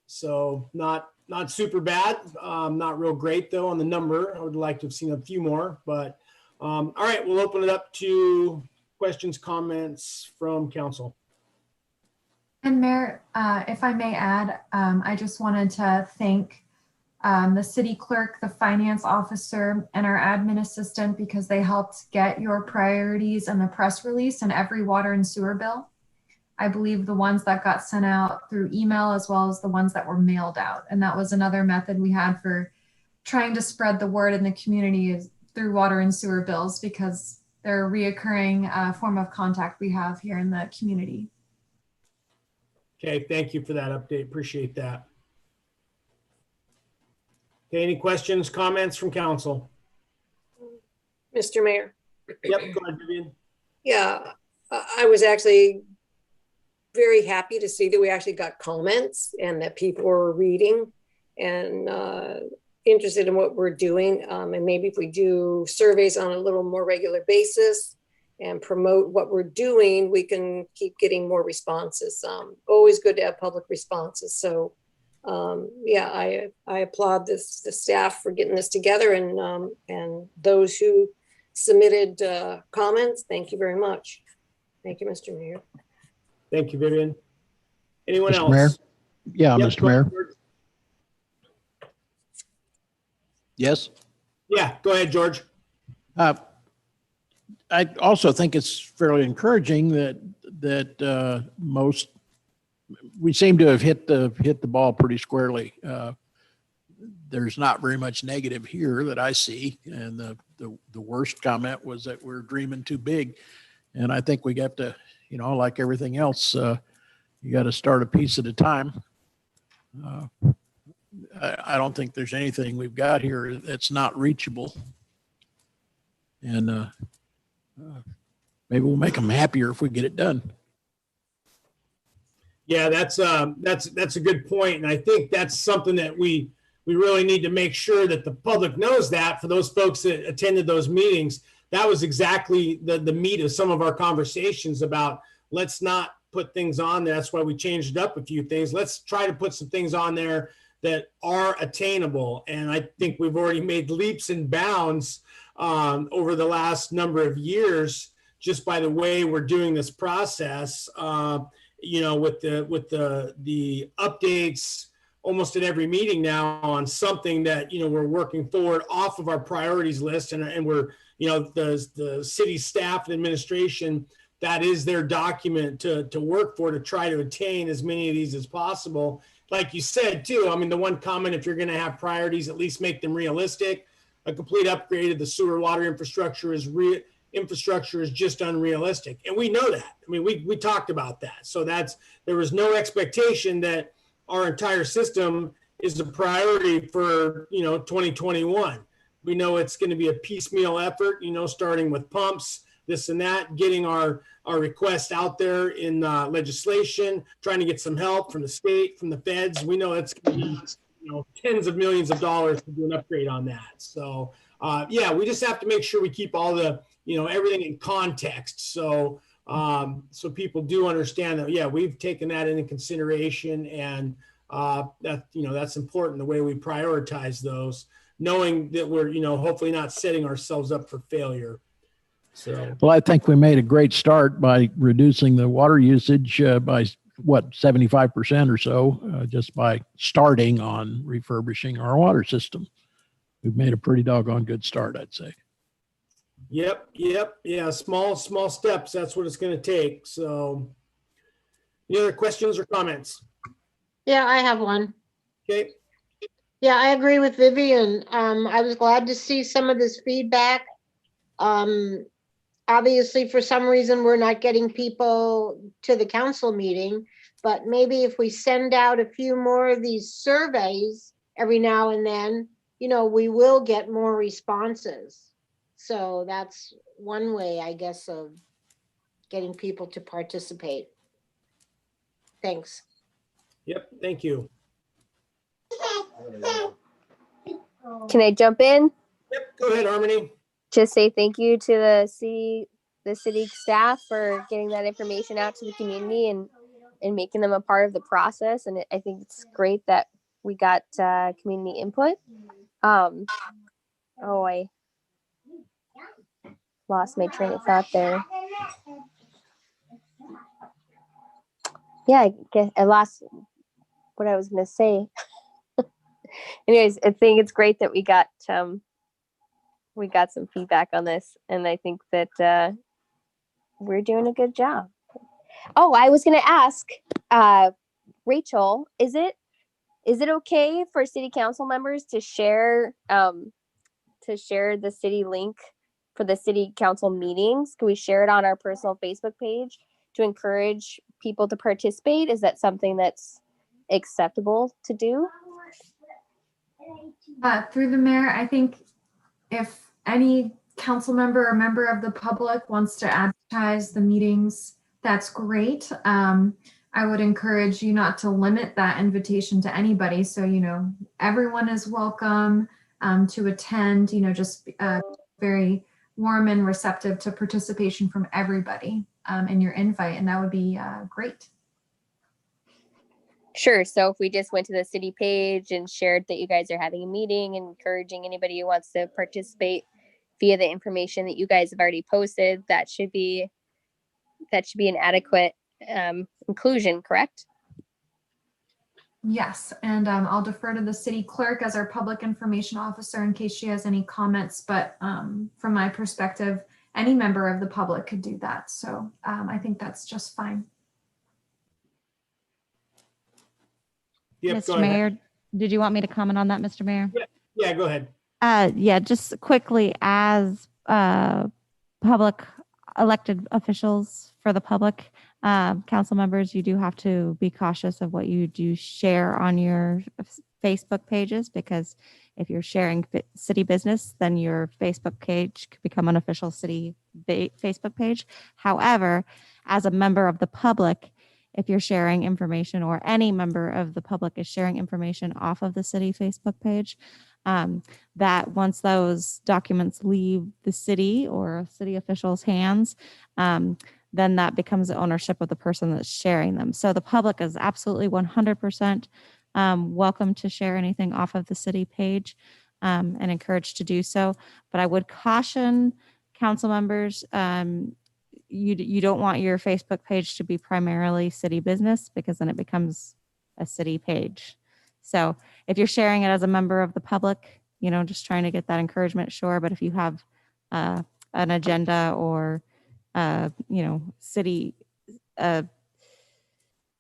so not super bad, not real great though on the number. I would like to have seen a few more, but all right, we'll open it up to questions, comments from council. And Mayor, if I may add, I just wanted to thank the city clerk, the finance officer, and our admin assistant because they helped get your priorities and the press release and every water and sewer bill. I believe the ones that got sent out through email as well as the ones that were mailed out. And that was another method we had for trying to spread the word in the community is through water and sewer bills because they're a reoccurring form of contact we have here in the community. Okay, thank you for that update. Appreciate that. Okay, any questions, comments from council? Mr. Mayor. Yep, go ahead, Vivian. Yeah, I was actually very happy to see that we actually got comments and that people were reading and interested in what we're doing. And maybe if we do surveys on a little more regular basis and promote what we're doing, we can keep getting more responses. Always good to have public responses. So yeah, I applaud the staff for getting this together and those who submitted comments. Thank you very much. Thank you, Mr. Mayor. Thank you, Vivian. Anyone Mr. else? Mayor? Yeah, Yep, Mr. go ahead, Mayor. George. Yes. Yeah, go ahead, George. I also think it's fairly encouraging that most we seem to have hit the ball pretty squarely. There's not very much negative here that I see, and the worst comment was that we're dreaming too big, and I think we got to, like everything else, you got to start a piece at a time. I don't think there's anything we've got here that's not reachable, and maybe we'll make them happier if we get it done. Yeah, that's a good point, and I think that's something that we really need to make sure that the public knows that. For those folks that attended those meetings, that was exactly the meat of some of our conversations about let's not put things on there. That's why we changed up a few things. Let's try to put some things on there that are attainable. And I think we've already made leaps and bounds over the last number of years just by the way we're doing this process. With the updates almost at every meeting now on something that we're working forward off of our priorities list, and we're the city staff and administration, that is their document to work for, to try to attain as many of these as possible. Like you said too, I mean, the one comment, if you're going to have priorities, at least make them realistic. A complete upgrade of the sewer water infrastructure is just unrealistic, and we know that. I mean, we talked about that. So there was no expectation that our entire system is a priority for 2021. We know it's going to be a piecemeal effort, starting with pumps, this and that, getting our request out there in legislation, trying to get some help from the state, from the feds. We know it's going to be tens of millions of dollars to do an upgrade on that. So we just have to make sure we keep all the everything in context. So people do understand that, we've taken that into consideration, and that's important, the way we prioritize those, knowing that we're, hopefully not setting ourselves up for failure. So, Well, I think we made a great start by reducing the water usage by 75% or so, just by starting on refurbishing our water system. We've made a pretty doggone good start, I'd say. Yep. Yeah. Small steps. That's what it's going to take. So any other questions or comments? Yeah, I have one. Okay. Yeah, I agree with Vivian. I was glad to see some of this feedback. Obviously, for some reason, we're not getting people to the council meeting, but maybe if we send out a few more of these surveys every now and then, we will get more responses. So that's one way, I guess, of getting people to participate. Thanks. Yep. Thank you. Can I jump in? Yep. Go ahead, Harmony. Just say thank you to the city staff for getting that information out to the community and making them a part of the process. And I think it's great that we got community input. I lost my train of thought there. Yeah, I guess I lost what I was going to say. Anyways, I think it's great that we got some feedback on this, and I think that we're doing a good job. Oh, I was going to ask Rachel, is it okay for city council members to share the city link for the city council meetings? Can we share it on our personal Facebook page to encourage people to participate? Is that something that's acceptable to do? Through the mayor, I think if any council member or member of the public wants to advertise the meetings, that's great. I would encourage you not to limit that invitation to anybody. So, everyone is welcome to attend, just very warm and receptive to participation from everybody in your invite. And that would be great. Sure. So if we just went to the city page and shared that you guys are having a meeting and encouraging anybody who wants to participate via the information that you guys have already posted, that should be an adequate inclusion, correct? Yes, and I'll defer to the city clerk as our public information officer in case she has any comments, but from my perspective, any member of the public could do that. So I think that's just fine. Yep, Mr. Mayor, did you want me to comment on that, Mr. Mayor? Yeah, go ahead. Just quickly, as public elected officials for the public, council members, you do have to be cautious of what you do share on your Facebook pages, because if you're sharing city business, then your Facebook page could become an official city Facebook page. However, as a member of the public, if you're sharing information, or any member of the public is sharing information off of the city Facebook page, that once those documents leave the city or city officials' hands, then that becomes the ownership of the person that's sharing them. So the public is absolutely 100% welcome to share anything off of the city page and encouraged to do so. But I would caution council members, you don't want your Facebook page to be primarily city business, because then it becomes a city page. So if you're sharing it as a member of the public, just trying to get that encouragement, sure. But if you have an agenda or, city,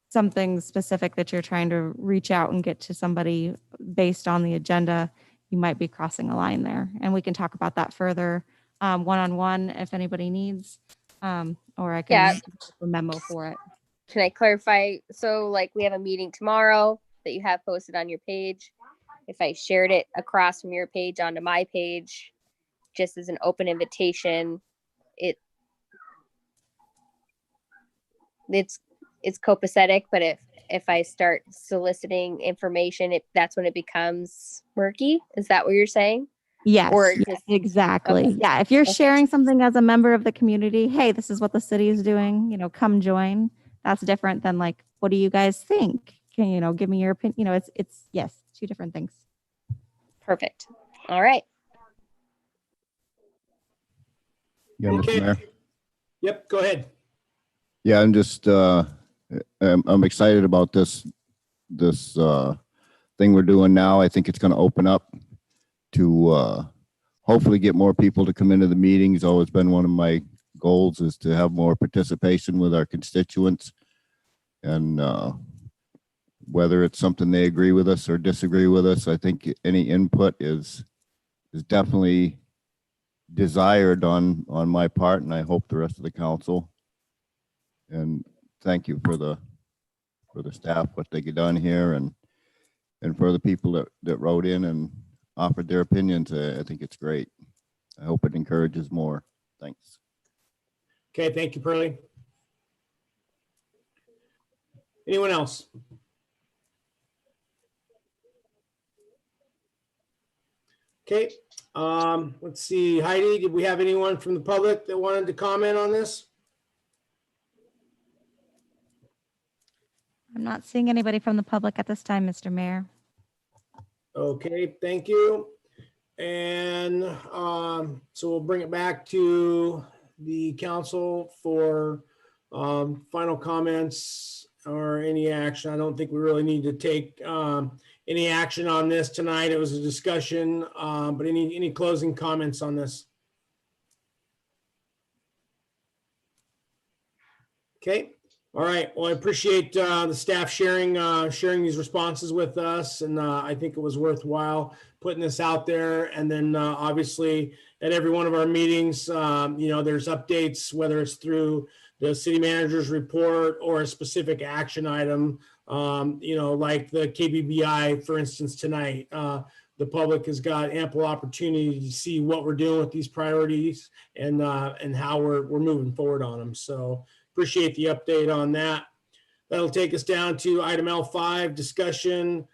something specific that you're trying to reach out and get to somebody based on the agenda, you might be crossing a line there. And we can talk about that further one-on-one if anybody needs, or I can give a memo for it. Can I clarify? So like we have a meeting tomorrow that you have posted on your page. If I shared it across from your page onto my page, just as an open invitation, it's copacetic, but if I start soliciting information, that's when it becomes murky. Is that what you're saying? Yes, Or yes, just- exactly. Okay. Yeah, if you're Okay. sharing something as a member of the community, hey, this is what the city is doing, come join. That's different than like, what do you guys think? Can give me your opinion? It's yes, two different things. Perfect. All right. Yeah, Mr. Okay. Mayor. Yep, go ahead. Yeah, I'm just, I'm excited about this thing we're doing now. I think it's going to open up to hopefully get more people to come into the meetings. Always been one of my goals, is to have more participation with our constituents. And whether it's something they agree with us or disagree with us, I think any input is definitely desired on my part, and I hope the rest of the council. And thank you for the staff, what they get done here, and for the people that wrote in and offered their opinions. I think it's great. I hope it encourages more. Thanks. Okay, thank you, Pearlie. Anyone else? Okay, let's see. Heidi, did we have anyone from the public that wanted to comment on this? I'm not seeing anybody from the public at this time, Mr. Mayor. Okay, thank you. And so we'll bring it back to the council for final comments or any action. I don't think we really need to take any action on this tonight. It was a discussion, but any closing comments on this? Okay. All right. Well, I appreciate the staff sharing these responses with us, and I think it was worthwhile putting this out there. And then obviously at every one of our meetings, there's updates, whether it's through the city manager's report or a specific action item, like the KBBI, for instance, tonight. The public has got ample opportunity to see what we're doing with these priorities and how we're moving forward on them. So appreciate the update on that. That'll take us down to item L5, discussion,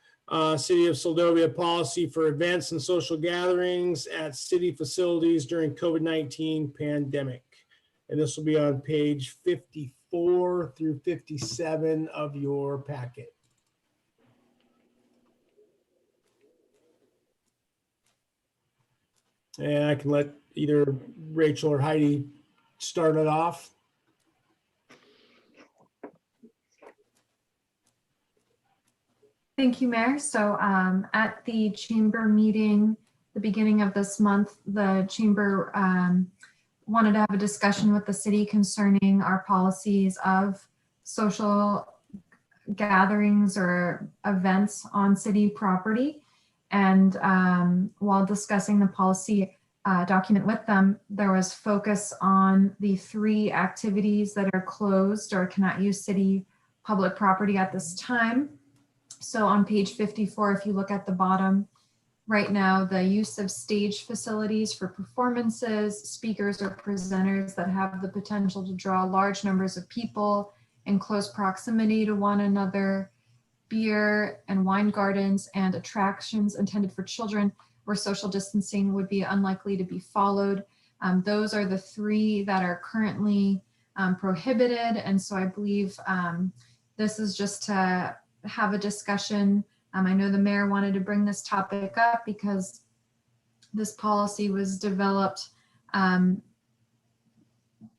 City of Seldovia policy for events and social gatherings at city facilities during COVID-19 pandemic. And this will be on page 54 through 57 of your packet. And I can let either Rachel or Heidi start it off. Thank you, Mayor. So at the chamber meeting, the beginning of this month, the chamber wanted to have a discussion with the city concerning our policies of social gatherings or events on city property. And while discussing the policy document with them, there was focus on the 3 activities that are closed or cannot use city public property at this time. So on page 54, if you look at the bottom, right now, the use of stage facilities for performances, speakers or presenters that have the potential to draw large numbers of people in close proximity to one another, beer and wine gardens and attractions intended for children where social distancing would be unlikely to be followed. Those are the 3 that are currently prohibited. And so I believe this is just to have a discussion I know the mayor wanted to bring this topic up because this policy was developed when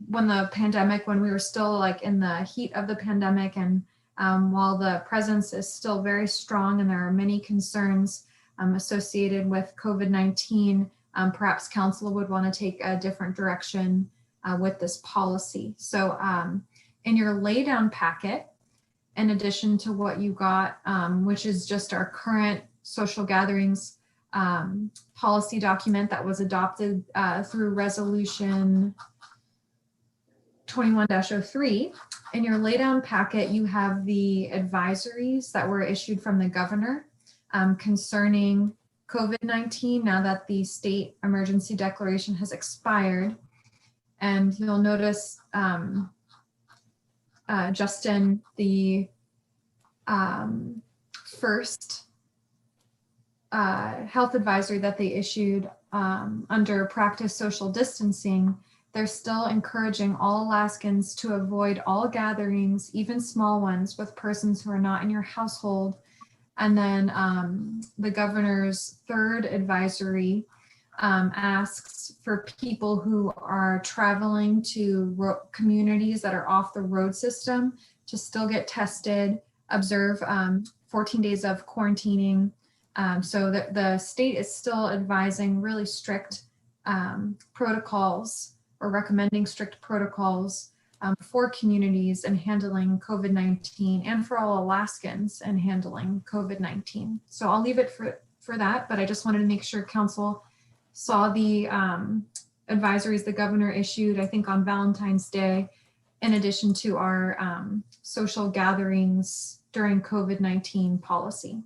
we were still like in the heat of the pandemic, and while the presence is still very strong and there are many concerns associated with COVID-19, perhaps council would want to take a different direction with this policy. So in your laydown packet, in addition to what you got, which is just our current social gatherings policy document that was adopted through resolution 21-03. In your laydown packet, you have the advisories that were issued from the governor concerning COVID-19 now that the state emergency declaration has expired. And you'll notice, Justin, the first health advisory that they issued under practice social distancing, they're still encouraging all Alaskans to avoid all gatherings, even small ones, with persons who are not in your household. And then the governor's third advisory asks for people who are traveling to communities that are off the road system to still get tested, observe 14 days of quarantining. So that the state is still advising really strict protocols, or recommending strict protocols for communities in handling COVID-19 and for all Alaskans in handling COVID-19. So I'll leave it for that, but I just wanted to make sure council saw the advisories the governor issued, I think on Valentine's Day, in addition to our social gatherings during COVID-19 policy.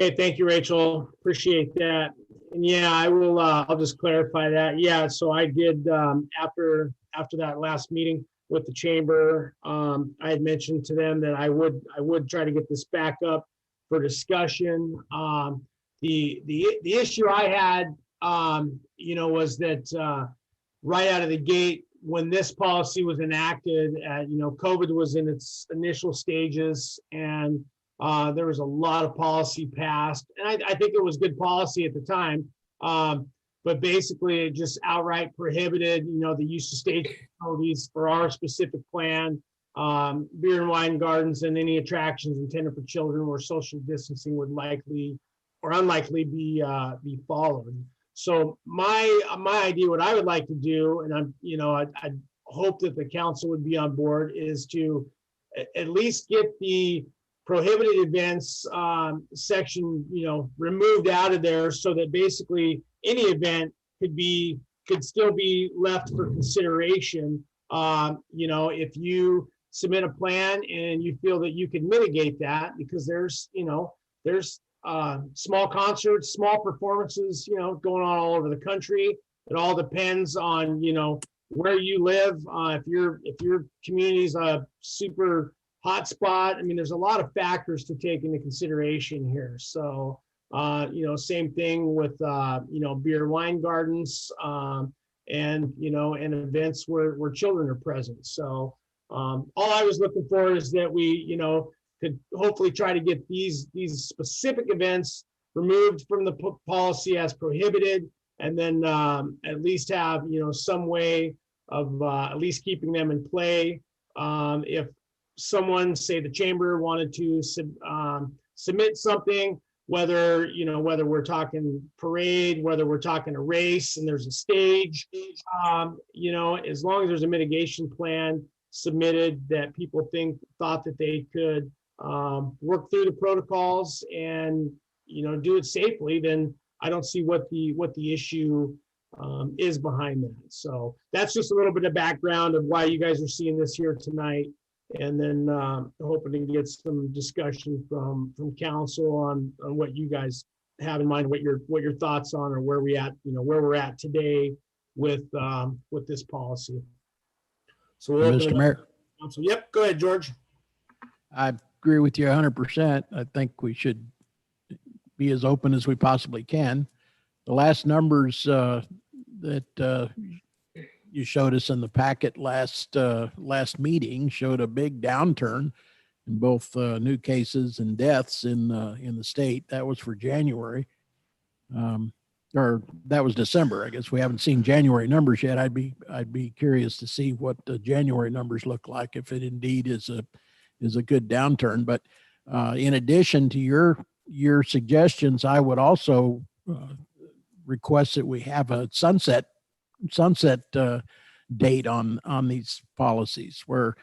Okay, thank you, Rachel. Appreciate that. And yeah, I will, I'll just clarify that. Yeah, so I did, after that last meeting with the chamber, I had mentioned to them that I would try to get this back up for discussion. The issue I had, was that right out of the gate, when this policy was enacted, COVID was in its initial stages, and there was a lot of policy passed, and I think it was good policy at the time. But basically it just outright prohibited, the use of stage facilities for our specific plan, beer and wine gardens, and any attractions intended for children where social distancing would likely or unlikely be followed. So my idea, what I would like to do, and I hope that the council would be on board, is to at least get the prohibited events section, removed out of there, so that basically any event could still be left for consideration. If you submit a plan and you feel that you can mitigate that, because there's small concerts, small performances, going on all over the country. It all depends on, where you live. If your community's a super hotspot, there's a lot of factors to take into consideration here. So, same thing with, beer and wine gardens, and events where children are present. So, all I was looking for is that we, could hopefully try to get these specific events removed from the policy as prohibited, and then at least have, some way of at least keeping them in play. If someone, say the chamber, wanted to submit something, whether we're talking parade, whether we're talking a race and there's a stage, as long as there's a mitigation plan submitted that people thought that they could work through the protocols and do it safely, then I don't see what the issue is behind that. So that's just a little bit of background of why you guys are seeing this here tonight. And then hoping to get some discussion from council on what you guys have in mind, what your thoughts on, or where we're at today with this policy. So we'll Mr. Mayor. Council. Yep, go ahead, George. I agree with you 100%. I think we should be as open as we possibly can. The last numbers that you showed us in the packet last meeting showed a big downturn in both new cases and deaths in the state. That was for January. Or that was December. I guess we haven't seen January numbers yet. I'd be curious to see what the January numbers look like, if it indeed is a good downturn. But in addition to your suggestions, I would also request that we have a sunset date on these policies, where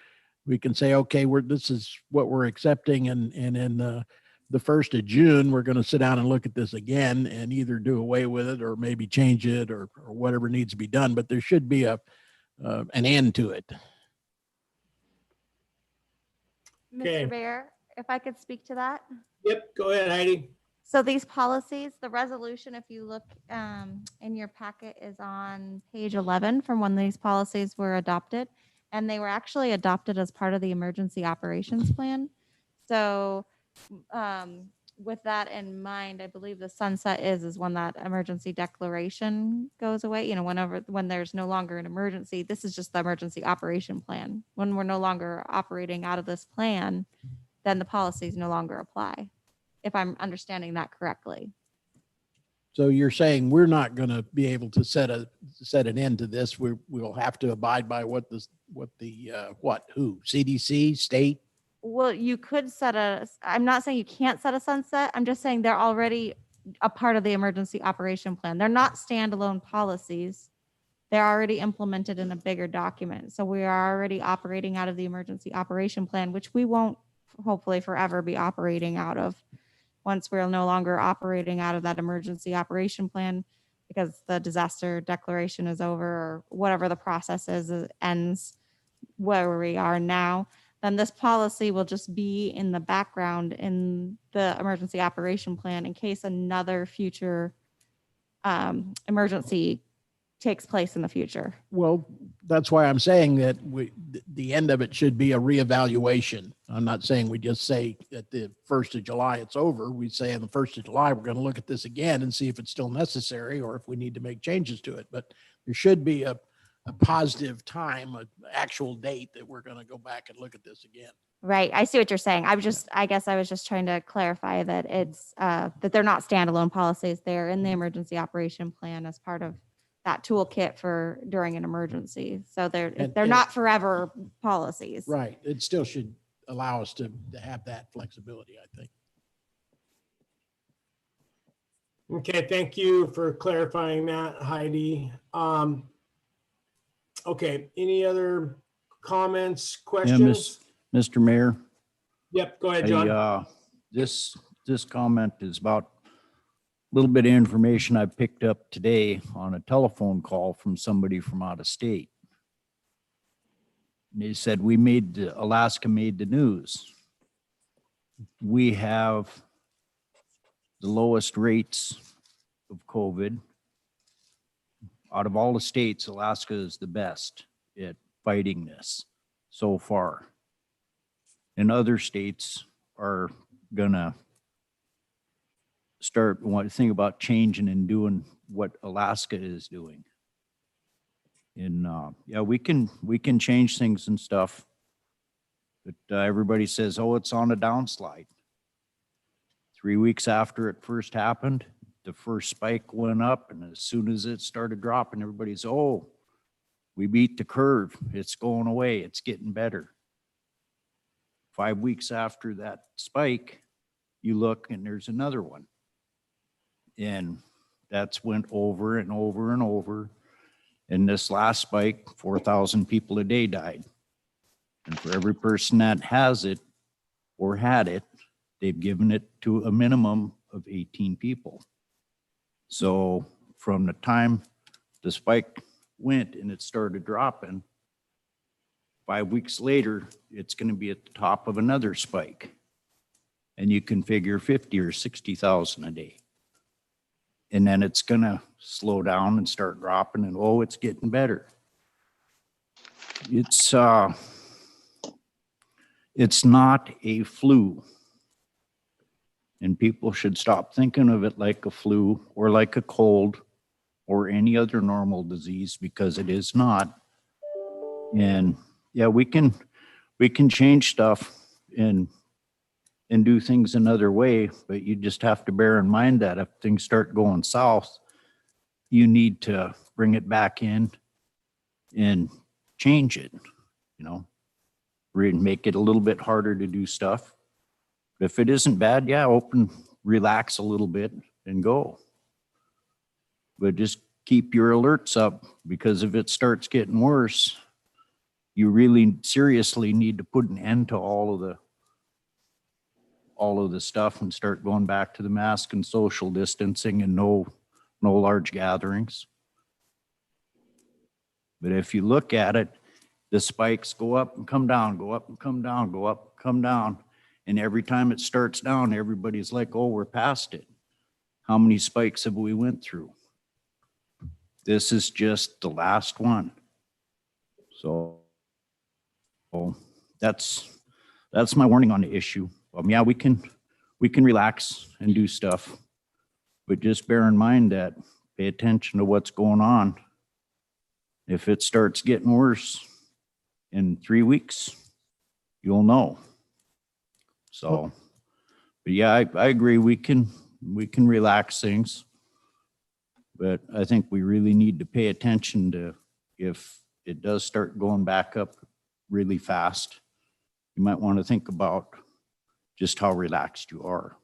we can say, okay, this is what we're accepting, and in the 1st of June, we're going to sit down and look at this again and either do away with it or maybe change it or whatever needs to be done. But there should be an end to it. Okay. Mr. Mayor, if I could speak to that. Yep, go ahead, Heidi. So these policies, the resolution, if you look in your packet, is on page 11 from when these policies were adopted. And they were actually adopted as part of the emergency operations plan. So with that in mind, I believe the sunset is when that emergency declaration goes away. You know, when there's no longer an emergency, this is just the emergency operation plan. When we're no longer operating out of this plan, then the policies no longer apply, if I'm understanding that correctly. So you're saying we're not going to be able to set an end to this. We'll have to abide by who CDC, state. Well, you could I'm not saying you can't set a sunset. I'm just saying they're already a part of the emergency operation plan. They're not standalone policies. They're already implemented in a bigger document. So we are already operating out of the emergency operation plan, which we won't hopefully forever be operating out of once we're no longer operating out of that emergency operation plan, because the disaster declaration is over or whatever the process is, ends where we are now. Then this policy will just be in the background in the emergency operation plan in case another future emergency takes place in the future. Well, that's why I'm saying that the end of it should be a reevaluation. I'm not saying we just say at the 1st of July it's over. We say on the 1st of July we're going to look at this again and see if it's still necessary or if we need to make changes to it. But there should be a positive time, an actual date that we're going to go back and look at this again. Right. I see what you're saying. I guess I was just trying to clarify that it's that they're not standalone policies. They're in the emergency operation plan as part of that toolkit for during an emergency. So they're not forever policies. Right. It still should allow us to have that flexibility, I think. Okay, thank you for clarifying that, Heidi. Okay, any other comments, questions? Mr. Mayor. Yep, go ahead, John. This comment is about a little bit of information I picked up today on a telephone call from somebody from out of state. And they said, Alaska made the news. We have the lowest rates of COVID. Out of all the states, Alaska is the best at fighting this so far. And other states are gonna want to think about changing and doing what Alaska is doing. And yeah, we can change things and stuff, but everybody says, oh, it's on a downslide. 3 weeks after it first happened, the first spike went up, and as soon as it started dropping, everybody's, oh, we beat the curve. It's going away. It's getting better. 5 weeks after that spike, you look and there's another one. And that's went over and over and over. And this last spike, 4,000 people a day died. And for every person that has it or had it, they've given it to a minimum of 18 people. So from the time the spike went and it started dropping, 5 weeks later, it's going to be at the top of another spike. And you can figure 50 or 60,000 a day. And then it's going to slow down and start dropping, and oh, it's getting better. It's not a flu. And people should stop thinking of it like a flu or like a cold or any other normal disease, because it is not. And yeah, we can change stuff and do things another way, but you just have to bear in mind that if things start going south, you need to bring it back in and change it, you know, make it a little bit harder to do stuff. If it isn't bad, yeah, relax a little bit and go. But just keep your alerts up, because if it starts getting worse, you really seriously need to put an end to all of the stuff and start going back to the mask and social distancing and no large gatherings. But if you look at it, the spikes go up and come down, go up and come down, go up, come down. And every time it starts down, everybody's like, oh, we're past it. How many spikes have we went through? This is just the last one. So that's my warning on the issue. Yeah, we can relax and do stuff, but just bear in mind that pay attention to what's going on. If it starts getting worse in 3 weeks, you'll know. So, but yeah, I agree. We can relax things, but I think we really need to pay attention to if it does start going back up really fast, you might want to think about just how relaxed you are.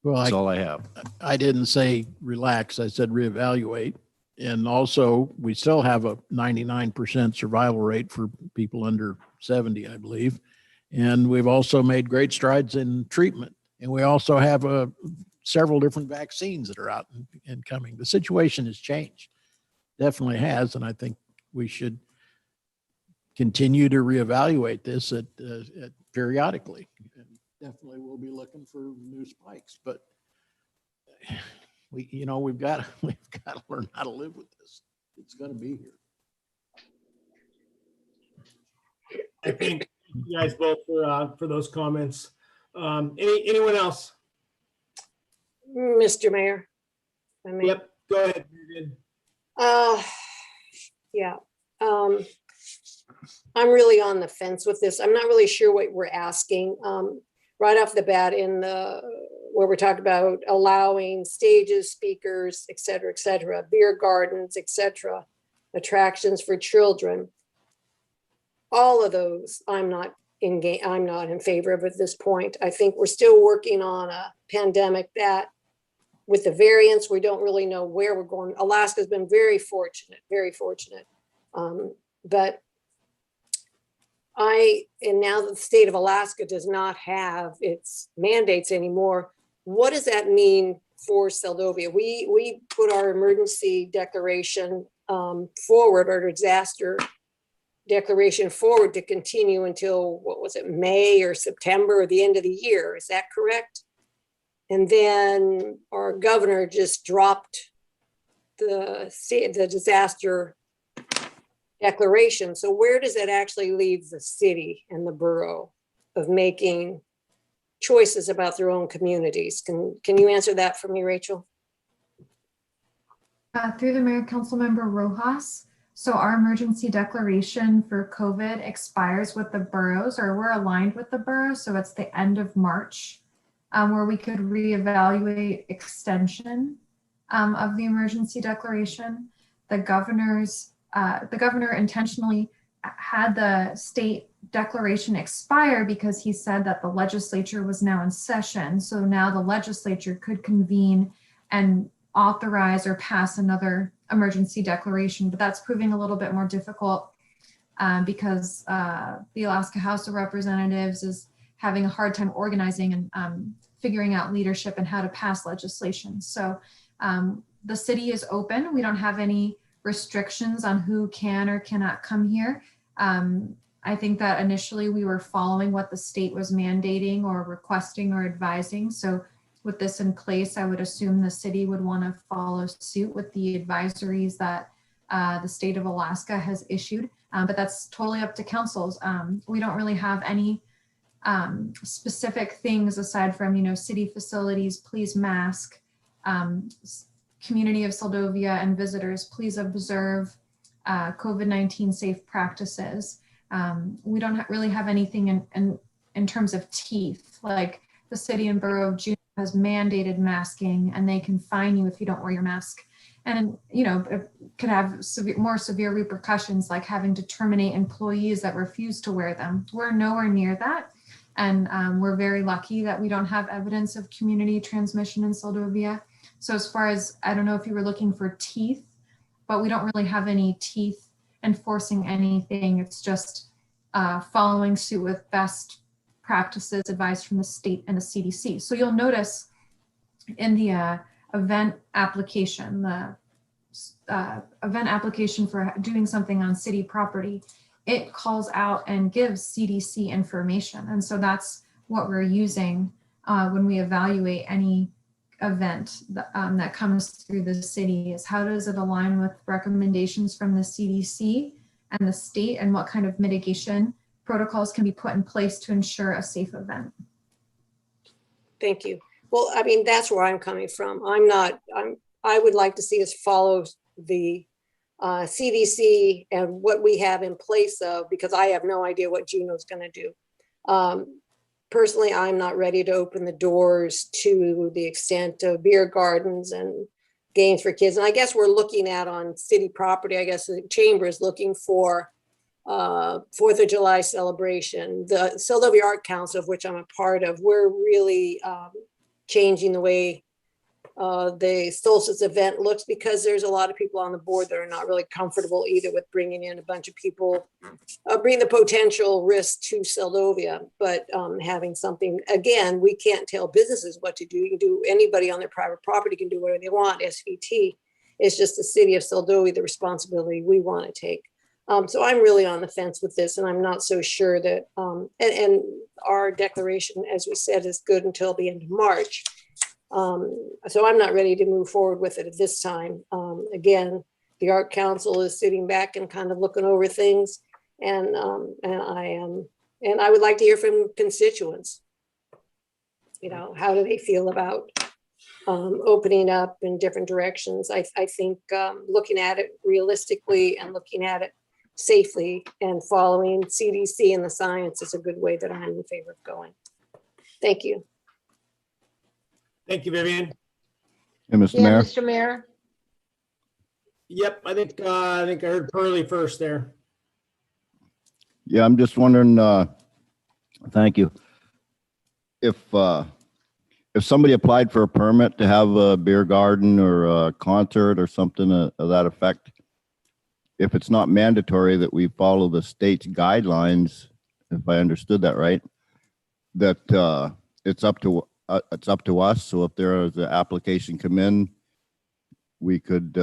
Well, That's all I have. I didn't say relax, I said reevaluate. And also, we still have a 99% survival rate for people under 70, I believe. And we've also made great strides in treatment. And we also have several different vaccines that are out and coming. The situation has changed, definitely has. And I think we should continue to reevaluate this at periodically. And definitely we'll be looking for new spikes, but we've got to learn how to live with this. It's going to be here. I thank you guys both for those comments. Anyone else? Mr. Mayor. Yep, go ahead. Yeah. I'm really on the fence with this. I'm not really sure what we're asking. Right off the bat where we're talking about allowing stages, speakers, et cetera, beer gardens, et cetera, attractions for children. All of those I'm not in favor of at this point. I think we're still working on a pandemic that with the variants, we don't really know where we're going. Alaska's been very fortunate. But now that the state of Alaska does not have its mandates anymore, what does that mean for Seldovia? We put our emergency declaration forward, our disaster declaration forward to continue until, May or September or the end of the year. Is that correct? And then our governor just dropped the disaster declaration. So where does that actually leave the city and the borough of making choices about their own communities? Can you answer that for me, Rachel? Through the mayor, Councilmember Rojas. So our emergency declaration for COVID expires with the boroughs, or we're aligned with the boroughs. So it's the end of March, where we could reevaluate extension of the emergency declaration. The governor intentionally had the state declaration expire because he said that the legislature was now in session. So now the legislature could convene and authorize or pass another emergency declaration, but that's proving a little bit more difficult because the Alaska House of Representatives is having a hard time organizing and figuring out leadership and how to pass legislation. So the city is open. We don't have any restrictions on who can or cannot come here. I think that initially we were following what the state was mandating or requesting or advising. So with this in place, I would assume the city would want to follow suit with the advisories that the state of Alaska has issued, but that's totally up to councils. We don't really have any specific things aside from, city facilities, please mask, community of Seldovia and visitors, please observe COVID-19 safe practices. We don't really have anything in terms of teeth, like the city and borough of Juneau has mandated masking, and they can fine you if you don't wear your mask. And, you know, it could have more severe repercussions, like having to terminate employees that refuse to wear them. We're nowhere near that. And we're very lucky that we don't have evidence of community transmission in Seldovia. So as far as, I don't know if you were looking for teeth, but we don't really have any teeth enforcing anything. It's just following suit with best practices advised from the state and the CDC. So you'll notice in the event application, the event application for doing something on city property, it calls out and gives CDC information. And so that's what we're using when we evaluate any event that comes through the city, is how does it align with recommendations from the CDC and the state, and what kind of mitigation protocols can be put in place to ensure a safe event. Thank you. Well, I mean, that's where I'm coming from. I would like to see us follow the CDC and what we have in place of, because I have no idea what Juneau's going to do. Personally, I'm not ready to open the doors to the extent of beer gardens and games for kids. And I guess we're looking at on city property, I guess the chamber is looking for 4th of July celebration. The Seldovia Art Council, of which I'm a part of, we're really changing the way the solstice event looks, because there's a lot of people on the board that are not really comfortable either with bringing in a bunch of people, bring the potential risk to Seldovia, but having something, again, we can't tell businesses what to do. You can do, anybody on their private property can do whatever they want. SVT is just the city of Seldovia, the responsibility we want to take. So I'm really on the fence with this, and I'm not so sure that, and our declaration, as we said, is good until the end of March. So I'm not ready to move forward with it at this time. Again, the Art Council is sitting back and kind of looking over things, and I am, and I would like to hear from constituents. You know, how do they feel about opening up in different directions? I think looking at it realistically and looking at it safely and following CDC and the science is a good way that I'm in favor of going. Thank you. Thank you, Vivian. And Mr. Yeah, Mayor, Mr. Mayor. Yep, I think I heard Pearlie first there. yeah, I'm just wondering, thank you. If somebody applied for a permit to have a beer garden or a concert or something of that effect, if it's not mandatory that we follow the state's guidelines, if I understood that right, that it's up to us. So if there is an application come in, we could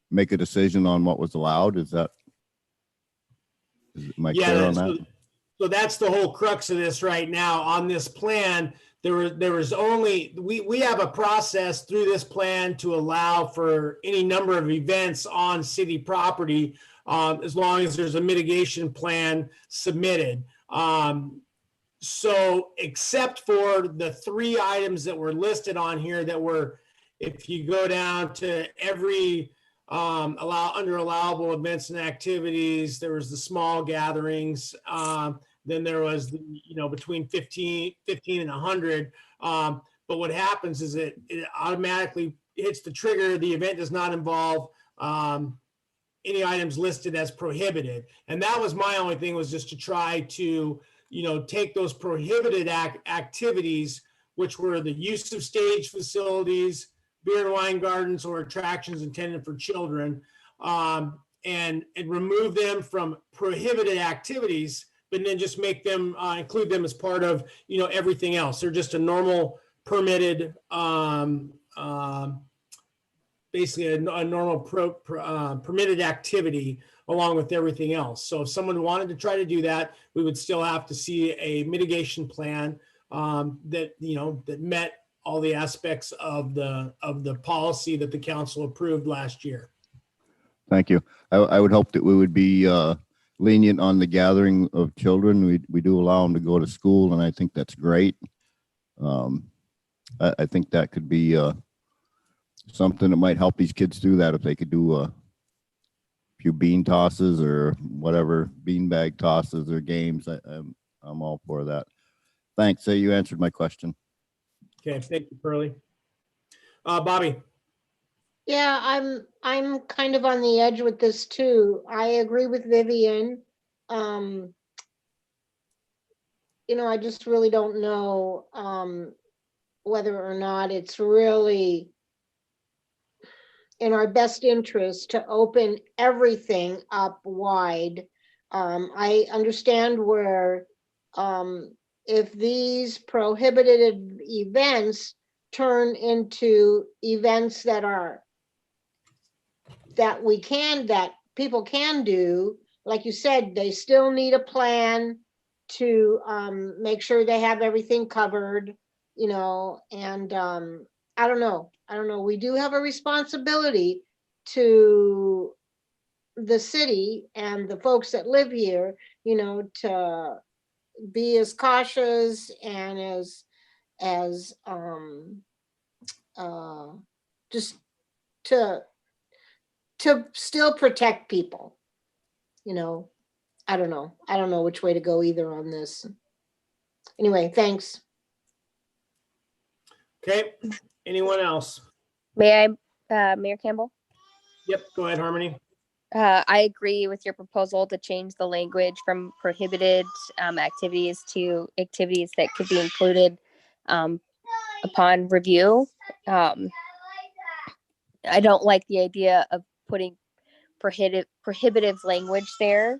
make a decision on what was allowed. Am I clear on that? So that's the whole crux of this right now. On this plan, there was only, we have a process through this plan to allow for any number of events on city property, as long as there's a mitigation plan submitted. So except for the 3 items that were listed on here that were, if you go down to every under allowable events and activities, there was the small gatherings, then there was the, between 15 and 100. But what happens is it automatically hits the trigger. The event does not involve any items listed as prohibited. And that was my only thing, was just to try to, take those prohibited activities, which were the use of stage facilities, beer and wine gardens, or attractions intended for children, and remove them from prohibited activities, but then just make them, include them as part of, everything else. They're just a normal permitted, basically a normal permitted activity along with everything else. So if someone wanted to try to do that, we would still have to see a mitigation plan that met all the aspects of the policy that the council approved last year. Thank you. I would hope that we would be lenient on the gathering of children. We do allow them to go to school, and I think that's great. I think that could be something that might help these kids do that, if they could do a few bean tosses or whatever, beanbag tosses or games. I'm all for that. Thanks. So you answered my question. Okay, thank you, Pearlie. Bobby, Yeah, I'm kind of on the edge with this too. I agree with Vivian. I just really don't know whether or not it's really in our best interest to open everything up wide. I understand where if these prohibited events turn into events that people can do, like you said, they still need a plan to make sure they have everything covered, and I don't know. We do have a responsibility to the city and the folks that live here, to be as cautious and as just to still protect people. I don't know which way to go either on this. Anyway, thanks. okay, anyone else? May I, Mayor Campbell? Yep, go ahead, Harmony. I agree with your proposal to change the language from prohibited activities to activities that could be included upon review. I don't like the idea of putting prohibitive language there.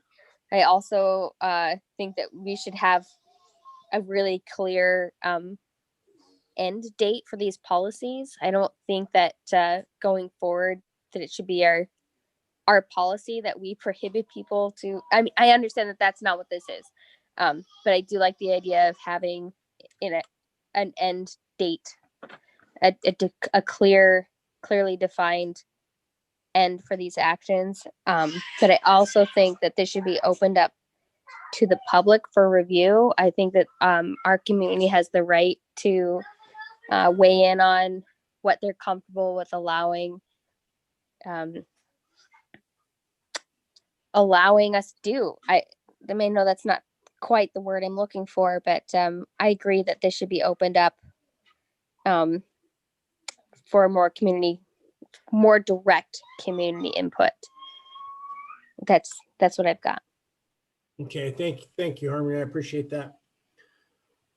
I also think that we should have a really clear end date for these policies. I don't think that going forward that it should be our policy that we prohibit people to. I mean, I understand that that's not what this is, but I do like the idea of having an end date, a clearly defined end for these actions. But I also think that this should be opened up to the public for review. I think that our community has the right to weigh in on what they're comfortable with allowing us to do. I may know that's not quite the word I'm looking for, but I agree that this should be opened up for more direct community input. That's what I've got. Okay, thank you, Harmony. I appreciate that.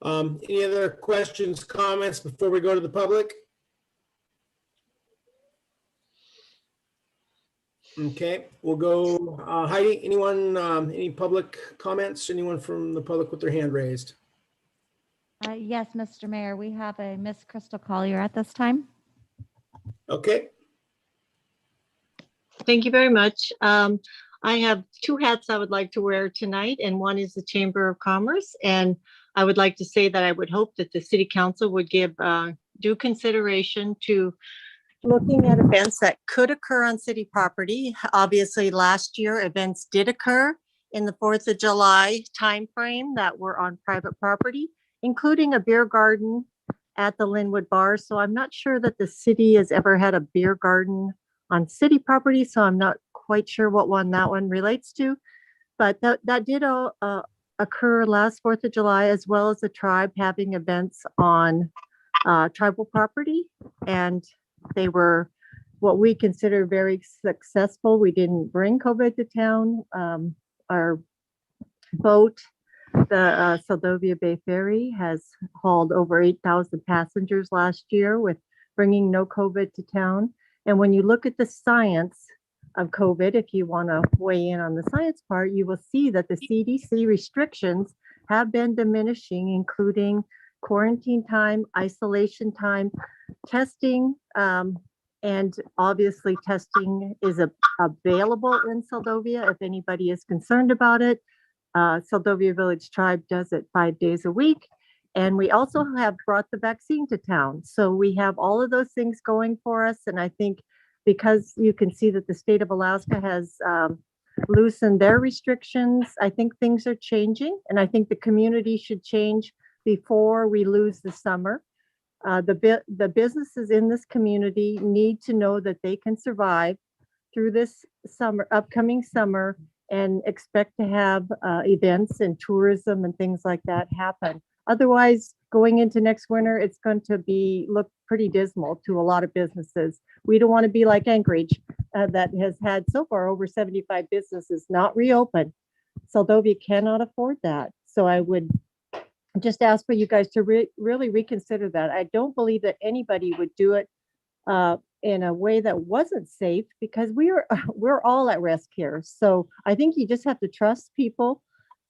Any other questions, comments before we go to the public? Okay, we'll go. Heidi, anyone, any public comments? Anyone from the public with their hand raised? Yes, Mr. Mayor, we have a Miss Crystal Collier at this time. Okay, Thank you very much. I have two hats I would like to wear tonight, and one is the Chamber of Commerce. And I would like to say that I would hope that the City Council would give due consideration to looking at events that could occur on city property. Obviously, last year, events did occur in the 4th of July timeframe that were on private property, including a beer garden at the Linwood Bar. So I'm not sure that the city has ever had a beer garden on city property, so I'm not quite sure what one that one relates to. But that did occur last 4th of July, as well as the tribe having events on tribal property. And they were what we consider very successful. We didn't bring COVID to town. Our boat, the Seldovia Bay Ferry, has hauled over 8,000 passengers last year with bringing no COVID to town. And when you look at the science of COVID, if you want to weigh in on the science part, you will see that the CDC restrictions have been diminishing, including quarantine time, isolation time, testing, and obviously testing is available in Seldovia if anybody is concerned about it. Seldovia Village Tribe does it 5 days a week. And we also have brought the vaccine to town. So we have all of those things going for us. And I think because you can see that the state of Alaska has loosened their restrictions, I think things are changing. And I think the community should change before we lose the summer. The businesses in this community need to know that they can survive through this upcoming summer, and expect to have events and tourism and things like that happen. Otherwise, going into next winter, it's going to look pretty dismal to a lot of businesses. We don't want to be like Anchorage that has had so far over 75 businesses not reopen. Saldovia cannot afford that. So I would just ask for you guys to really reconsider that. I don't believe that anybody would do it in a way that wasn't safe, because we're all at risk here. So I think you just have to trust people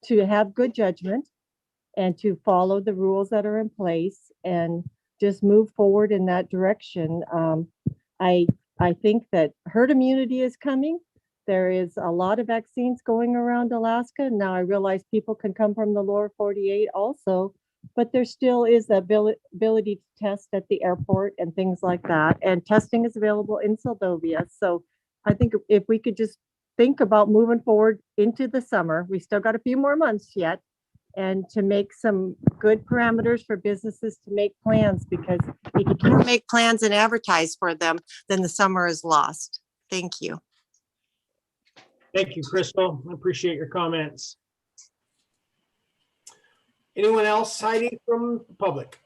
to have good judgment and to follow the rules that are in place and just move forward in that direction. I think that herd immunity is coming. There is a lot of vaccines going around Alaska. Now I realize people can come from the lower 48 also, but there still is the ability to test at the airport and things like that. And testing is available in Saldovia. So I think if we could just think about moving forward into the summer, we still got a few more months yet, and to make some good parameters for businesses to make plans, because if you can't make plans and advertise for them, then the summer is lost. Thank you. Thank you, Crystal. I appreciate your comments. Anyone else, Heidi, from the public?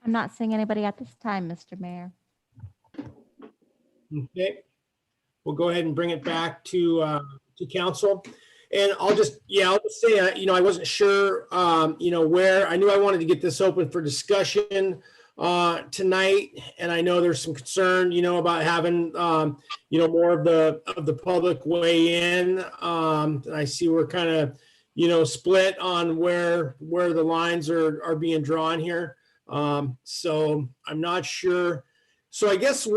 I'm not seeing anybody at this time, Mr. Mayor. Okay, we'll go ahead and bring it back to council. And I'll just say, I wasn't sure, where. I knew I wanted to get this open for discussion tonight, and I know there's some concern, about having, more of the public weigh in. And I see we're kind of, split on where the lines are being drawn here. So I'm not sure. So I guess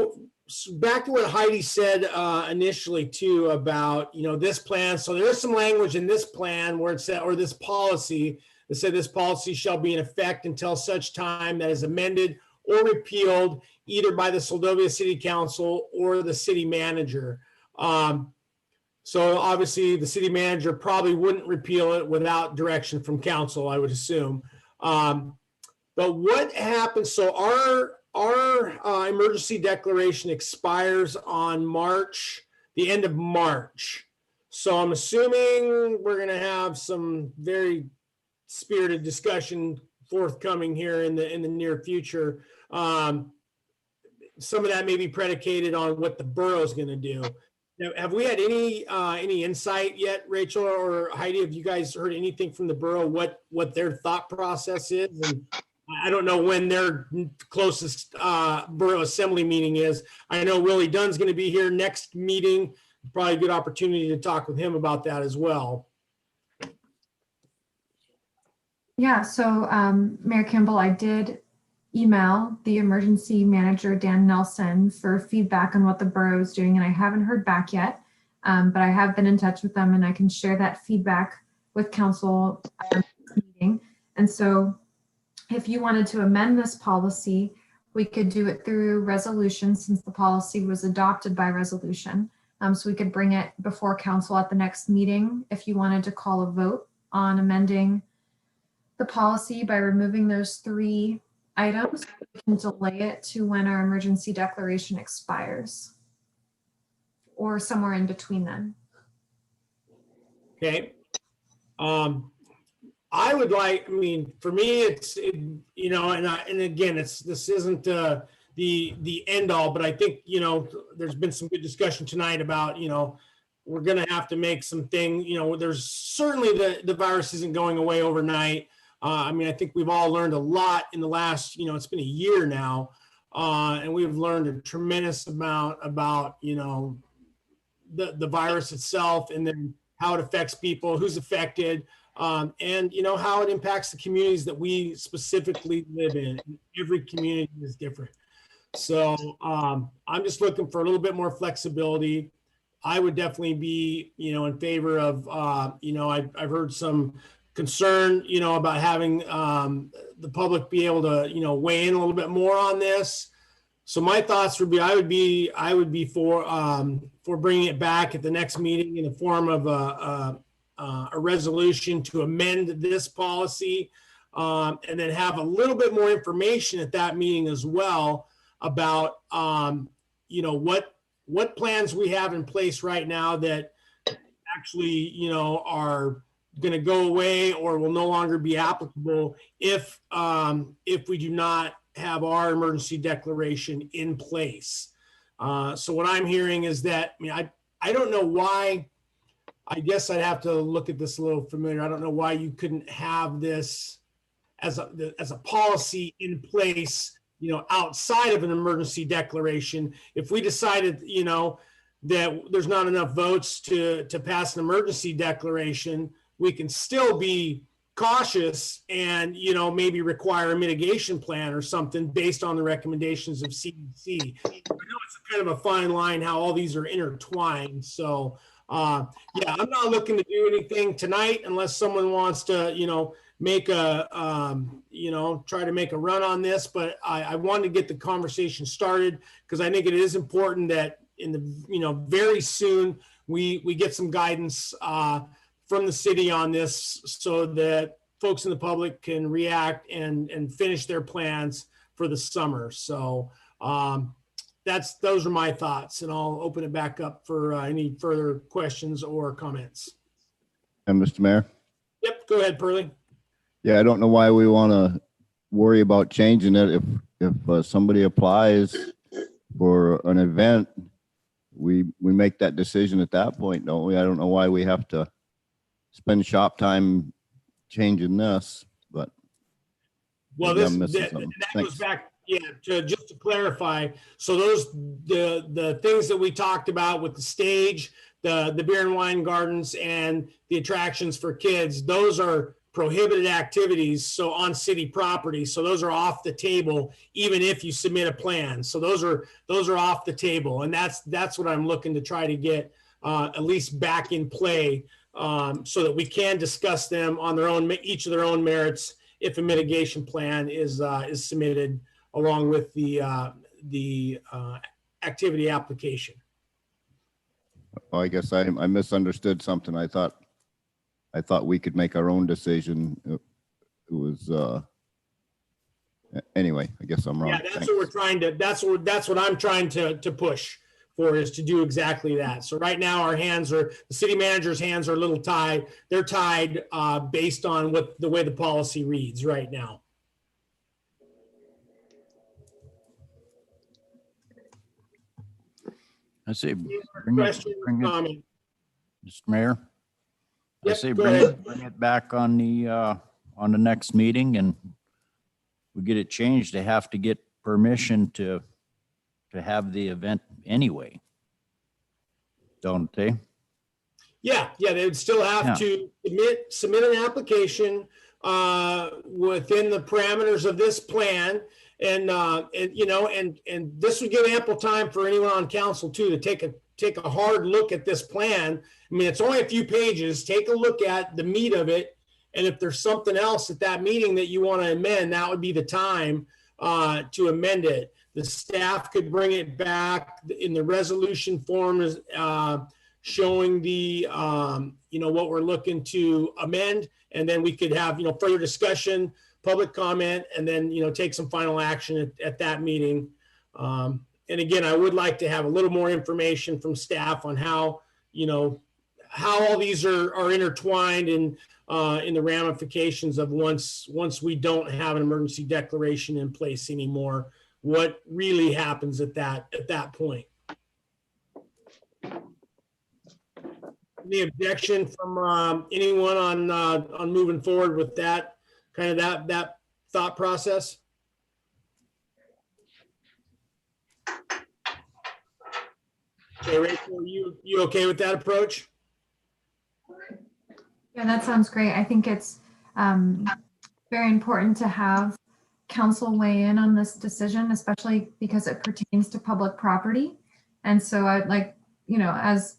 back to what Heidi said initially too about, this plan. So there is some language in this plan where it said, or this policy that said this policy shall be in effect until such time that is amended or repealed either by the Saldovia City Council or the city manager. So obviously the city manager probably wouldn't repeal it without direction from council, I would assume. But what happens? So our emergency declaration expires on the end of March. So I'm assuming we're going to have some very spirited discussion forthcoming here in the near future. Some of that may be predicated on what the borough is going to do. Now, have we had any insight yet, Rachel or Heidi? Have you guys heard anything from the borough what their thought process is? And I don't know when their closest borough assembly meeting is. I know Willie Dunn's going to be here next meeting. Probably a good opportunity to talk with him about that as well. Yeah, so Mayor Campbell, I did email the emergency manager, Dan Nelson, for feedback on what the borough is doing, and I haven't heard back yet, but I have been in touch with them, and I can share that feedback with council at our meeting. And so if you wanted to amend this policy, we could do it through resolution, since the policy was adopted by resolution. So we could bring it before council at the next meeting if you wanted to call a vote on amending the policy by removing those 3 items. We can delay it to when our emergency declaration expires, or somewhere in between then. Okay. I would like, for me, and again, this isn't the end all, but I think, there's been some good discussion tonight about, we're going to have to make something, there's certainly the virus isn't going away overnight. I think we've all learned a lot in the last, it's been a year now, and we've learned a tremendous amount about, the virus itself, and then how it affects people, who's affected, and how it impacts the communities that we specifically live in. Every community is different. So I'm just looking for a little bit more flexibility. I would definitely be, in favor of, I've heard some concern, about having the public be able to, weigh in a little bit more on this. So my thoughts would be, I would be for bringing it back at the next meeting in the form of a resolution to amend this policy, and then have a little bit more information at that meeting as well about, what plans we have in place right now that actually, are going to go away or will no longer be applicable if we do not have our emergency declaration in place. So what I'm hearing is that, I mean, I don't know why. I guess I'd have to look at this a little familiar. I don't know why you couldn't have this as a policy in place, outside of an emergency declaration. If we decided, that there's not enough votes to pass an emergency declaration, we can still be cautious and, maybe require a mitigation plan or something based on the recommendations of CDC. I know it's kind of a fine line how all these are intertwined. So, yeah, I'm not looking to do anything tonight unless someone wants to, make a, try to make a run on this. But I wanted to get the conversation started because I think it is important that in the, very soon we get some guidance from the city on this so that folks in the public can react and finish their plans for the summer. So, those are my thoughts, and I'll open it back up for any further questions or comments. And Mr. Mayor? Yep, go ahead, Pearlie. Yeah, I don't know why we want to worry about changing it. If somebody applies for an event, we make that decision at that point, don't we? I don't know why we have to spend shop time changing this, but. Well, maybe I'm that missing something. goes Thanks. back, just to clarify. So the things that we talked about with the stage, the beer and wine gardens, and the attractions for kids, those are prohibited activities. So on city property, so those are off the table, even if you submit a plan. So those are off the table, and that's what I'm looking to try to get at least back in play, so that we can discuss them on their own, each of their own merits, if a mitigation plan is submitted along with the activity application. Well, I guess I misunderstood something. I thought we could make our own decision. It was, anyway, I guess I'm wrong. Yeah, that's Thanks. what we're trying to, that's what I'm trying to push for, is to do exactly that. So right now the city manager's hands are a little tied. They're tied based on the way the policy reads right now. I say, Question, comment? Mr. Mayor. I Yep, say go bring ahead. it back on the next meeting, and we get it changed. They have to get permission to have the event anyway, don't they? Yeah, they would still have to submit an application within the parameters of this plan. And this would give ample time for anyone on council too to take a hard look at this plan. I mean, it's only a few pages. Take a look at the meat of it. And if there's something else at that meeting that you want to amend, that would be the time to amend it. The staff could bring it back in the resolution form, showing the, what we're looking to amend. And then we could have, further discussion, public comment, and then, take some final action at that meeting. And again, I would like to have a little more information from staff on how all these are intertwined and in the ramifications of once we don't have an emergency declaration in place anymore, what really happens at that point. Any objection from anyone on moving forward with that kind of that thought process? Okay, Rachel, you okay with that approach? Yeah, that sounds great. I think it's very important to have council weigh in on this decision, especially because it pertains to public property. And so I'd like, as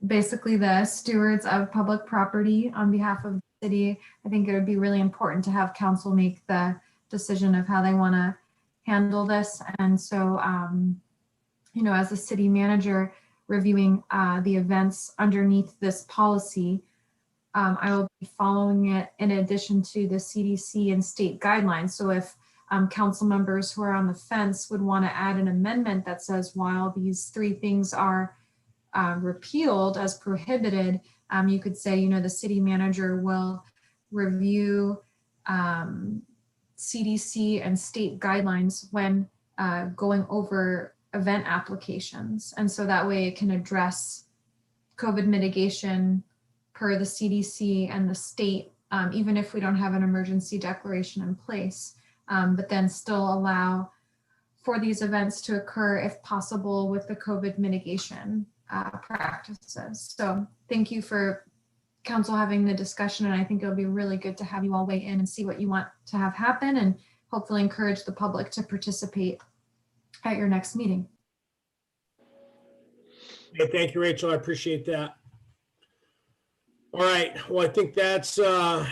basically the stewards of public property on behalf of the city, I think it would be really important to have council make the decision of how they want to handle this. And so, as a city manager reviewing the events underneath this policy, I will be following it in addition to the CDC and state guidelines. So if council members who are on the fence would want to add an amendment that says while these three things are repealed as prohibited, You could say, you know, the city manager will review CDC and state guidelines when going over event applications. And so that way it can address COVID mitigation per the CDC and the state, even if we don't have an emergency declaration in place, but then still allow for these events to occur if possible with the COVID mitigation practices. So thank you for council having the discussion, and I think it'll be really good to have you all weigh in and see what you want to have happen, and hopefully encourage the public to participate at your next meeting. Okay, thank you, Rachel. I appreciate that. All right. Well, I think that's the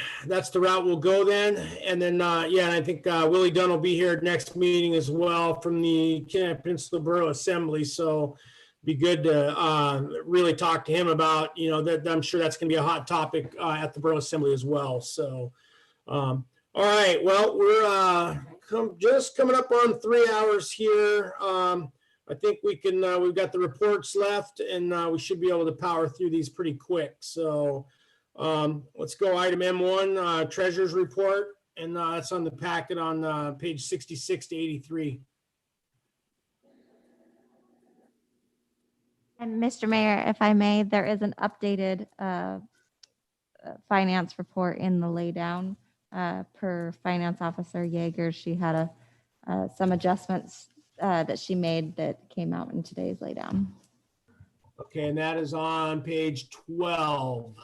route we'll go then. And then, yeah, and I think Willie Dunn will be here at next meeting as well from the Kennesaw Peninsula Borough Assembly. So be good to really talk to him about, you know, that I'm sure that's going to be a hot topic at the Borough Assembly as well. So, all right. Well, we're just coming up on 3 hours here. I think we can, we've got the reports left, and we should be able to power through these pretty quick. So let's go item M1, Treasurer's Report, and that's on the packet on page 66 to 83. And Mr. Mayor, if I may, there is an updated finance report in the laydown per Finance Officer Yeager. She had some adjustments that she made that came out in today's laydown. Okay, and that is on page 12.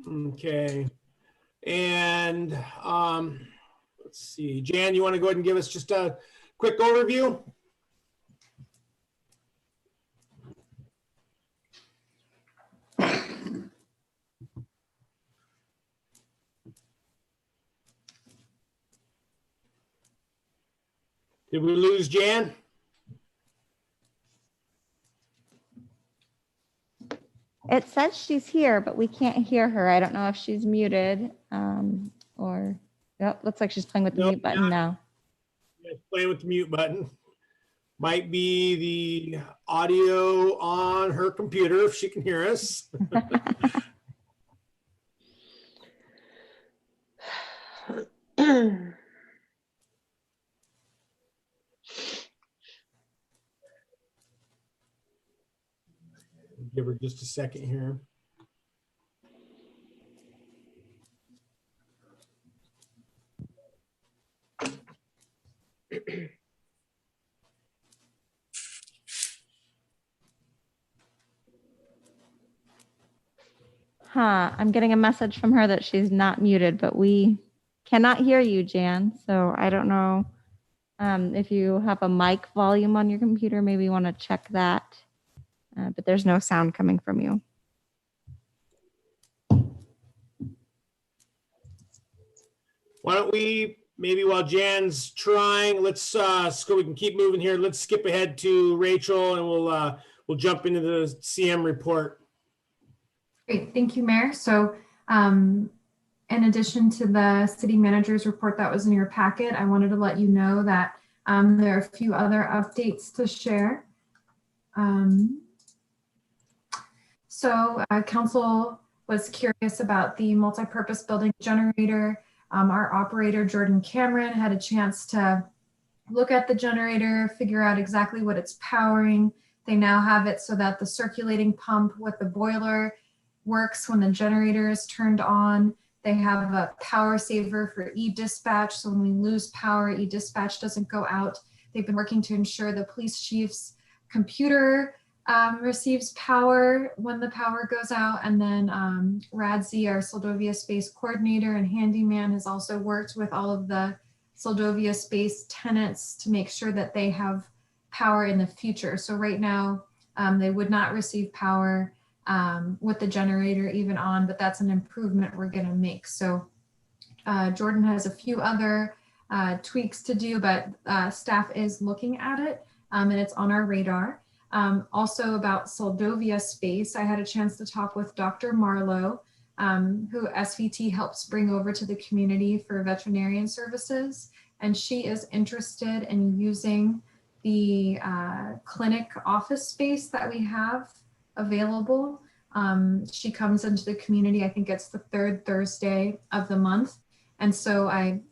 Okay, and let's see, Jan, you want to go ahead and give us just a quick overview? Did we lose Jan? It says she's here, but we can't hear her. I don't know if she's muted or, yep, looks like she's playing with the mute button now. Yeah, playing with the mute button. Might be the audio on her computer if she can hear us. Give her just a second here. I'm getting a message from her that she's not muted, but we cannot hear you, Jan. So I don't know if you have a mic volume on your computer, maybe you want to check that. But there's no sound coming from you. Why don't we, maybe while Jan's trying, let's so we can keep moving here. Let's skip ahead to Rachel, and we'll jump into the CM report. Great, thank you, Mayor. So in addition to the city manager's report that was in your packet, I wanted to let you know that there are a few other updates to share. So council was curious about the multi-purpose building generator. Our operator, Jordan Cameron, had a chance to look at the generator, figure out exactly what it's powering. They now have it so that the circulating pump with the boiler works when the generator is turned on. They have a power saver for e-dispatch, so when we lose power, e-dispatch doesn't go out. They've been working to ensure the police chief's computer receives power when the power goes out. And then Radzi, our Soldovia Space coordinator and handyman, has also worked with all of the Soldovia Space tenants to make sure that they have power in the future. So right now, they would not receive power with the generator even on, but that's an improvement we're going to make. So Jordan has a few other tweaks to do, but staff is looking at it, and it's on our radar. Also about Soldovia Space, I had a chance to talk with Dr. Marlowe, who SVT helps bring over to the community for veterinarian services. and she is interested in using the clinic office space that we have available. She comes into the community, I think it's the third Thursday of the month. And so I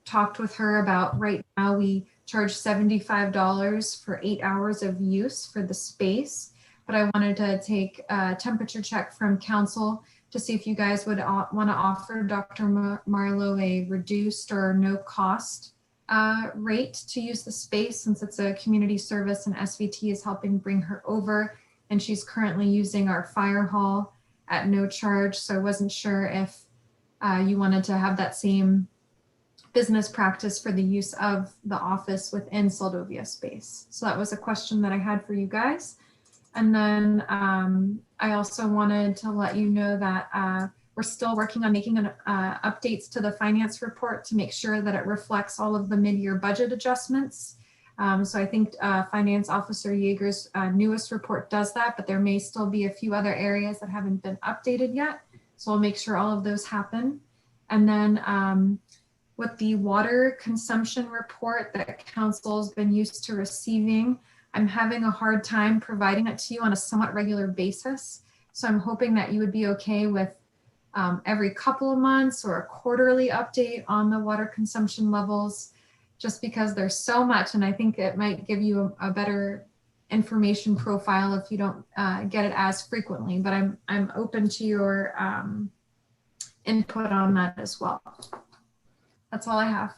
talked with her about, right now we charge $75 for 8 hours of use for the space. But I wanted to take a temperature check from council to see if you guys would want to offer Dr. Marlowe a reduced or no cost rate to use the space, since it's a community service and SVT is helping bring her over. And she's currently using our fire hall at no charge. So I wasn't sure if you wanted to have that same business practice for the use of the office within Seldovia space. So that was a question that I had for you guys. And then I also wanted to let you know that we're still working on making updates to the finance report to make sure that it reflects all of the mid-year budget adjustments. So I think Finance Officer Yeager's newest report does that, but there may still be a few other areas that haven't been updated yet. So I'll make sure all of those happen. And then with the water consumption report that council's been used to receiving, I'm having a hard time providing it to you on a somewhat regular basis. So I'm hoping that you would be okay with every couple of months or a quarterly update on the water consumption levels, just because there's so much, and I think it might give you a better information profile if you don't get it as frequently. But I'm open to your input on that as well. That's all I have.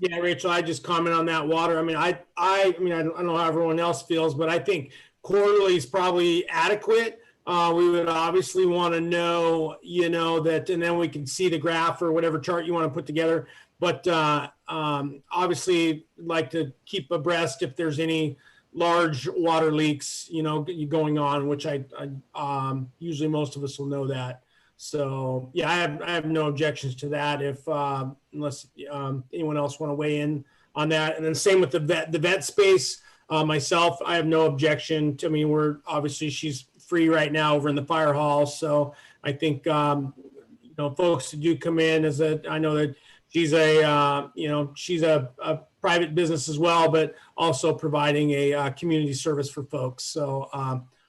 Yeah, Rachel, I just comment on that water. I mean, I don't know how everyone else feels, but I think quarterly is probably adequate. We would obviously want to know, that, and then we can see the graph or whatever chart you want to put together. But obviously, like to keep abreast if there's any large water leaks, going on, which I usually most of us will know that. So yeah, I have no objections to that if unless anyone else want to weigh in on that. And then same with the vet space. Myself, I have no objection to. I mean, she's free right now over in the fire hall. So I think folks who do come in I know that she's she's a private business as well, but also providing a community service for folks. So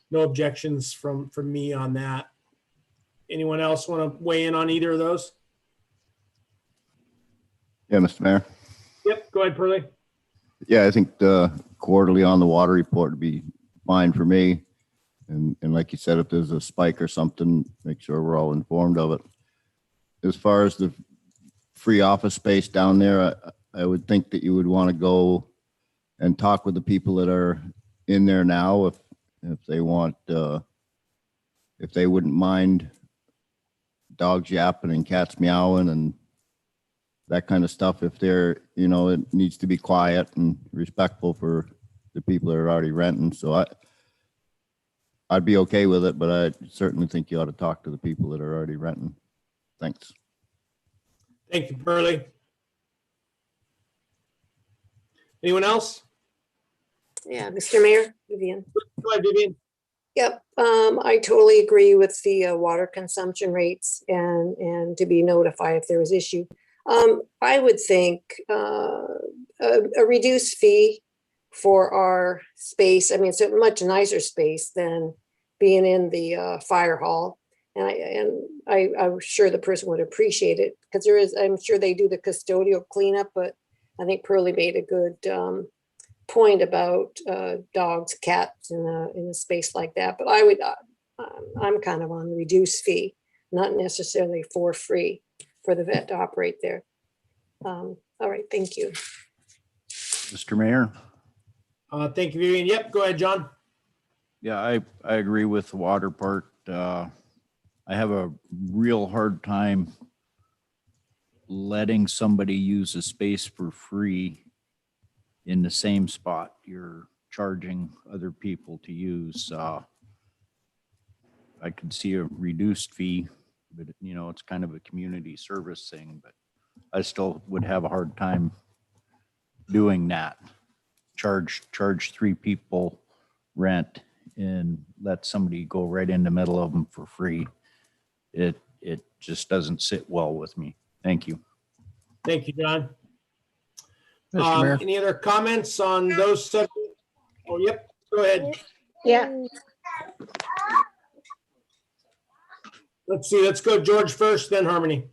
no objections from me on that. Anyone else want to weigh in on either of those? Yeah, Mr. Mayor. Yep, go ahead, Pearlie. Yeah, I think the quarterly on the water report would be fine for me. And like you said, if there's a spike or something, make sure we're all informed of it. As far as the free office space down there, I would think that you would want to go and talk with the people that are in there now, if they want, if they wouldn't mind dogs yapping and cats meowing and that kind of stuff. If they're, it needs to be quiet and respectful for the people that are already renting. So I'd be okay with it, but I certainly think you ought to talk to the people that are already renting. Thanks. Thank you, Pearlie. Anyone else? Yeah, Mr. Mayor, Vivian. Go ahead, Vivian. Yep, I totally agree with the water consumption rates and to be notified if there was issue. I would think a reduced fee for our space. I mean, it's a much nicer space than being in the fire hall. And I'm sure the person would appreciate it because I'm sure they do the custodial cleanup, but I think Pearlie made a good point about dogs, cats in a space like that. But I'm kind of on reduced fee, not necessarily for free for the vet to operate there. All right, thank you. Mr. Mayor. Thank you, Vivian. Yep, go ahead, John. Yeah, I agree with the water part. I have a real hard time letting somebody use a space for free in the same spot you're charging other people to use. I could see a reduced fee, but it's kind of a community service thing, but I still would have a hard time doing that. Charge 3 people rent and let somebody go right in the middle of them for free. It just doesn't sit well with me. Thank you. Thank you, John. Mr. Mayor. Any other comments on those subjects? Oh, yep, go ahead. Yeah, Let's see, let's go George first, then Harmony.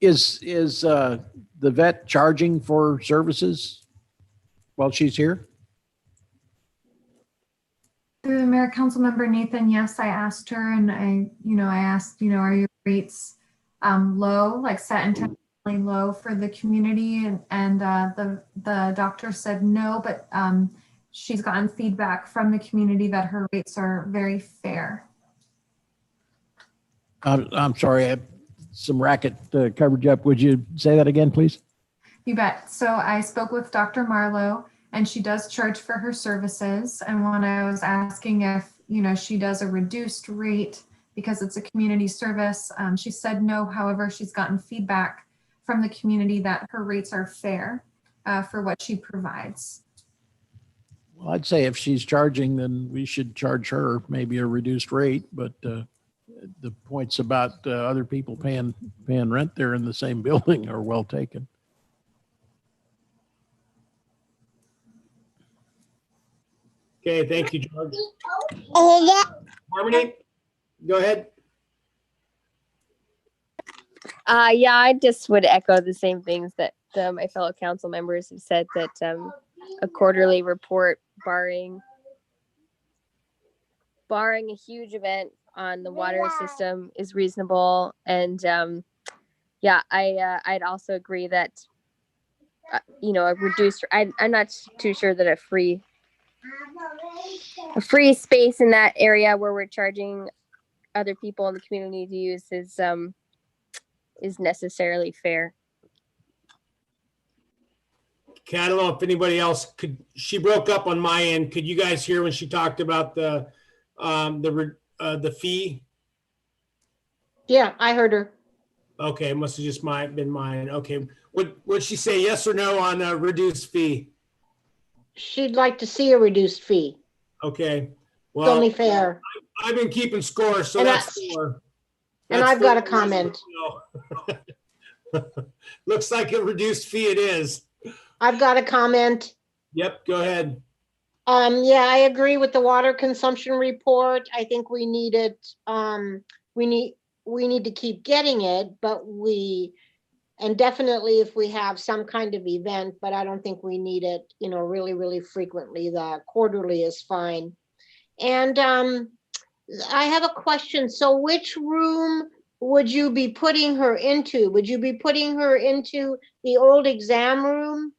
Is the vet charging for services while she's here? Through the mayor, council member Nathan, yes, I asked her and I asked, are your rates low, like set intentionally low for the community? And the doctor said no, but she's gotten feedback from the community that her rates are very fair. I'm sorry, I have some racket coverage up. Would you say that again, please? You bet. So I spoke with Dr. Marlowe and she does charge for her services. And when I was asking if, she does a reduced rate because it's a community service, she said no. However, she's gotten feedback from the community that her rates are fair for what she provides. Well, I'd say if she's charging, then we should charge her maybe a reduced rate, but the points about other people paying rent there in the same building are well taken. Okay, thank you, George. Harmony, go ahead. Yeah, I just would echo the same things that my fellow council members have said, that a quarterly report barring a huge event on the water system is reasonable. And yeah, I'd also agree that a reduced, I'm not too sure that a free space in that area where we're charging other people in the community to use is necessarily fair. Okay, I don't know if anybody else she broke up on my end. Could you guys hear when she talked about the fee? yeah, I heard her. Okay, it must have just been mine. Okay, would she say yes or no on a reduced fee? She'd like to see a reduced fee. Okay, It's well, only fair. I've been keeping score, so And that's 4. And That's I've got a 4. comment. Looks like a reduced fee it is. I've got a comment. Yep, go ahead. Yeah, I agree with the water consumption report. I think we need it. We need to keep getting it, and definitely if we have some kind of event, but I don't think we need it, really, really frequently. The quarterly is fine. And I have a question. So which room would you be putting her into? Would you be putting her into the old exam room,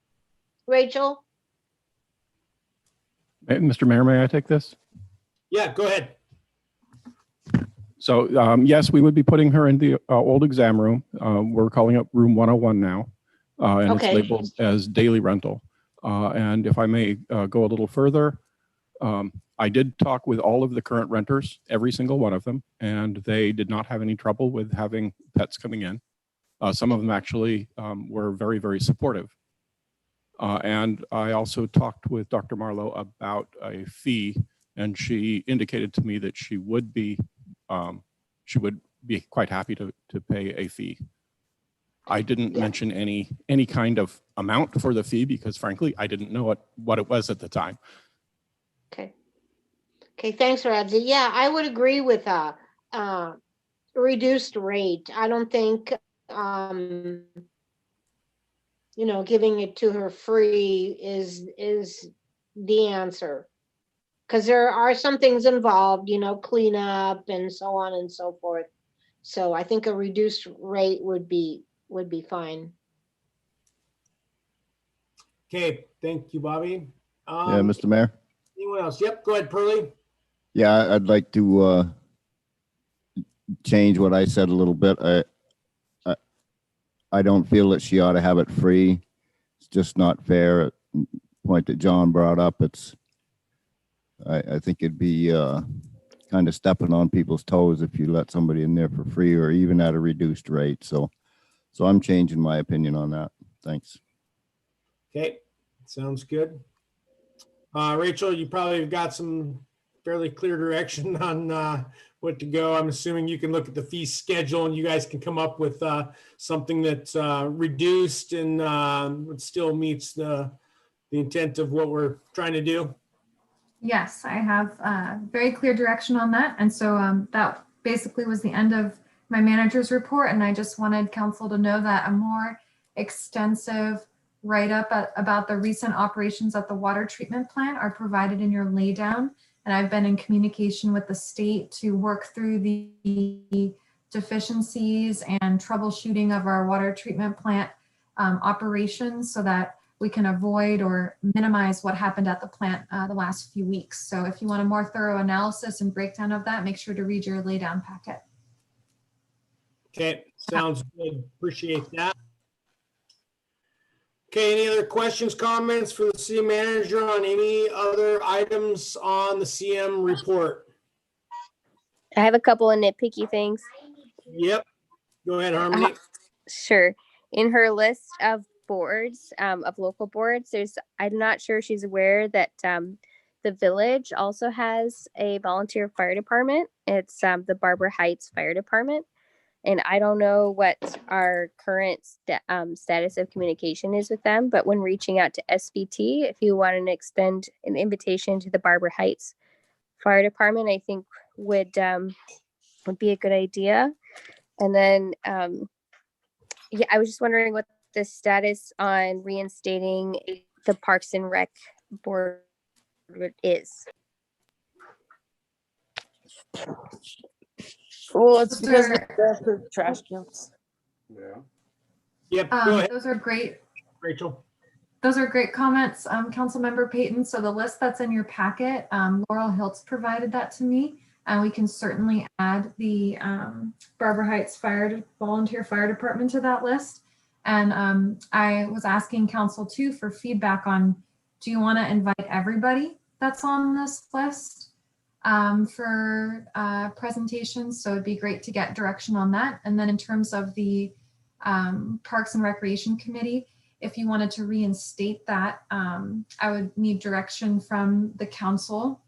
Rachel? Mr. Mayor, may I take this? Yeah, go ahead. So yes, we would be putting her in the old exam room. We're calling it room 101 now. And Okay. it's labeled as daily rental. And if I may go a little further, I did talk with all of the current renters, every single one of them, and they did not have any trouble with having pets coming in. Some of them actually were very, very supportive. And I also talked with Dr. Marlowe about a fee, and she indicated to me that she would be quite happy to pay a fee. I didn't mention any kind of amount for the fee because frankly, I didn't know what it was at the time. Okay. Okay, thanks, Ramsey. Yeah, I would agree with a reduced rate. I don't think, giving it to her free is the answer. Because there are some things involved, cleanup and so on and so forth. So I think a reduced rate would be fine. Okay, thank you, Bobby. Yeah, Mr. Mayor. Anyone else? Yep, go ahead, Pearlie. Yeah, I'd like to change what I said a little bit. I don't feel that she ought to have it free. It's just not fair. Point that John brought up. I think it'd be kind of stepping on people's toes if you let somebody in there for free or even at a reduced rate. So I'm changing my opinion on that. Thanks. Okay, sounds good. Rachel, you probably have got some fairly clear direction on what to go. I'm assuming you can look at the fee schedule and you guys can come up with something that's reduced and it still meets the intent of what we're trying to do. Yes, I have very clear direction on that. And so that basically was the end of my manager's report. And I just wanted council to know that a more extensive write-up about the recent operations at the water treatment plant are provided in your laydown. And I've been in communication with the state to work through the deficiencies and troubleshooting of our water treatment plant operations so that we can avoid or minimize what happened at the plant the last few weeks. So if you want a more thorough analysis and breakdown of that, make sure to read your laydown packet. Okay, sounds good. Appreciate that. Okay, any other questions, comments for the city manager on any other items on the CM report? I have a couple of nitpicky things. Yep. Go ahead, Harmony. Sure. In her list of boards, of local boards, I'm not sure she's aware that the village also has a volunteer fire department. It's the Barbara Heights Fire Department. And I don't know what our current status of communication is with them, but when reaching out to SVT, if you want to extend an invitation to the Barbara Heights Fire Department, I think would be a good idea. And then, yeah, I was just wondering what the status on reinstating the Parks and Rec board is. Well, it's because of trash cans. Yeah. Yep. Go ahead, Those are great. Rachel. Those are great comments, Councilmember Payton. So the list that's in your packet, Laurel Hiltz provided that to me, and we can certainly add the Barbara Heights Volunteer Fire Department to that list. And I was asking council too for feedback on, do you want to invite everybody that's on this list for presentations? So it'd be great to get direction on that. And then in terms of the Parks and Recreation Committee, if you wanted to reinstate that, I would need direction from the council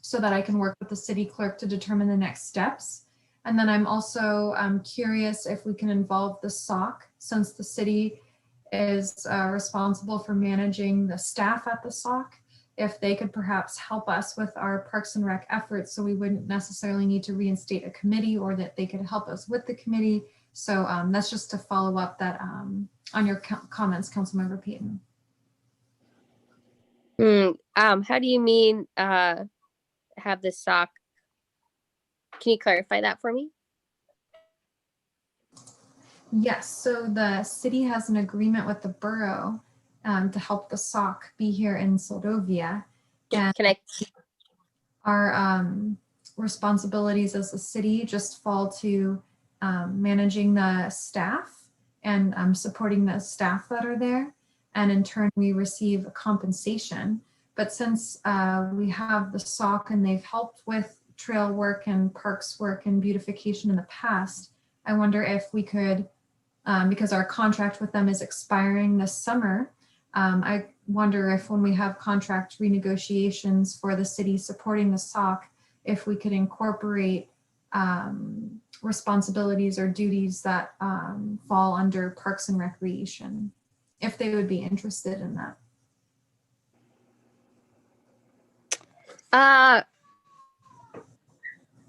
so that I can work with the city clerk to determine the next steps. And then I'm also curious if we can involve the SOC, since the city is responsible for managing the staff at the SOC, if they could perhaps help us with our Parks and Rec efforts, so we wouldn't necessarily need to reinstate a committee, or that they could help us with the committee. So that's just to follow up that on your comments, Councilmember Payton. How do you mean have the SOC? Can you clarify that for me? Yes, so the city has an agreement with the borough to help the SOC be here in Soldovia. And can I? Our responsibilities as a city just fall to managing the staff and supporting the staff that are there. And in turn, we receive a compensation. But since we have the SOC and they've helped with trail work and parks work and beautification in the past, I wonder if we could, because our contract with them is expiring this summer, I wonder if when we have contract renegotiations for the city supporting the SOC, if we could incorporate responsibilities or duties that fall under Parks and Recreation, if they would be interested in that.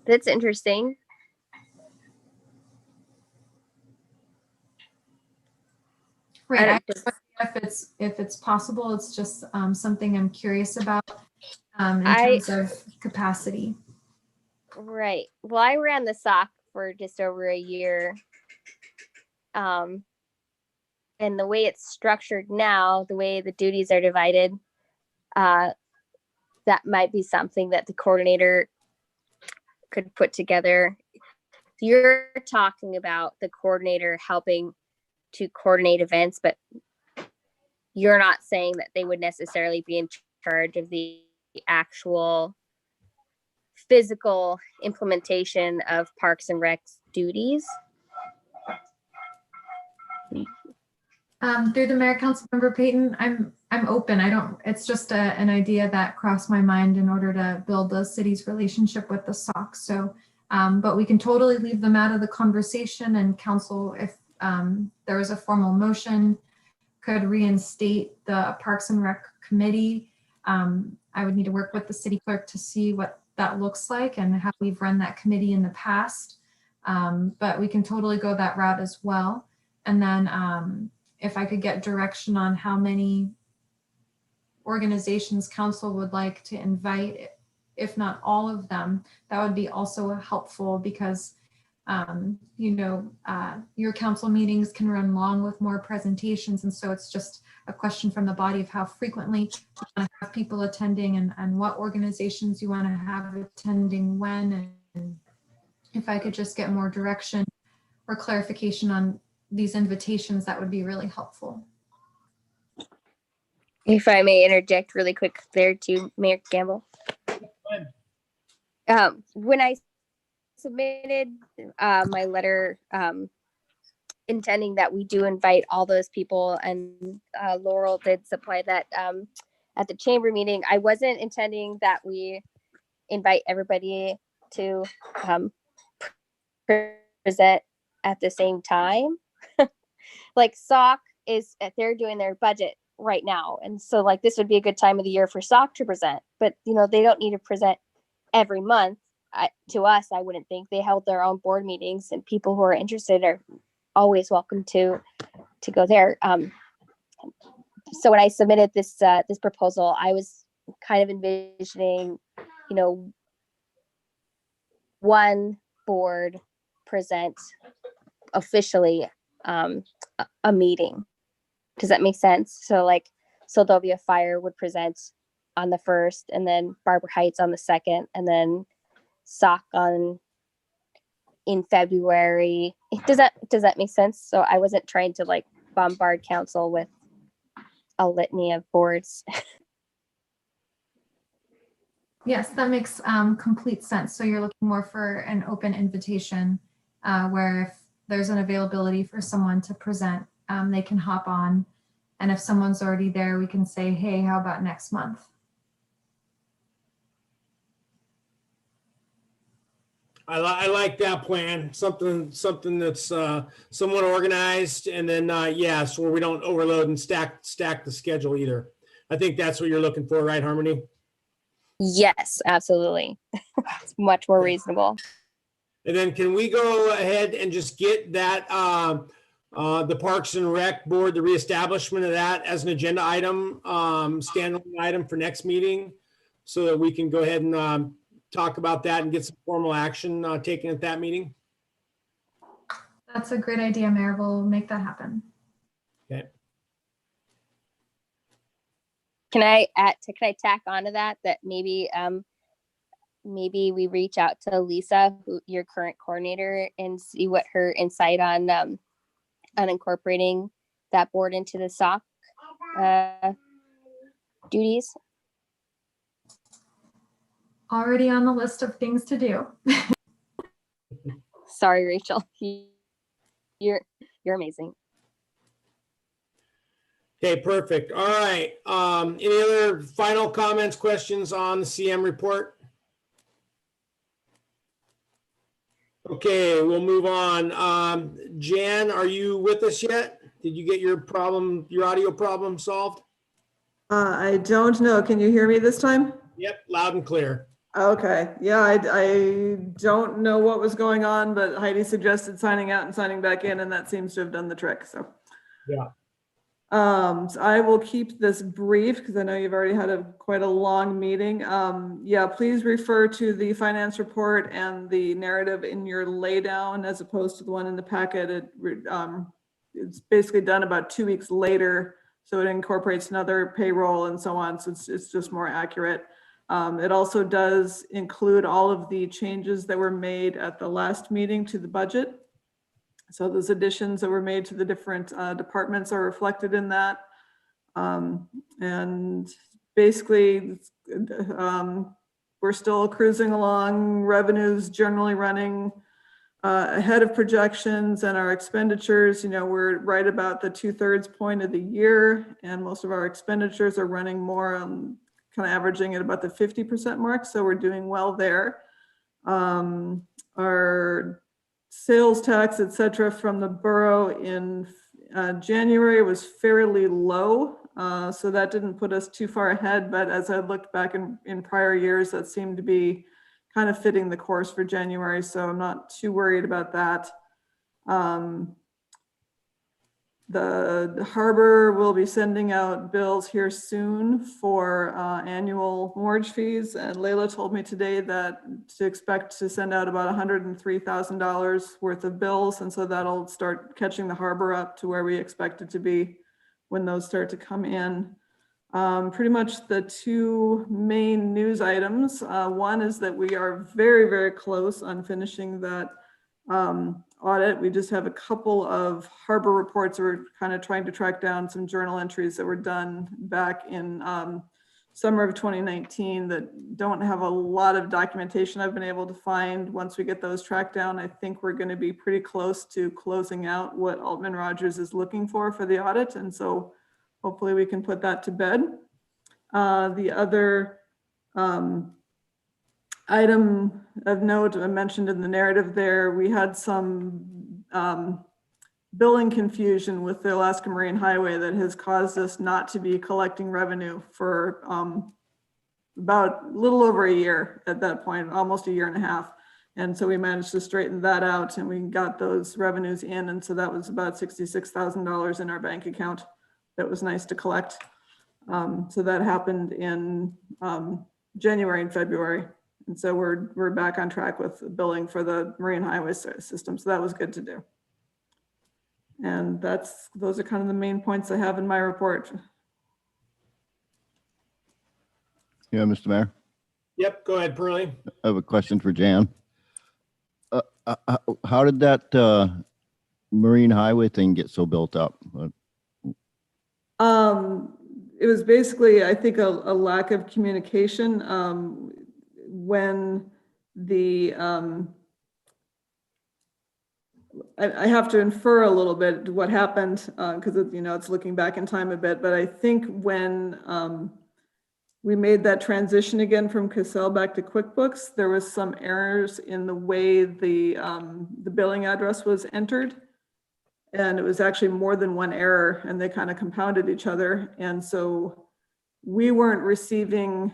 That's interesting. Right. If it's possible, it's just something I'm curious about in terms of capacity. Right. Well, I ran the SOC for just over a year. And the way it's structured now, the way the duties are divided, that might be something that the coordinator could put together. You're talking about the coordinator helping to coordinate events, but you're not saying that they would necessarily be in charge of the actual physical implementation of Parks and Rec's duties. Through the mayor, Councilmember Payton, I'm open. It's just an idea that crossed my mind in order to build the city's relationship with the SOC. So But we can totally leave them out of the conversation, and council, if there was a formal motion, could reinstate the Parks and Rec committee. I would need to work with the city clerk to see what that looks like and how we've run that committee in the past. But we can totally go that route as well. And then if I could get direction on how many organizations council would like to invite, if not all of them, that would be also helpful, because your council meetings can run long with more presentations. And so it's just a question from the body of how frequently you want to have people attending, and what organizations you want to have attending when. And if I could just get more direction or clarification on these invitations, that would be really helpful. If I may interject really quick there too, Mayor Campbell. When I submitted my letter intending that we do invite all those people, and Laurel did supply that at the chamber meeting, I wasn't intending that we invite everybody to present at the same time. Like SOC they're doing their budget right now, and so like this would be a good time of the year for SOC to present, but they don't need to present every month. To us, I wouldn't think. They held their own board meetings, and people who are interested are always welcome to go there. So when I submitted this proposal, I was kind of envisioning, one board present officially a meeting. Does that make sense? So Sylvia Fire would present on the 1st, and then Barbara Heights on the 2nd, and then SOC in February. Does that make sense? So I wasn't trying to bombard council with a litany of boards. Yes, that makes complete sense. So you're looking more for an open invitation where if there's an availability for someone to present, they can hop on. And if someone's already there, we can say, hey, how about next month? I like that plan. Something that's somewhat organized, and then so where we don't overload and stack the schedule either. I think that's what you're looking for, right, Harmony? Yes, absolutely. It's much more reasonable. And then can we go ahead and just get that the Parks and Rec Board, the reestablishment of that as an agenda item, standalone item for next meeting, so that we can go ahead and talk about that and get some formal action taken at that meeting? That's a great idea, Mayor. We'll make that happen. Okay. Can I tack onto that maybe we reach out to Lisa, your current coordinator, and see what her insight on incorporating that board into the SOC duties? Already on the list of things to do. Sorry, Rachel. You're amazing. Okay, perfect. All right. Any other final comments, questions on the CM report? Okay, we'll move on. Jan, are you with us yet? Did you get your audio problem solved? I don't know. Can you hear me this time? Yep, loud and clear. Okay. Yeah, I don't know what was going on, but Heidi suggested signing out and signing back in, and that seems to have done the trick. So yeah. So I will keep this brief because I know you've already had quite a long meeting. Yeah, please refer to the finance report and the narrative in your laydown as opposed to the one in the packet. It's basically done about 2 weeks later, so it incorporates another payroll and so on. So it's just more accurate. It also does include all of the changes that were made at the last meeting to the budget. So those additions that were made to the different departments are reflected in that. And basically, we're still cruising along, revenues generally running ahead of projections, and our expenditures, we're right about the 2/3 point of the year, and most of our expenditures are running more kind of averaging at about the 50% mark. So we're doing well there. our sales tax, et cetera, from the borough in January was fairly low. So that didn't put us too far ahead. But as I looked back in prior years, that seemed to be kind of fitting the course for January. So I'm not too worried about that. The harbor will be sending out bills here soon for annual mortgage fees. And Layla told me today that to expect to send out about $103,000 worth of bills. And so that'll start catching the harbor up to where we expect it to be when those start to come in. Pretty much the two main news items. One is that we are very, very close on finishing that audit. We just have a couple of harbor reports. We're kind of trying to track down some journal entries that were done back in summer of 2019 that don't have a lot of documentation I've been able to find. Once we get those tracked down, I think we're going to be pretty close to closing out what Altman Rogers is looking for the audit. And so hopefully we can put that to bed. The other item of note I mentioned in the narrative there, we had some billing confusion with the Alaska Marine Highway that has caused us not to be collecting revenue for about a little over a year at that point, almost a year and a half. And so we managed to straighten that out and we got those revenues in. And so that was about $66,000 in our bank account. That was nice to collect. So that happened in January and February. And so we're back on track with billing for the Marine Highway system. So that was good to do. And those are kind of the main points I have in my report. Yeah, Mr. Mayor, Yep, go ahead, Pearlie. I have a question for Jan. How did that Marine Highway thing get so built up? It was basically, I think, a lack of communication. When the, I have to infer a little bit what happened because it's looking back in time a bit, but I think when we made that transition again from Cassell back to QuickBooks, there was some errors in the way the billing address was entered. And it was actually more than one error and they kind of compounded each other. And so we weren't receiving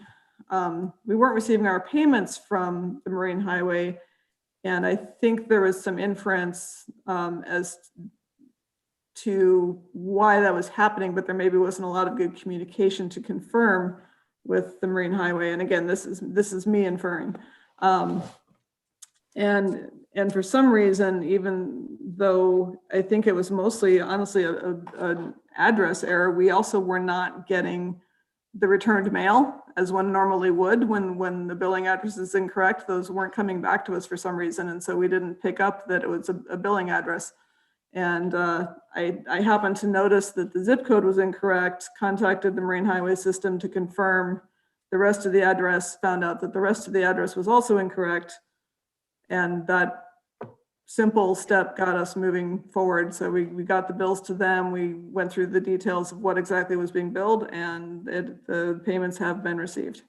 our payments from the Marine Highway. And I think there was some inference as to why that was happening, but there maybe wasn't a lot of good communication to confirm with the Marine Highway. And again, this is me inferring. And for some reason, even though I think it was mostly, honestly, an address error, we also were not getting the returned mail as one normally would when the billing address is incorrect. Those weren't coming back to us for some reason. And so we didn't pick up that it was a billing address. And I happened to notice that the zip code was incorrect, contacted the Marine Highway system to confirm the rest of the address, found out that the rest of the address was also incorrect. And that simple step got us moving forward. So we got the bills to them. We went through the details of what exactly was being billed and the payments have been received.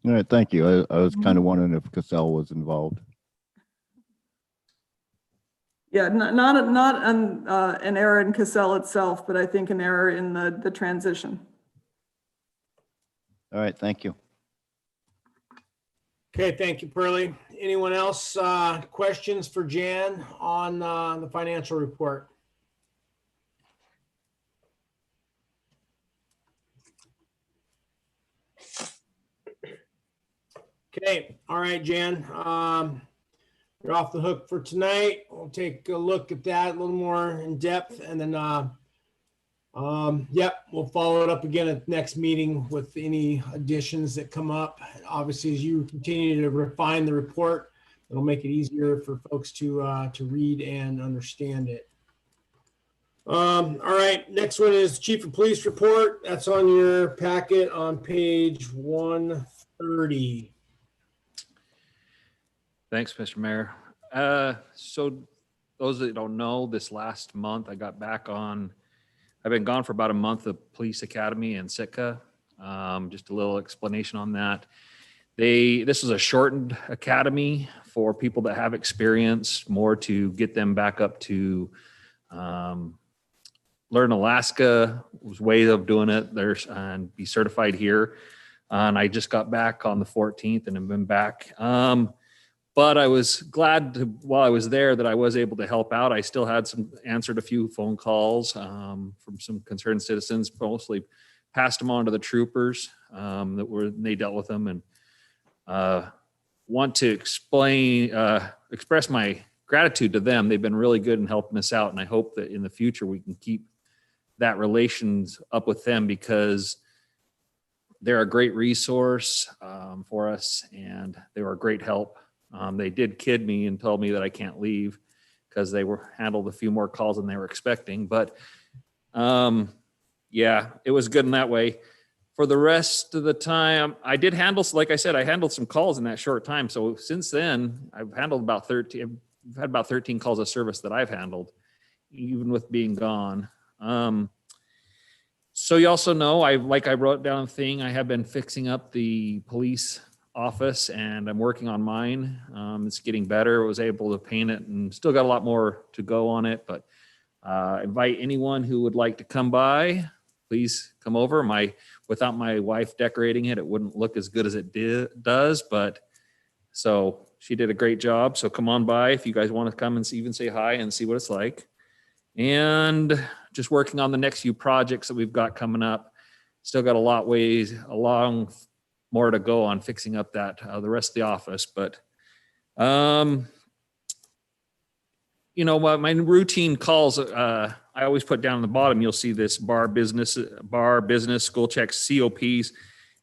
All right, thank you. I was kind of wondering if Cassell was involved. Yeah, not an error in Cassell itself, but I think an error in the transition. All right, thank you. Okay, thank you, Pearlie. Anyone else questions for Jan on the financial report? Okay, all right, Jan. You're off the hook for tonight. We'll take a look at that a little more in depth and then yep, we'll follow it up again at the next meeting with any additions that come up. Obviously, as you continue to refine the report, it'll make it easier for folks to read and understand it. All right, next one is Chief of Police report. That's on your packet on page 130. Thanks, Mr. Mayor. So those that don't know, this last month I got back on, I've been gone for about a month of Police Academy in Sitka. Just a little explanation on that. This was a shortened academy for people that have experience, more to get them back up to Learn Alaska was way of doing it. There's and be certified here. And I just got back on the 14th and have been back. But I was glad to, while I was there, that I was able to help out. I still had answered a few phone calls from some concerned citizens, mostly passed them on to the troopers they dealt with them, and want to express my gratitude to them. They've been really good in helping us out. And I hope that in the future we can keep that relations up with them, because they're a great resource for us, and they were a great help. They did kid me and told me that I can't leave because they handled a few more calls than they were expecting. But yeah, it was good in that way. For the rest of the time, I did handle, like I said, I handled some calls in that short time. So since then, I've handled about 13. I've had about 13 calls of service that I've handled, even with being gone. So you also know, like I wrote down a thing, I have been fixing up the police office, and I'm working on mine. It's getting better. I was able to paint it, and still got a lot more to go on it, but invite anyone who would like to come by. Please come over. Without my wife decorating it, it wouldn't look as good as it does, but so she did a great job. So come on by if you guys want to come and even say hi and see what it's like. And just working on the next few projects that we've got coming up. Still got a long more to go on fixing up that the rest of the office. But you know, my routine calls, I always put down on the bottom, you'll see this bar business, school checks, COPs,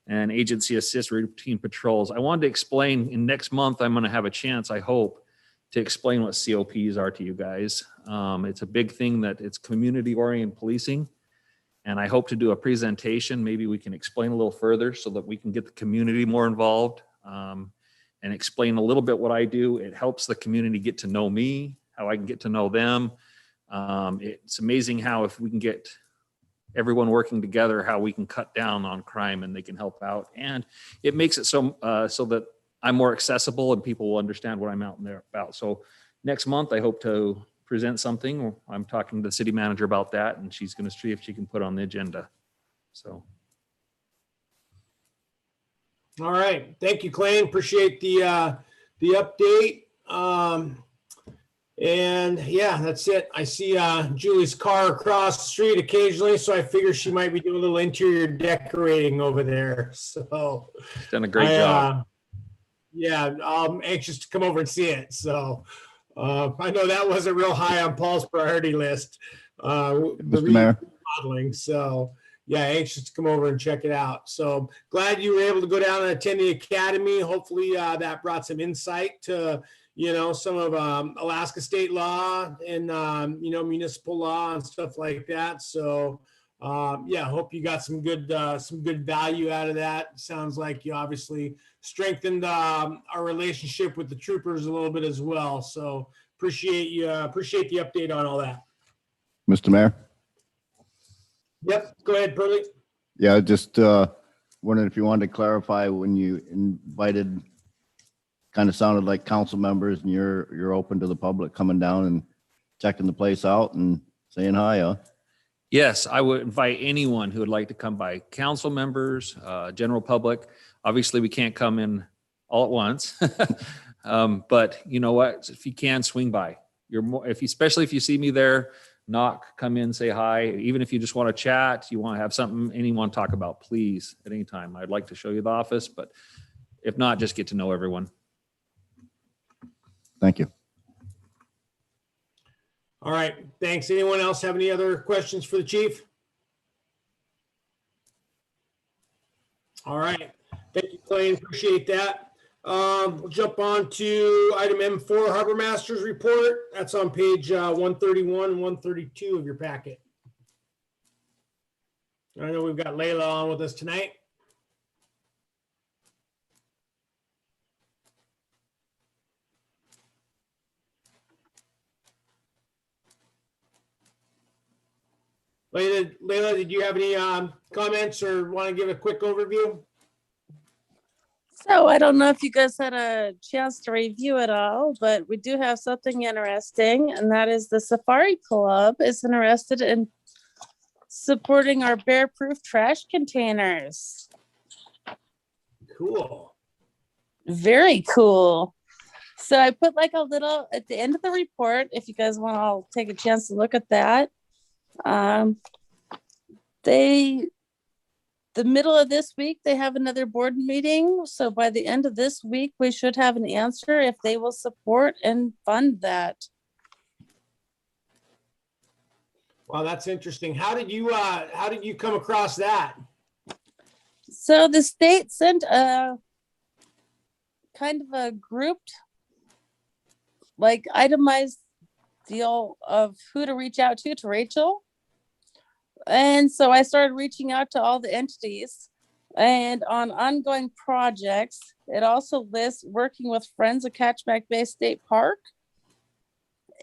and agency assist routine patrols. I wanted to explain, in next month, I'm going to have a chance, I hope, to explain what COPs are to you guys. It's a big thing, that it's community-oriented policing. And I hope to do a presentation. Maybe we can explain a little further so that we can get the community more involved, and explain a little bit what I do. It helps the community get to know me, how I can get to know them. It's amazing how, if we can get everyone working together, how we can cut down on crime and they can help out. And it makes it so that I'm more accessible and people will understand what I'm out there about. So next month, I hope to present something. I'm talking to the city manager about that, and she's going to see if she can put on the agenda. So. All right. Thank you, Clayton. Appreciate the update. And yeah, that's it. I see Julie's car across the street occasionally, so I figure she might be doing a little interior decorating over there. So she's done a great job. Yeah, I'm anxious to come over and see it. So I know that wasn't real high on Paul's priority list. Mr. Mayor. Modeling. So yeah, anxious to come over and check it out. So glad you were able to go down and attend the academy. Hopefully that brought some insight to, you know, some of Alaska state law and, you know, municipal law and stuff like that. So yeah, hope you got some good value out of that. Sounds like you obviously strengthened our relationship with the troopers a little bit as well. So appreciate the update on all that. Mr. Mayor? Yep, go ahead, Pearlie. Yeah, just wondering if you wanted to clarify when you invited, kind of sounded like council members, and you're open to the public coming down and checking the place out and saying hi, huh? Yes, I would invite anyone who would like to come by, council members, general public. Obviously, we can't come in all at once, but you know what? If you can, swing by. Especially if you see me there, knock, come in, say hi. Even if you just want to chat, you want to have something, anyone talk about, please, at any time. I'd like to show you the office, but if not, just get to know everyone. Thank you. All right, thanks. Anyone else have any other questions for the chief? All right, thank you, Clayton. Appreciate that. We'll jump on to item M4, Harbor Master's report. That's on page 131 and 132 of your packet. I know we've got Layla on with us tonight. Layla, did you have any comments or want to give a quick overview? So I don't know if you guys had a chance to review it all, but we do have something interesting, and that is the Safari Club is interested in supporting our bear-proof trash containers. Cool. Very cool. So I put like a little at the end of the report, if you guys want to all take a chance to look at that. The middle of this week, they have another board meeting. So by the end of this week, we should have an answer if they will support and fund that. Wow, that's interesting. How did you come across that? So the state sent a kind of a grouped, like itemized deal of who to reach out to Rachel. And so I started reaching out to all the entities, and on ongoing projects, it also lists working with Friends of Kachemak Bay State Park.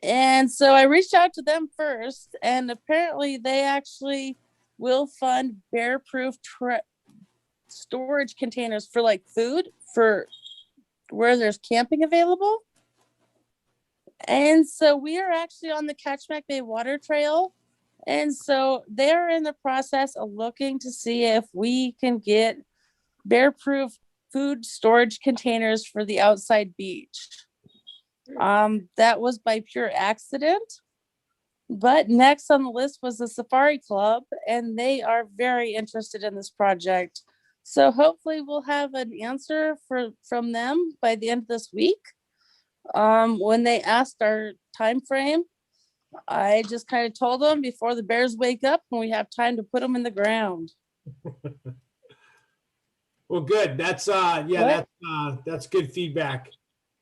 And so I reached out to them first, and apparently they actually will fund bear-proof storage containers for like food for where there's camping available. And so we are actually on the Kachemak Bay Water Trail. And so they're in the process of looking to see if we can get bear-proof food storage containers for the outside beach. That was by pure accident. But next on the list was the Safari Club, and they are very interested in this project. So hopefully we'll have an answer from them by the end of this week. When they asked our time frame, I just kind of told them before the bears wake up and we have time to put them in the ground. Well, good. That's that's good feedback.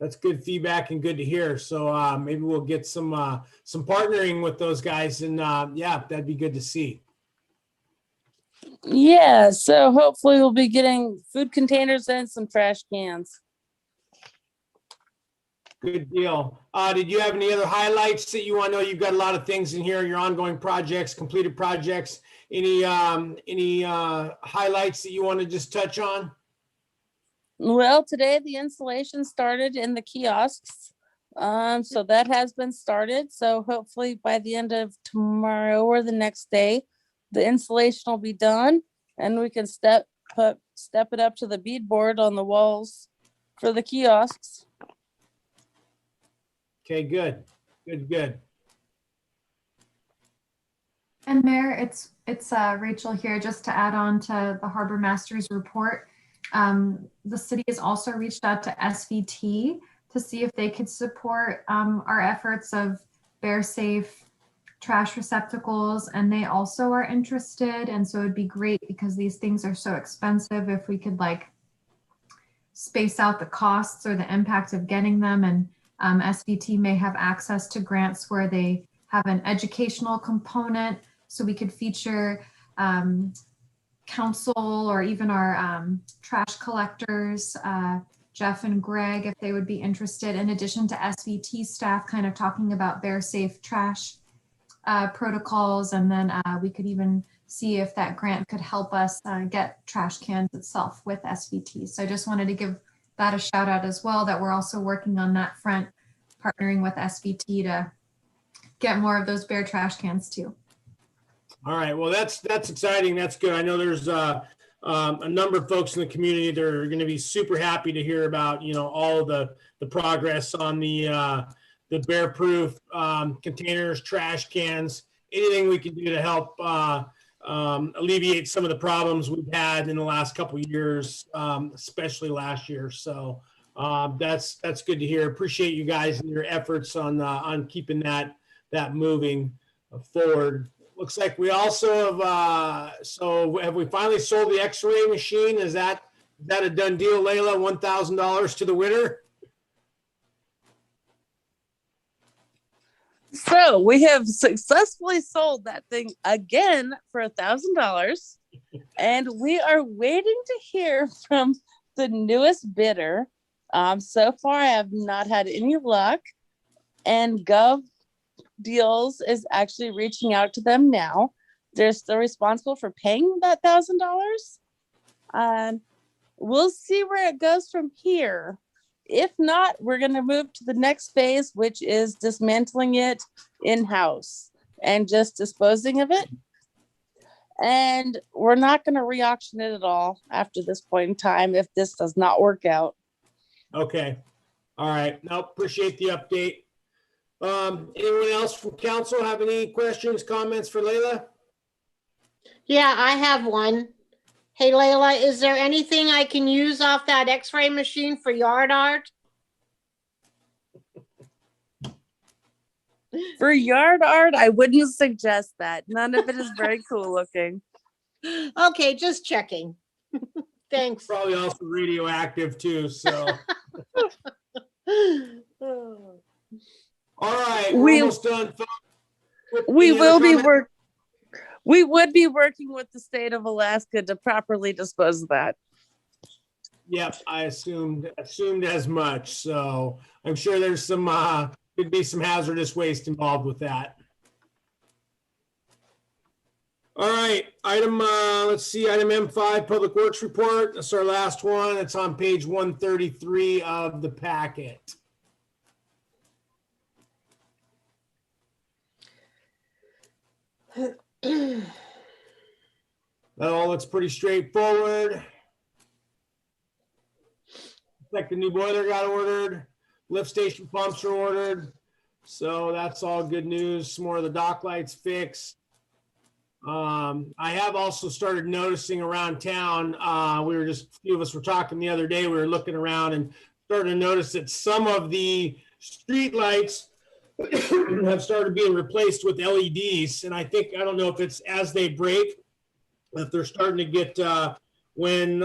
That's good feedback and good to hear. So maybe we'll get some partnering with those guys, and yeah, that'd be good to see. Yeah, so hopefully we'll be getting food containers and some trash cans. Good deal. Did you have any other highlights that you want to know? You've got a lot of things in here, your ongoing projects, completed projects. Any highlights that you want to just touch on? Well, today the installation started in the kiosks. So that has been started. So hopefully by the end of tomorrow or the next day, the installation will be done and we can step it up to the beadboard on the walls for the kiosks. Okay, good. And Mayor, it's Rachel here, just to add on to the Harbor Master's report. The city has also reached out to SVT to see if they could support our efforts of bear safe trash receptacles, and they also are interested. And so it'd be great, because these things are so expensive, if we could like space out the costs or the impact of getting them. And SVT may have access to grants where they have an educational component, so we could feature council or even our trash collectors, Jeff and Greg, if they would be interested, in addition to SVT staff kind of talking about bear safe trash protocols. And then we could even see if that grant could help us get trash cans itself with SVT. So I just wanted to give that a shout out as well, that we're also working on that front, partnering with SVT to get more of those bear trash cans too. All right. Well, that's exciting. That's good. I know there's a number of folks in the community that are going to be super happy to hear about, all of the progress on the bear-proof containers, trash cans, anything we can do to help alleviate some of the problems we've had in the last couple of years, especially last year. So that's good to hear. Appreciate you guys and your efforts on keeping that moving forward. Looks like we also have, so have we finally sold the X-ray machine? Is that a done deal, Layla? $1,000 to the winner? So we have successfully sold that thing again for $1,000, and we are waiting to hear from the newest bidder. So far, I have not had any luck, and Gov Deals is actually reaching out to them now. They're still responsible for paying that $1,000. we'll see where it goes from here. If not, we're going to move to the next phase, which is dismantling it in-house and just disposing of it. And we're not going to re-auction it at all after this point in time if this does not work out. Okay. All right. Now, appreciate the update. Anyone else from council have any questions, comments for Layla? Yeah, I have one. Hey, Layla, is there anything I can use off that X-ray machine for yard art? For yard art, I wouldn't suggest that. None of it is very cool looking. Okay, just checking. Thanks. Probably also radioactive too, so. All right, we're almost done. We Any will other be comment? we would be working with the state of Alaska to properly dispose of that. Yep, I assumed as much. So I'm sure there's some could be some hazardous waste involved with that. All right, let's see, item M5, Public Works Report. That's our last one. It's on page 133 of the packet. That all looks pretty straightforward. Like the new boiler got ordered, lift station pumps are ordered. So that's all good news. Some more of the dock lights fixed. I have also started noticing around town, a few of us were talking the other day, we were looking around and started to notice that some of the street lights have started being replaced with LEDs. And I don't know if it's as they break, if they're starting to get, when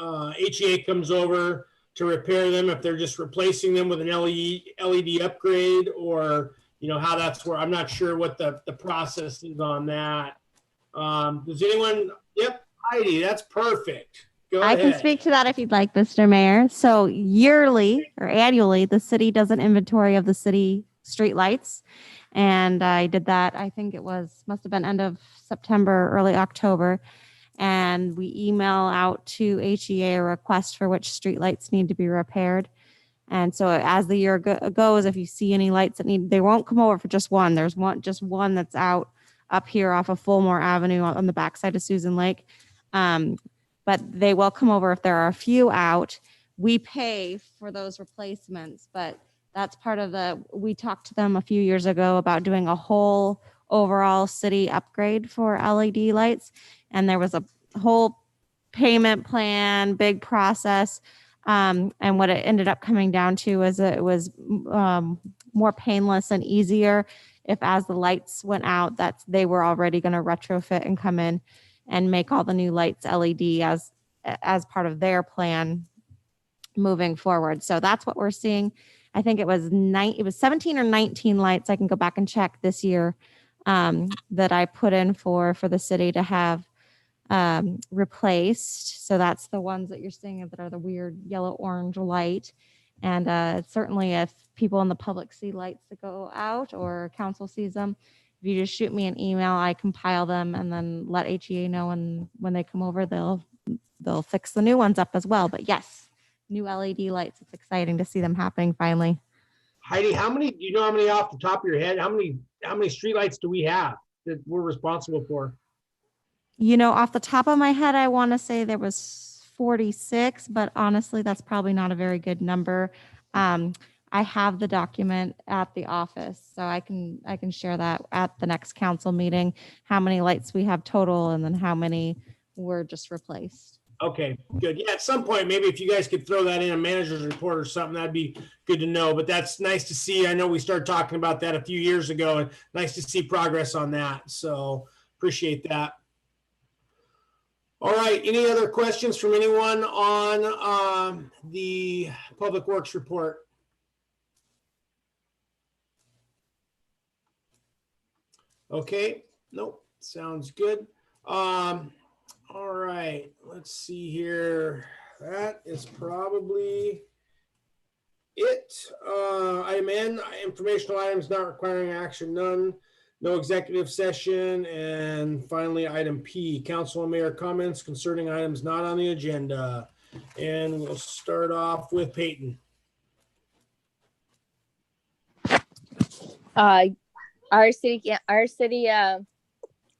HEA comes over to repair them, if they're just replacing them with an LED upgrade, or how that's where I'm not sure what the process is on that. Does anyone? Yep, Heidi, that's perfect. Go I ahead. can speak to that if you'd like, Mr. Mayor. So yearly or annually, the city does an inventory of the city streetlights. And I did that, I think must have been end of September, early October. And we email out to HEA a request for which streetlights need to be repaired. And so as the year goes, if you see any lights that they won't come over for just one. There's just one that's out up here off of Fulmore Avenue on the backside of Susan Lake. But they will come over if there are a few out. We pay for those replacements, but that's part of we talked to them a few years ago about doing a whole overall city upgrade for LED lights. And there was a whole payment plan, big process. And what it ended up coming down to is it was more painless and easier if, as the lights went out, they were already going to retrofit and come in and make all the new lights LED as part of their plan moving forward. So that's what we're seeing. I think it was 17 or 19 lights. I can go back and check this year that I put in for the city to have replaced. So that's the ones that you're seeing that are the weird yellow orange light. And certainly if people in the public see lights that go out or council sees them, if you just shoot me an email, I compile them and then let HEA know, and when they come over, they'll fix the new ones up as well. But yes, new LED lights. It's exciting to see them happening finally. Heidi, do you know how many off the top of your head? How many streetlights do we have that we're responsible for? Off the top of my head, I want to say there was 46, but honestly, that's probably not a very good number. I have the document at the office, so I can share that at the next council meeting, how many lights we have total and then how many were just replaced. Okay, good. Yeah, at some point, maybe if you guys could throw that in a manager's report or something, that'd be good to know. But that's nice to see. I know we started talking about that a few years ago, and nice to see progress on that. So appreciate that. All right, any other questions from anyone on the Public Works report? Okay, nope, sounds good. All right, let's see here. That is probably it. Item N, informational items not requiring action, none. No executive session. And finally, item P, council and mayor comments concerning items not on the agenda. And we'll start off with Peyton. Our city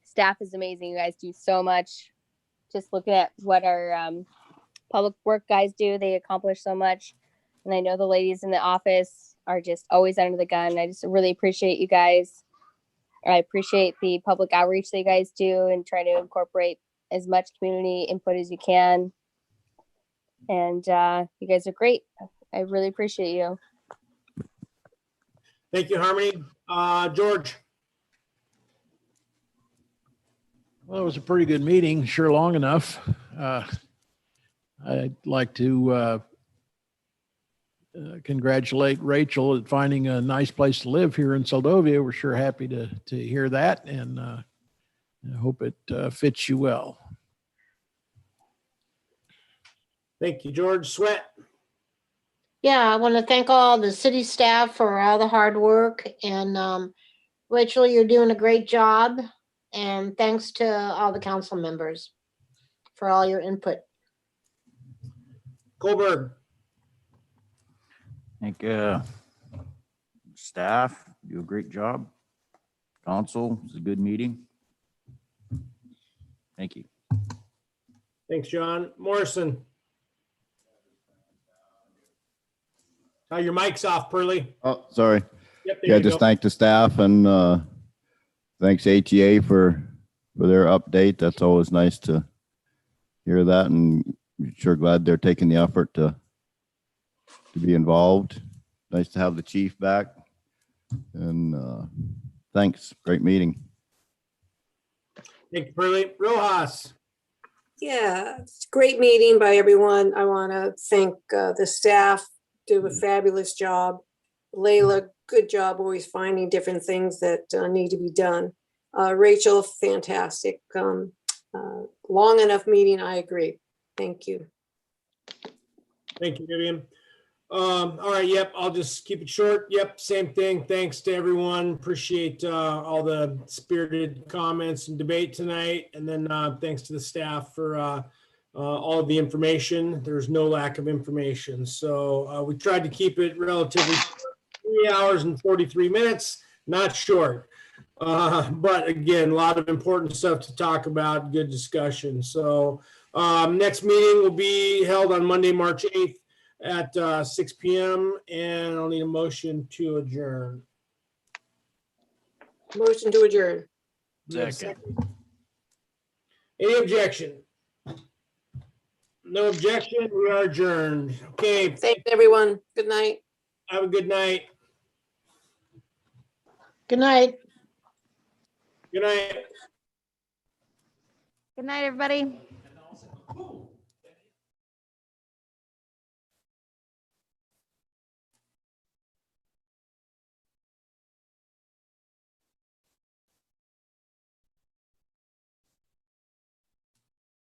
staff is amazing. You guys do so much. Just looking at what our public work guys do, they accomplish so much. And I know the ladies in the office are just always under the gun. I just really appreciate you guys. I appreciate the public outreach that you guys do and try to incorporate as much community input as you can. And you guys are great. I really appreciate you. Thank you, Harmony. George. Well, it was a pretty good meeting, sure long enough. I'd like to congratulate Rachel at finding a nice place to live here in Seldovia. We're sure happy to hear that, and I hope it fits you well. Thank you, George. Sweat. Yeah, I want to thank all the city staff for all the hard work, and Rachel, you're doing a great job. And thanks to all the council members for all your input. Goldberg. Thank staff, do a great job. Council, it's a good meeting. Thank you. Thanks, John. Morrison. Your mic's off, Pearly. Oh, sorry. Yep, there Yeah, you just go. thank the staff and thanks HEA for their update. That's always nice to hear that, and sure glad they're taking the effort to be involved. Nice to have the chief back, and thanks. Great meeting. Thank you, Pearly. Rojas. Yeah, it's a great meeting by everyone. I want to thank the staff, do a fabulous job. Layla, good job always finding different things that need to be done. Rachel, fantastic. Long enough meeting, I agree. Thank you. Thank you, Vivian. All right, yep, I'll just keep it short. Yep, same thing. Thanks to everyone. Appreciate all the spirited comments and debate tonight. And then thanks to the staff for all of the information. There's no lack of information. So we tried to keep it relatively short, 3 hours and 43 minutes, not short. But again, a lot of important stuff to talk about, good discussion. So next meeting will be held on Monday, March 8th at 6 p.m. and I'll need a motion to adjourn. Motion to adjourn. Second. Any objection? No objection. We are adjourned. Okay. Thanks, everyone. Good night. Have a good night. Good night. Good night. Good night, everybody.